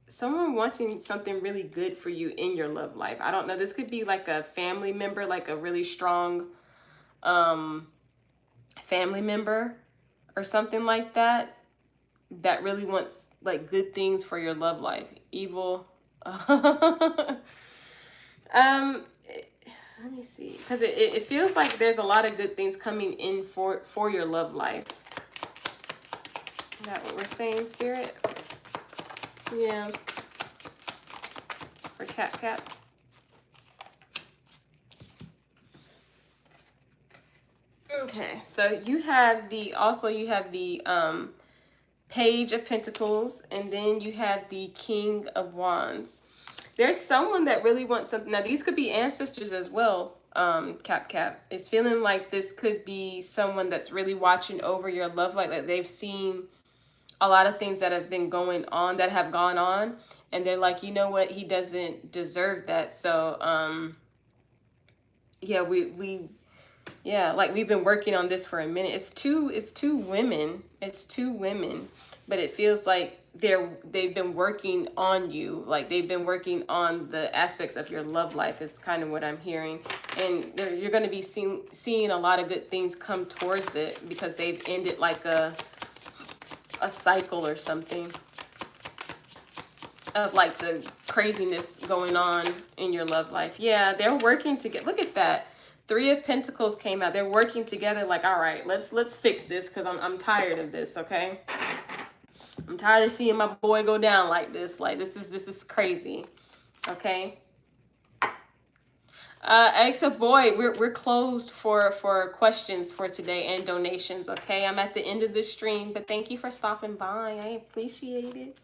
something really good for you in your love life. I don't know. This could be like a family member, like a really strong family member or something like that really wants like good things for your love life. Evil. Let me see, because it feels like there's a lot of good things coming in for your love life. Is that what we're saying, Spirit? Yeah. For Cap. Okay, so you have the Page of Pentacles, and then you have the King of Wands. There's someone that really wants something. Now, these could be ancestors as well, Cap. It's feeling like this could be someone that's really watching over your love life. Like they've seen a lot of things that have gone on, and they're like, you know what? He doesn't deserve that. So, yeah, like we've been working on this for a minute. It's two women, but it feels like they've been working on you. Like they've been working on the aspects of your love life is kind of what I'm hearing. And you're going to be seeing a lot of good things come towards it because they've ended like a cycle or something of like the craziness going on in your love life. Yeah, they're working together. Look at that. Three of Pentacles came out. They're working together like, all right, let's fix this because I'm tired of this, okay? I'm tired of seeing my boy go down like this. Like this is crazy. Okay? XOXO boy, we're closed for questions for today and donations, okay? I'm at the end of this stream, but thank you for stopping by. I appreciate it.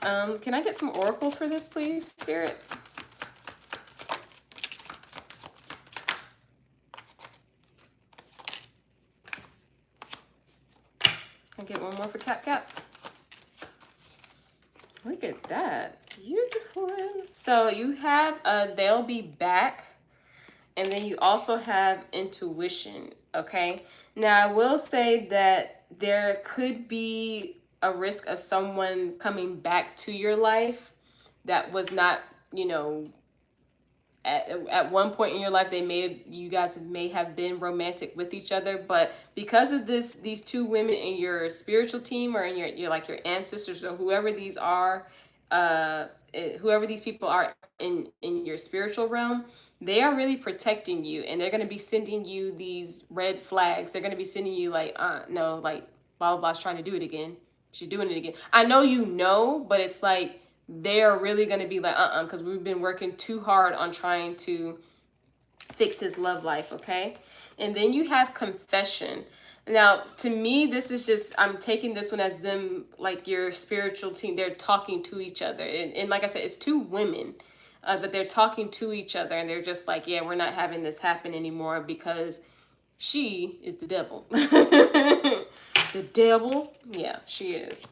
Can I get some oracles for this, please, Spirit? Can I get one more for Cap? Look at that. Beautiful. So you have they'll be back, and then you also have intuition. Okay. Now, I will say that there could be a risk of someone coming back to your life that was not, you know, at one point in your life you guys may have been romantic with each other, but because of these two women in your spiritual team, or in your like your ancestors, or whoever these are, whoever these people are in your spiritual realm, they are really protecting you, and they're going to be sending you these red flags. They're going to be sending you like, no, like blah blah blah's trying to do it again. She's doing it again. I know, you know, but it's like they're really going to be like, because we've been working too hard on trying to fix his love life. Okay. And then you have confession. Now, to me, this is just, I'm taking this one as them, like your spiritual team. They're talking to each other. And like I said, it's two women, but they're talking to each other, and they're just like, yeah, we're not having this happen anymore because she is the devil. The devil. Yeah, she is.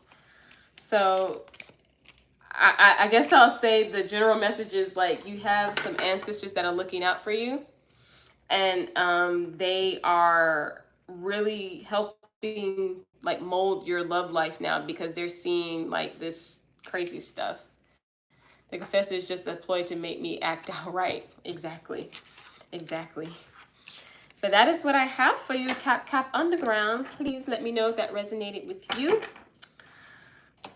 So I guess I'll say the general message is like, you have some ancestors that are looking out for you, and they are really helping like mold your love life now, because they're seeing like this crazy stuff. The confessor is just a ploy to make me act out right. Exactly. Exactly. But that is what I have for you, Cap Underground. Please let me know if that resonated with you.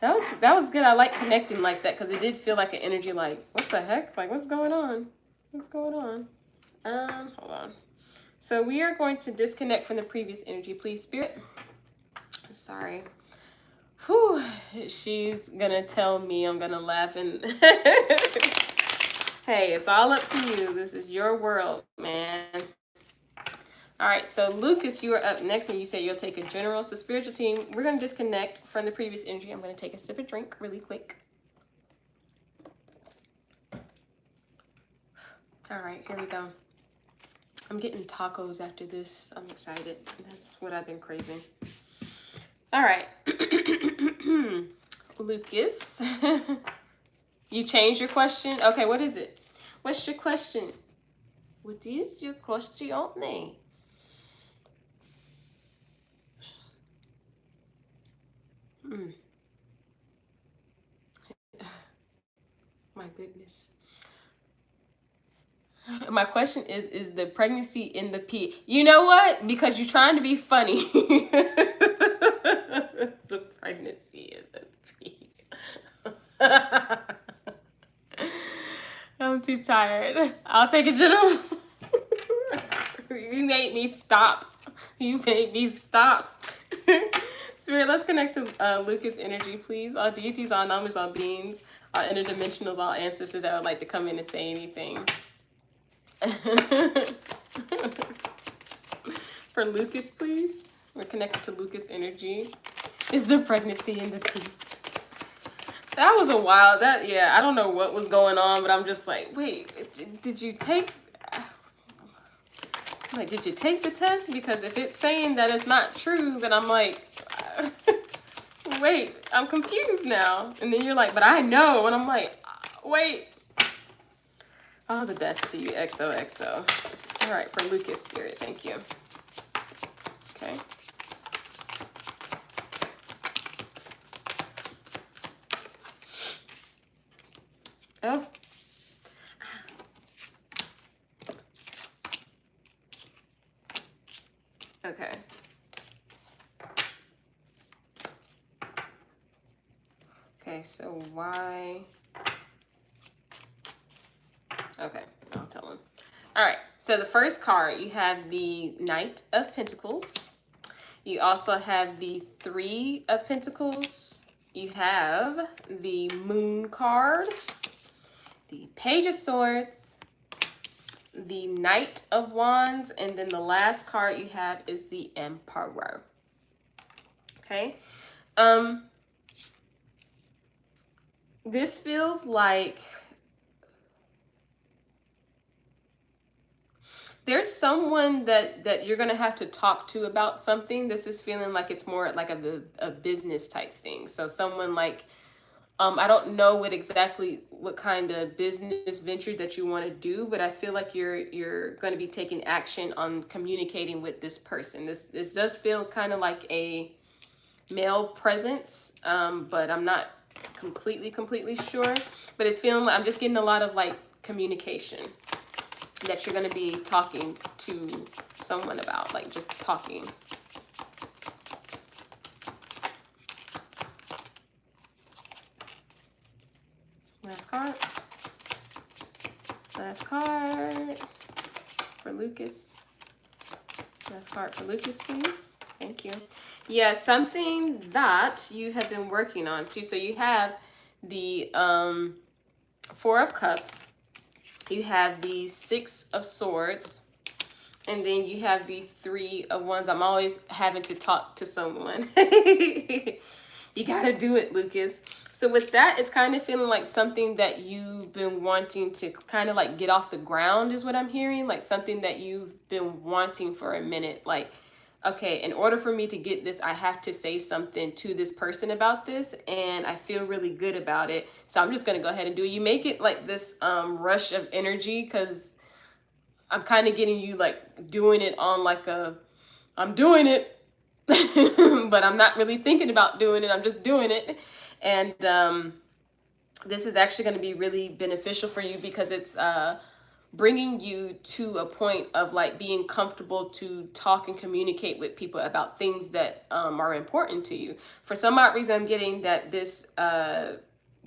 That was good. I like connecting like that, because it did feel like an energy like, what the heck? Like, what's going on? What's going on? Hold on. So we are going to disconnect from the previous energy, please, Spirit. Sorry. Whew. She's gonna tell me I'm gonna laugh, and hey, it's all up to you. This is your world, man. All right, so Lucas, you are up next, and you say you'll take a general. So spiritual team, we're going to disconnect from the previous energy. I'm going to take a sip of drink really quick. All right, here we go. I'm getting tacos after this. I'm excited. That's what I've been craving. All right. Lucas, you changed your question? Okay, what is it? What's your question? What is your question? My goodness. My question is the pregnancy in the pee? You know what? Because you're trying to be funny. The pregnancy in the pee. I'm too tired. I'll take a general. You made me stop. You made me stop. Spirit, let's connect to Lucas energy, please. All deities, all namas, all beings, all interdimensionals, all ancestors that would like to come in and say anything. For Lucas, please. We're connected to Lucas energy. Is the pregnancy in the pee? That was a wild, yeah, I don't know what was going on, but I'm just like, wait, did you take the test? Because if it's saying that it's not true, then I'm like, wait, I'm confused now. And then you're like, but I know. And I'm like, wait. All the best to you, XOXO. All right, for Lucas Spirit, thank you. Okay. Oh. Okay. Okay, so why? Okay, I'll tell him. All right, so the first card, you have the Knight of Pentacles. You also have the Three of Pentacles. You have the Moon card, the Page of Swords, the Knight of Wands, and then the last card you have is the Emperor. Okay. This feels like there's someone that you're gonna have to talk to about something. This is feeling like it's more like a business type thing. So someone like I don't know what kind of business venture that you want to do, but I feel like you're going to be taking action on communicating with this person. This does feel kind of like a male presence, but I'm not completely sure. But it's feeling I'm just getting a lot of like communication that you're going to be talking to someone about, like just talking. Last card. Last card for Lucas. Last card for Lucas, please. Thank you. Yeah, something that you have been working on too. So you have the Four of Cups. You have the Six of Swords. And then you have the Three of Wands. I'm always having to talk to someone. You got to do it, Lucas. So with that, it's kind of feeling like something that you've been wanting to kind of like get off the ground is what I'm hearing. Like something that you've been wanting for a minute. Like, okay, in order for me to get this, I have to say something to this person about this. And I feel really good about it. So I'm just going to go ahead and do it. You make it like this rush of energy, because I'm kind of getting you like doing it on like I'm doing it. But I'm not really thinking about doing it. I'm just doing it. And this is actually going to be really beneficial for you, because it's bringing you to a point of like being comfortable to talk and communicate with people about things that are important to you. For some odd reason, I'm getting that this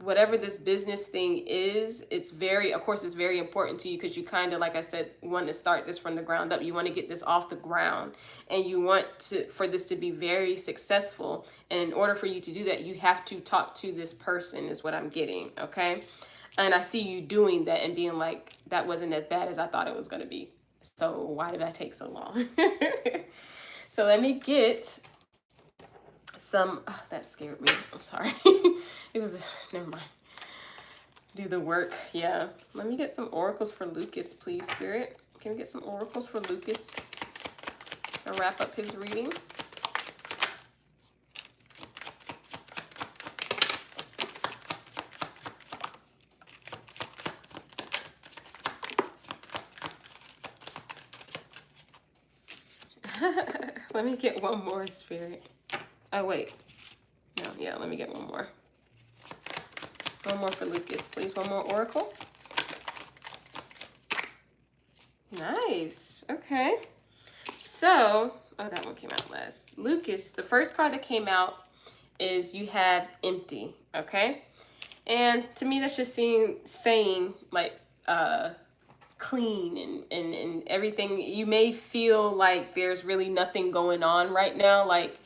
whatever this business thing is, it's very, of course, it's very important to you, because you kind of, like I said, want to start this from the ground up. You want to get this off the ground, and you want for this to be very successful. And in order for you to do that, you have to talk to this person, is what I'm getting. Okay. And I see you doing that and being like, that wasn't as bad as I thought it was going to be. So why did I take so long? So let me get some, oh, that scared me. I'm sorry. It was, never mind. Do the work. Yeah. Let me get some oracles for Lucas, please, Spirit. Can we get some oracles for Lucas to wrap up his reading? Let me get one more, Spirit. Oh, wait. No, yeah, let me get one more. One more for Lucas, please. One more oracle. Nice. Okay. So, oh, that one came out last. Lucas, the first card that came out is you have empty, okay? And to me, that's just saying like clean and everything. You may feel like there's really nothing going on right now, like,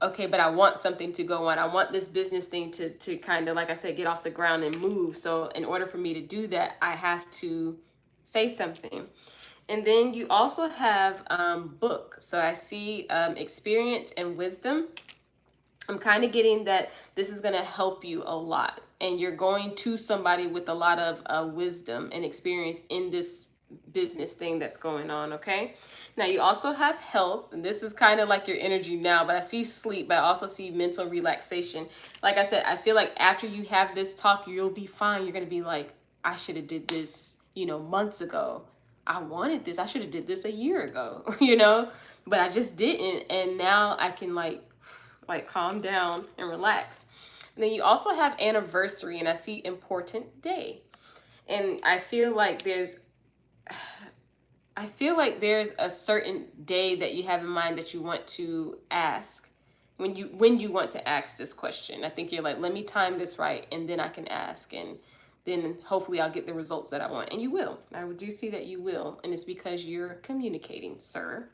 okay, but I want something to go on. I want this business thing to kind of, like I said, get off the ground and move. So in order for me to do that, I have to say something. And then you also have book. So I see experience and wisdom. I'm kind of getting that this is going to help you a lot. And you're going to somebody with a lot of wisdom and experience in this business thing that's going on, okay? Now you also have health, and this is kind of like your energy now, but I see sleep, but I also see mental relaxation. Like I said, I feel like after you have this talk, you'll be fine. You're going to be like, I should have did this, months ago. I wanted this. I should have did this a year ago, but I just didn't. And now I can like calm down and relax. And then you also have anniversary, and I see important day. And I feel like there's a certain day that you have in mind that you want to ask when you want to ask this question. I think you're like, let me time this right, and then I can ask, and then hopefully I'll get the results that I want. And you will. I do see that you will. And it's because you're communicating, sir.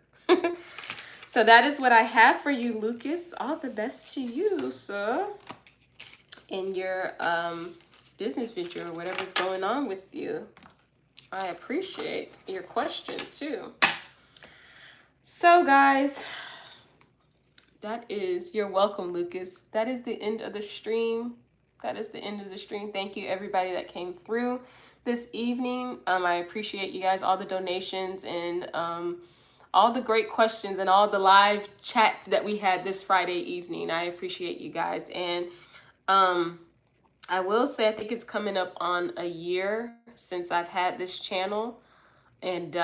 So that is what I have for you, Lucas. All the best to you, sir, in your business venture or whatever's going on with you. I appreciate your question too. So guys, you're welcome, Lucas. That is the end of the stream. Thank you everybody that came through this evening. I appreciate you guys, all the donations and all the great questions and all the live chats that we had this Friday evening. I appreciate you guys. And I will say I think it's coming up on a year since I've had this channel, and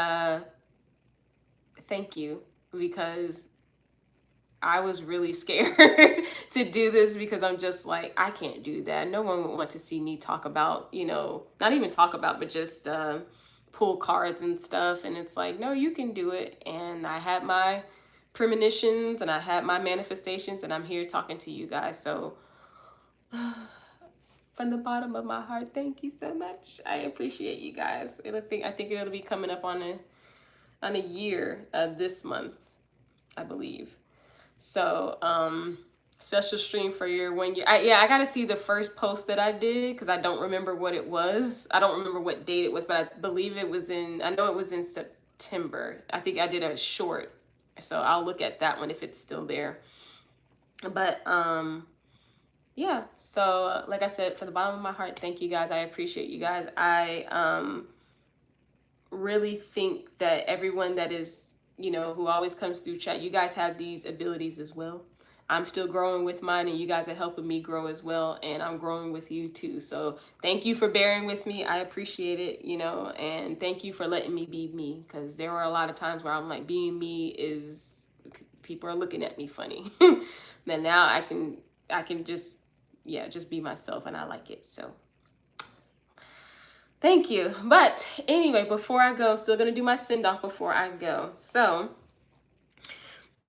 thank you, because I was really scared to do this, because I'm just like, I can't do that. No one would want to see me talk about, you know, not even talk about, but just pull cards and stuff. And it's like, no, you can do it. And I had my premonitions and I had my manifestations, and I'm here talking to you guys. So from the bottom of my heart, thank you so much. I appreciate you guys. I think it'll be coming up on a year this month, I believe. So, special stream for your 1 year. I got to see the first post that I did, because I don't remember what it was. I don't remember what date it was, but I believe it was I know it was in September. I think I did a short. So I'll look at that one if it's still there. But, yeah. So like I said, from the bottom of my heart, thank you guys. I appreciate you guys. I, really think that everyone that is, you know, who always comes through chat, you guys have these abilities as well. I'm still growing with mine, and you guys are helping me grow as well, and I'm growing with you too. So thank you for bearing with me. I appreciate it, you know, and thank you for letting me be me, because there were a lot of times where I'm like, being me is, people are looking at me funny. But now I can just, yeah, just be myself, and I like it. So thank you. But anyway, before I go, I'm still going to do my send off before I go. So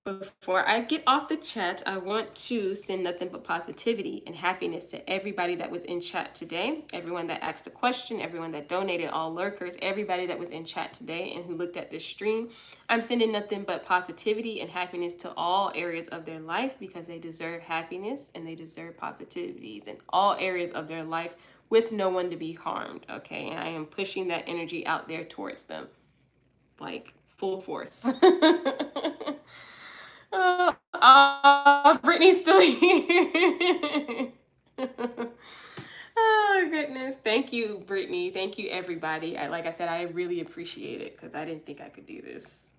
before I get off the chat, I want to send nothing but positivity and happiness to everybody that was in chat today, everyone that asked a question, everyone that donated, all lurkers, everybody that was in chat today and who looked at this stream. I'm sending nothing but positivity and happiness to all areas of their life, because they deserve happiness and they deserve positivities in all areas of their life, with no one to be harmed, okay? And I am pushing that energy out there towards them, like full force. Britney's still here. Oh, goodness. Thank you, Britney. Thank you, everybody. Like I said, I really appreciate it, because I didn't think I could do this.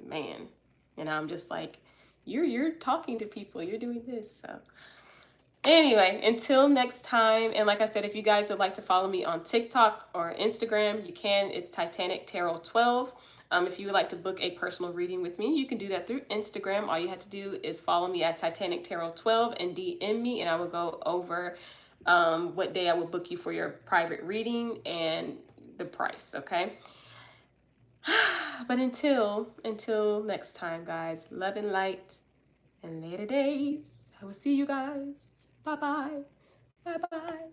Man. And I'm just like, you're talking to people. You're doing this. So anyway, until next time. And like I said, if you guys would like to follow me on TikTok or Instagram, you can. It's Titanic Tarot 12. If you would like to book a personal reading with me, you can do that through Instagram. All you have to do is follow me at Titanic Tarot 12 and DM me, and I will go over what day I will book you for your private reading and the price, okay? But until next time, guys, love and light, and later days. I will see you guys. Bye-bye. Bye-bye.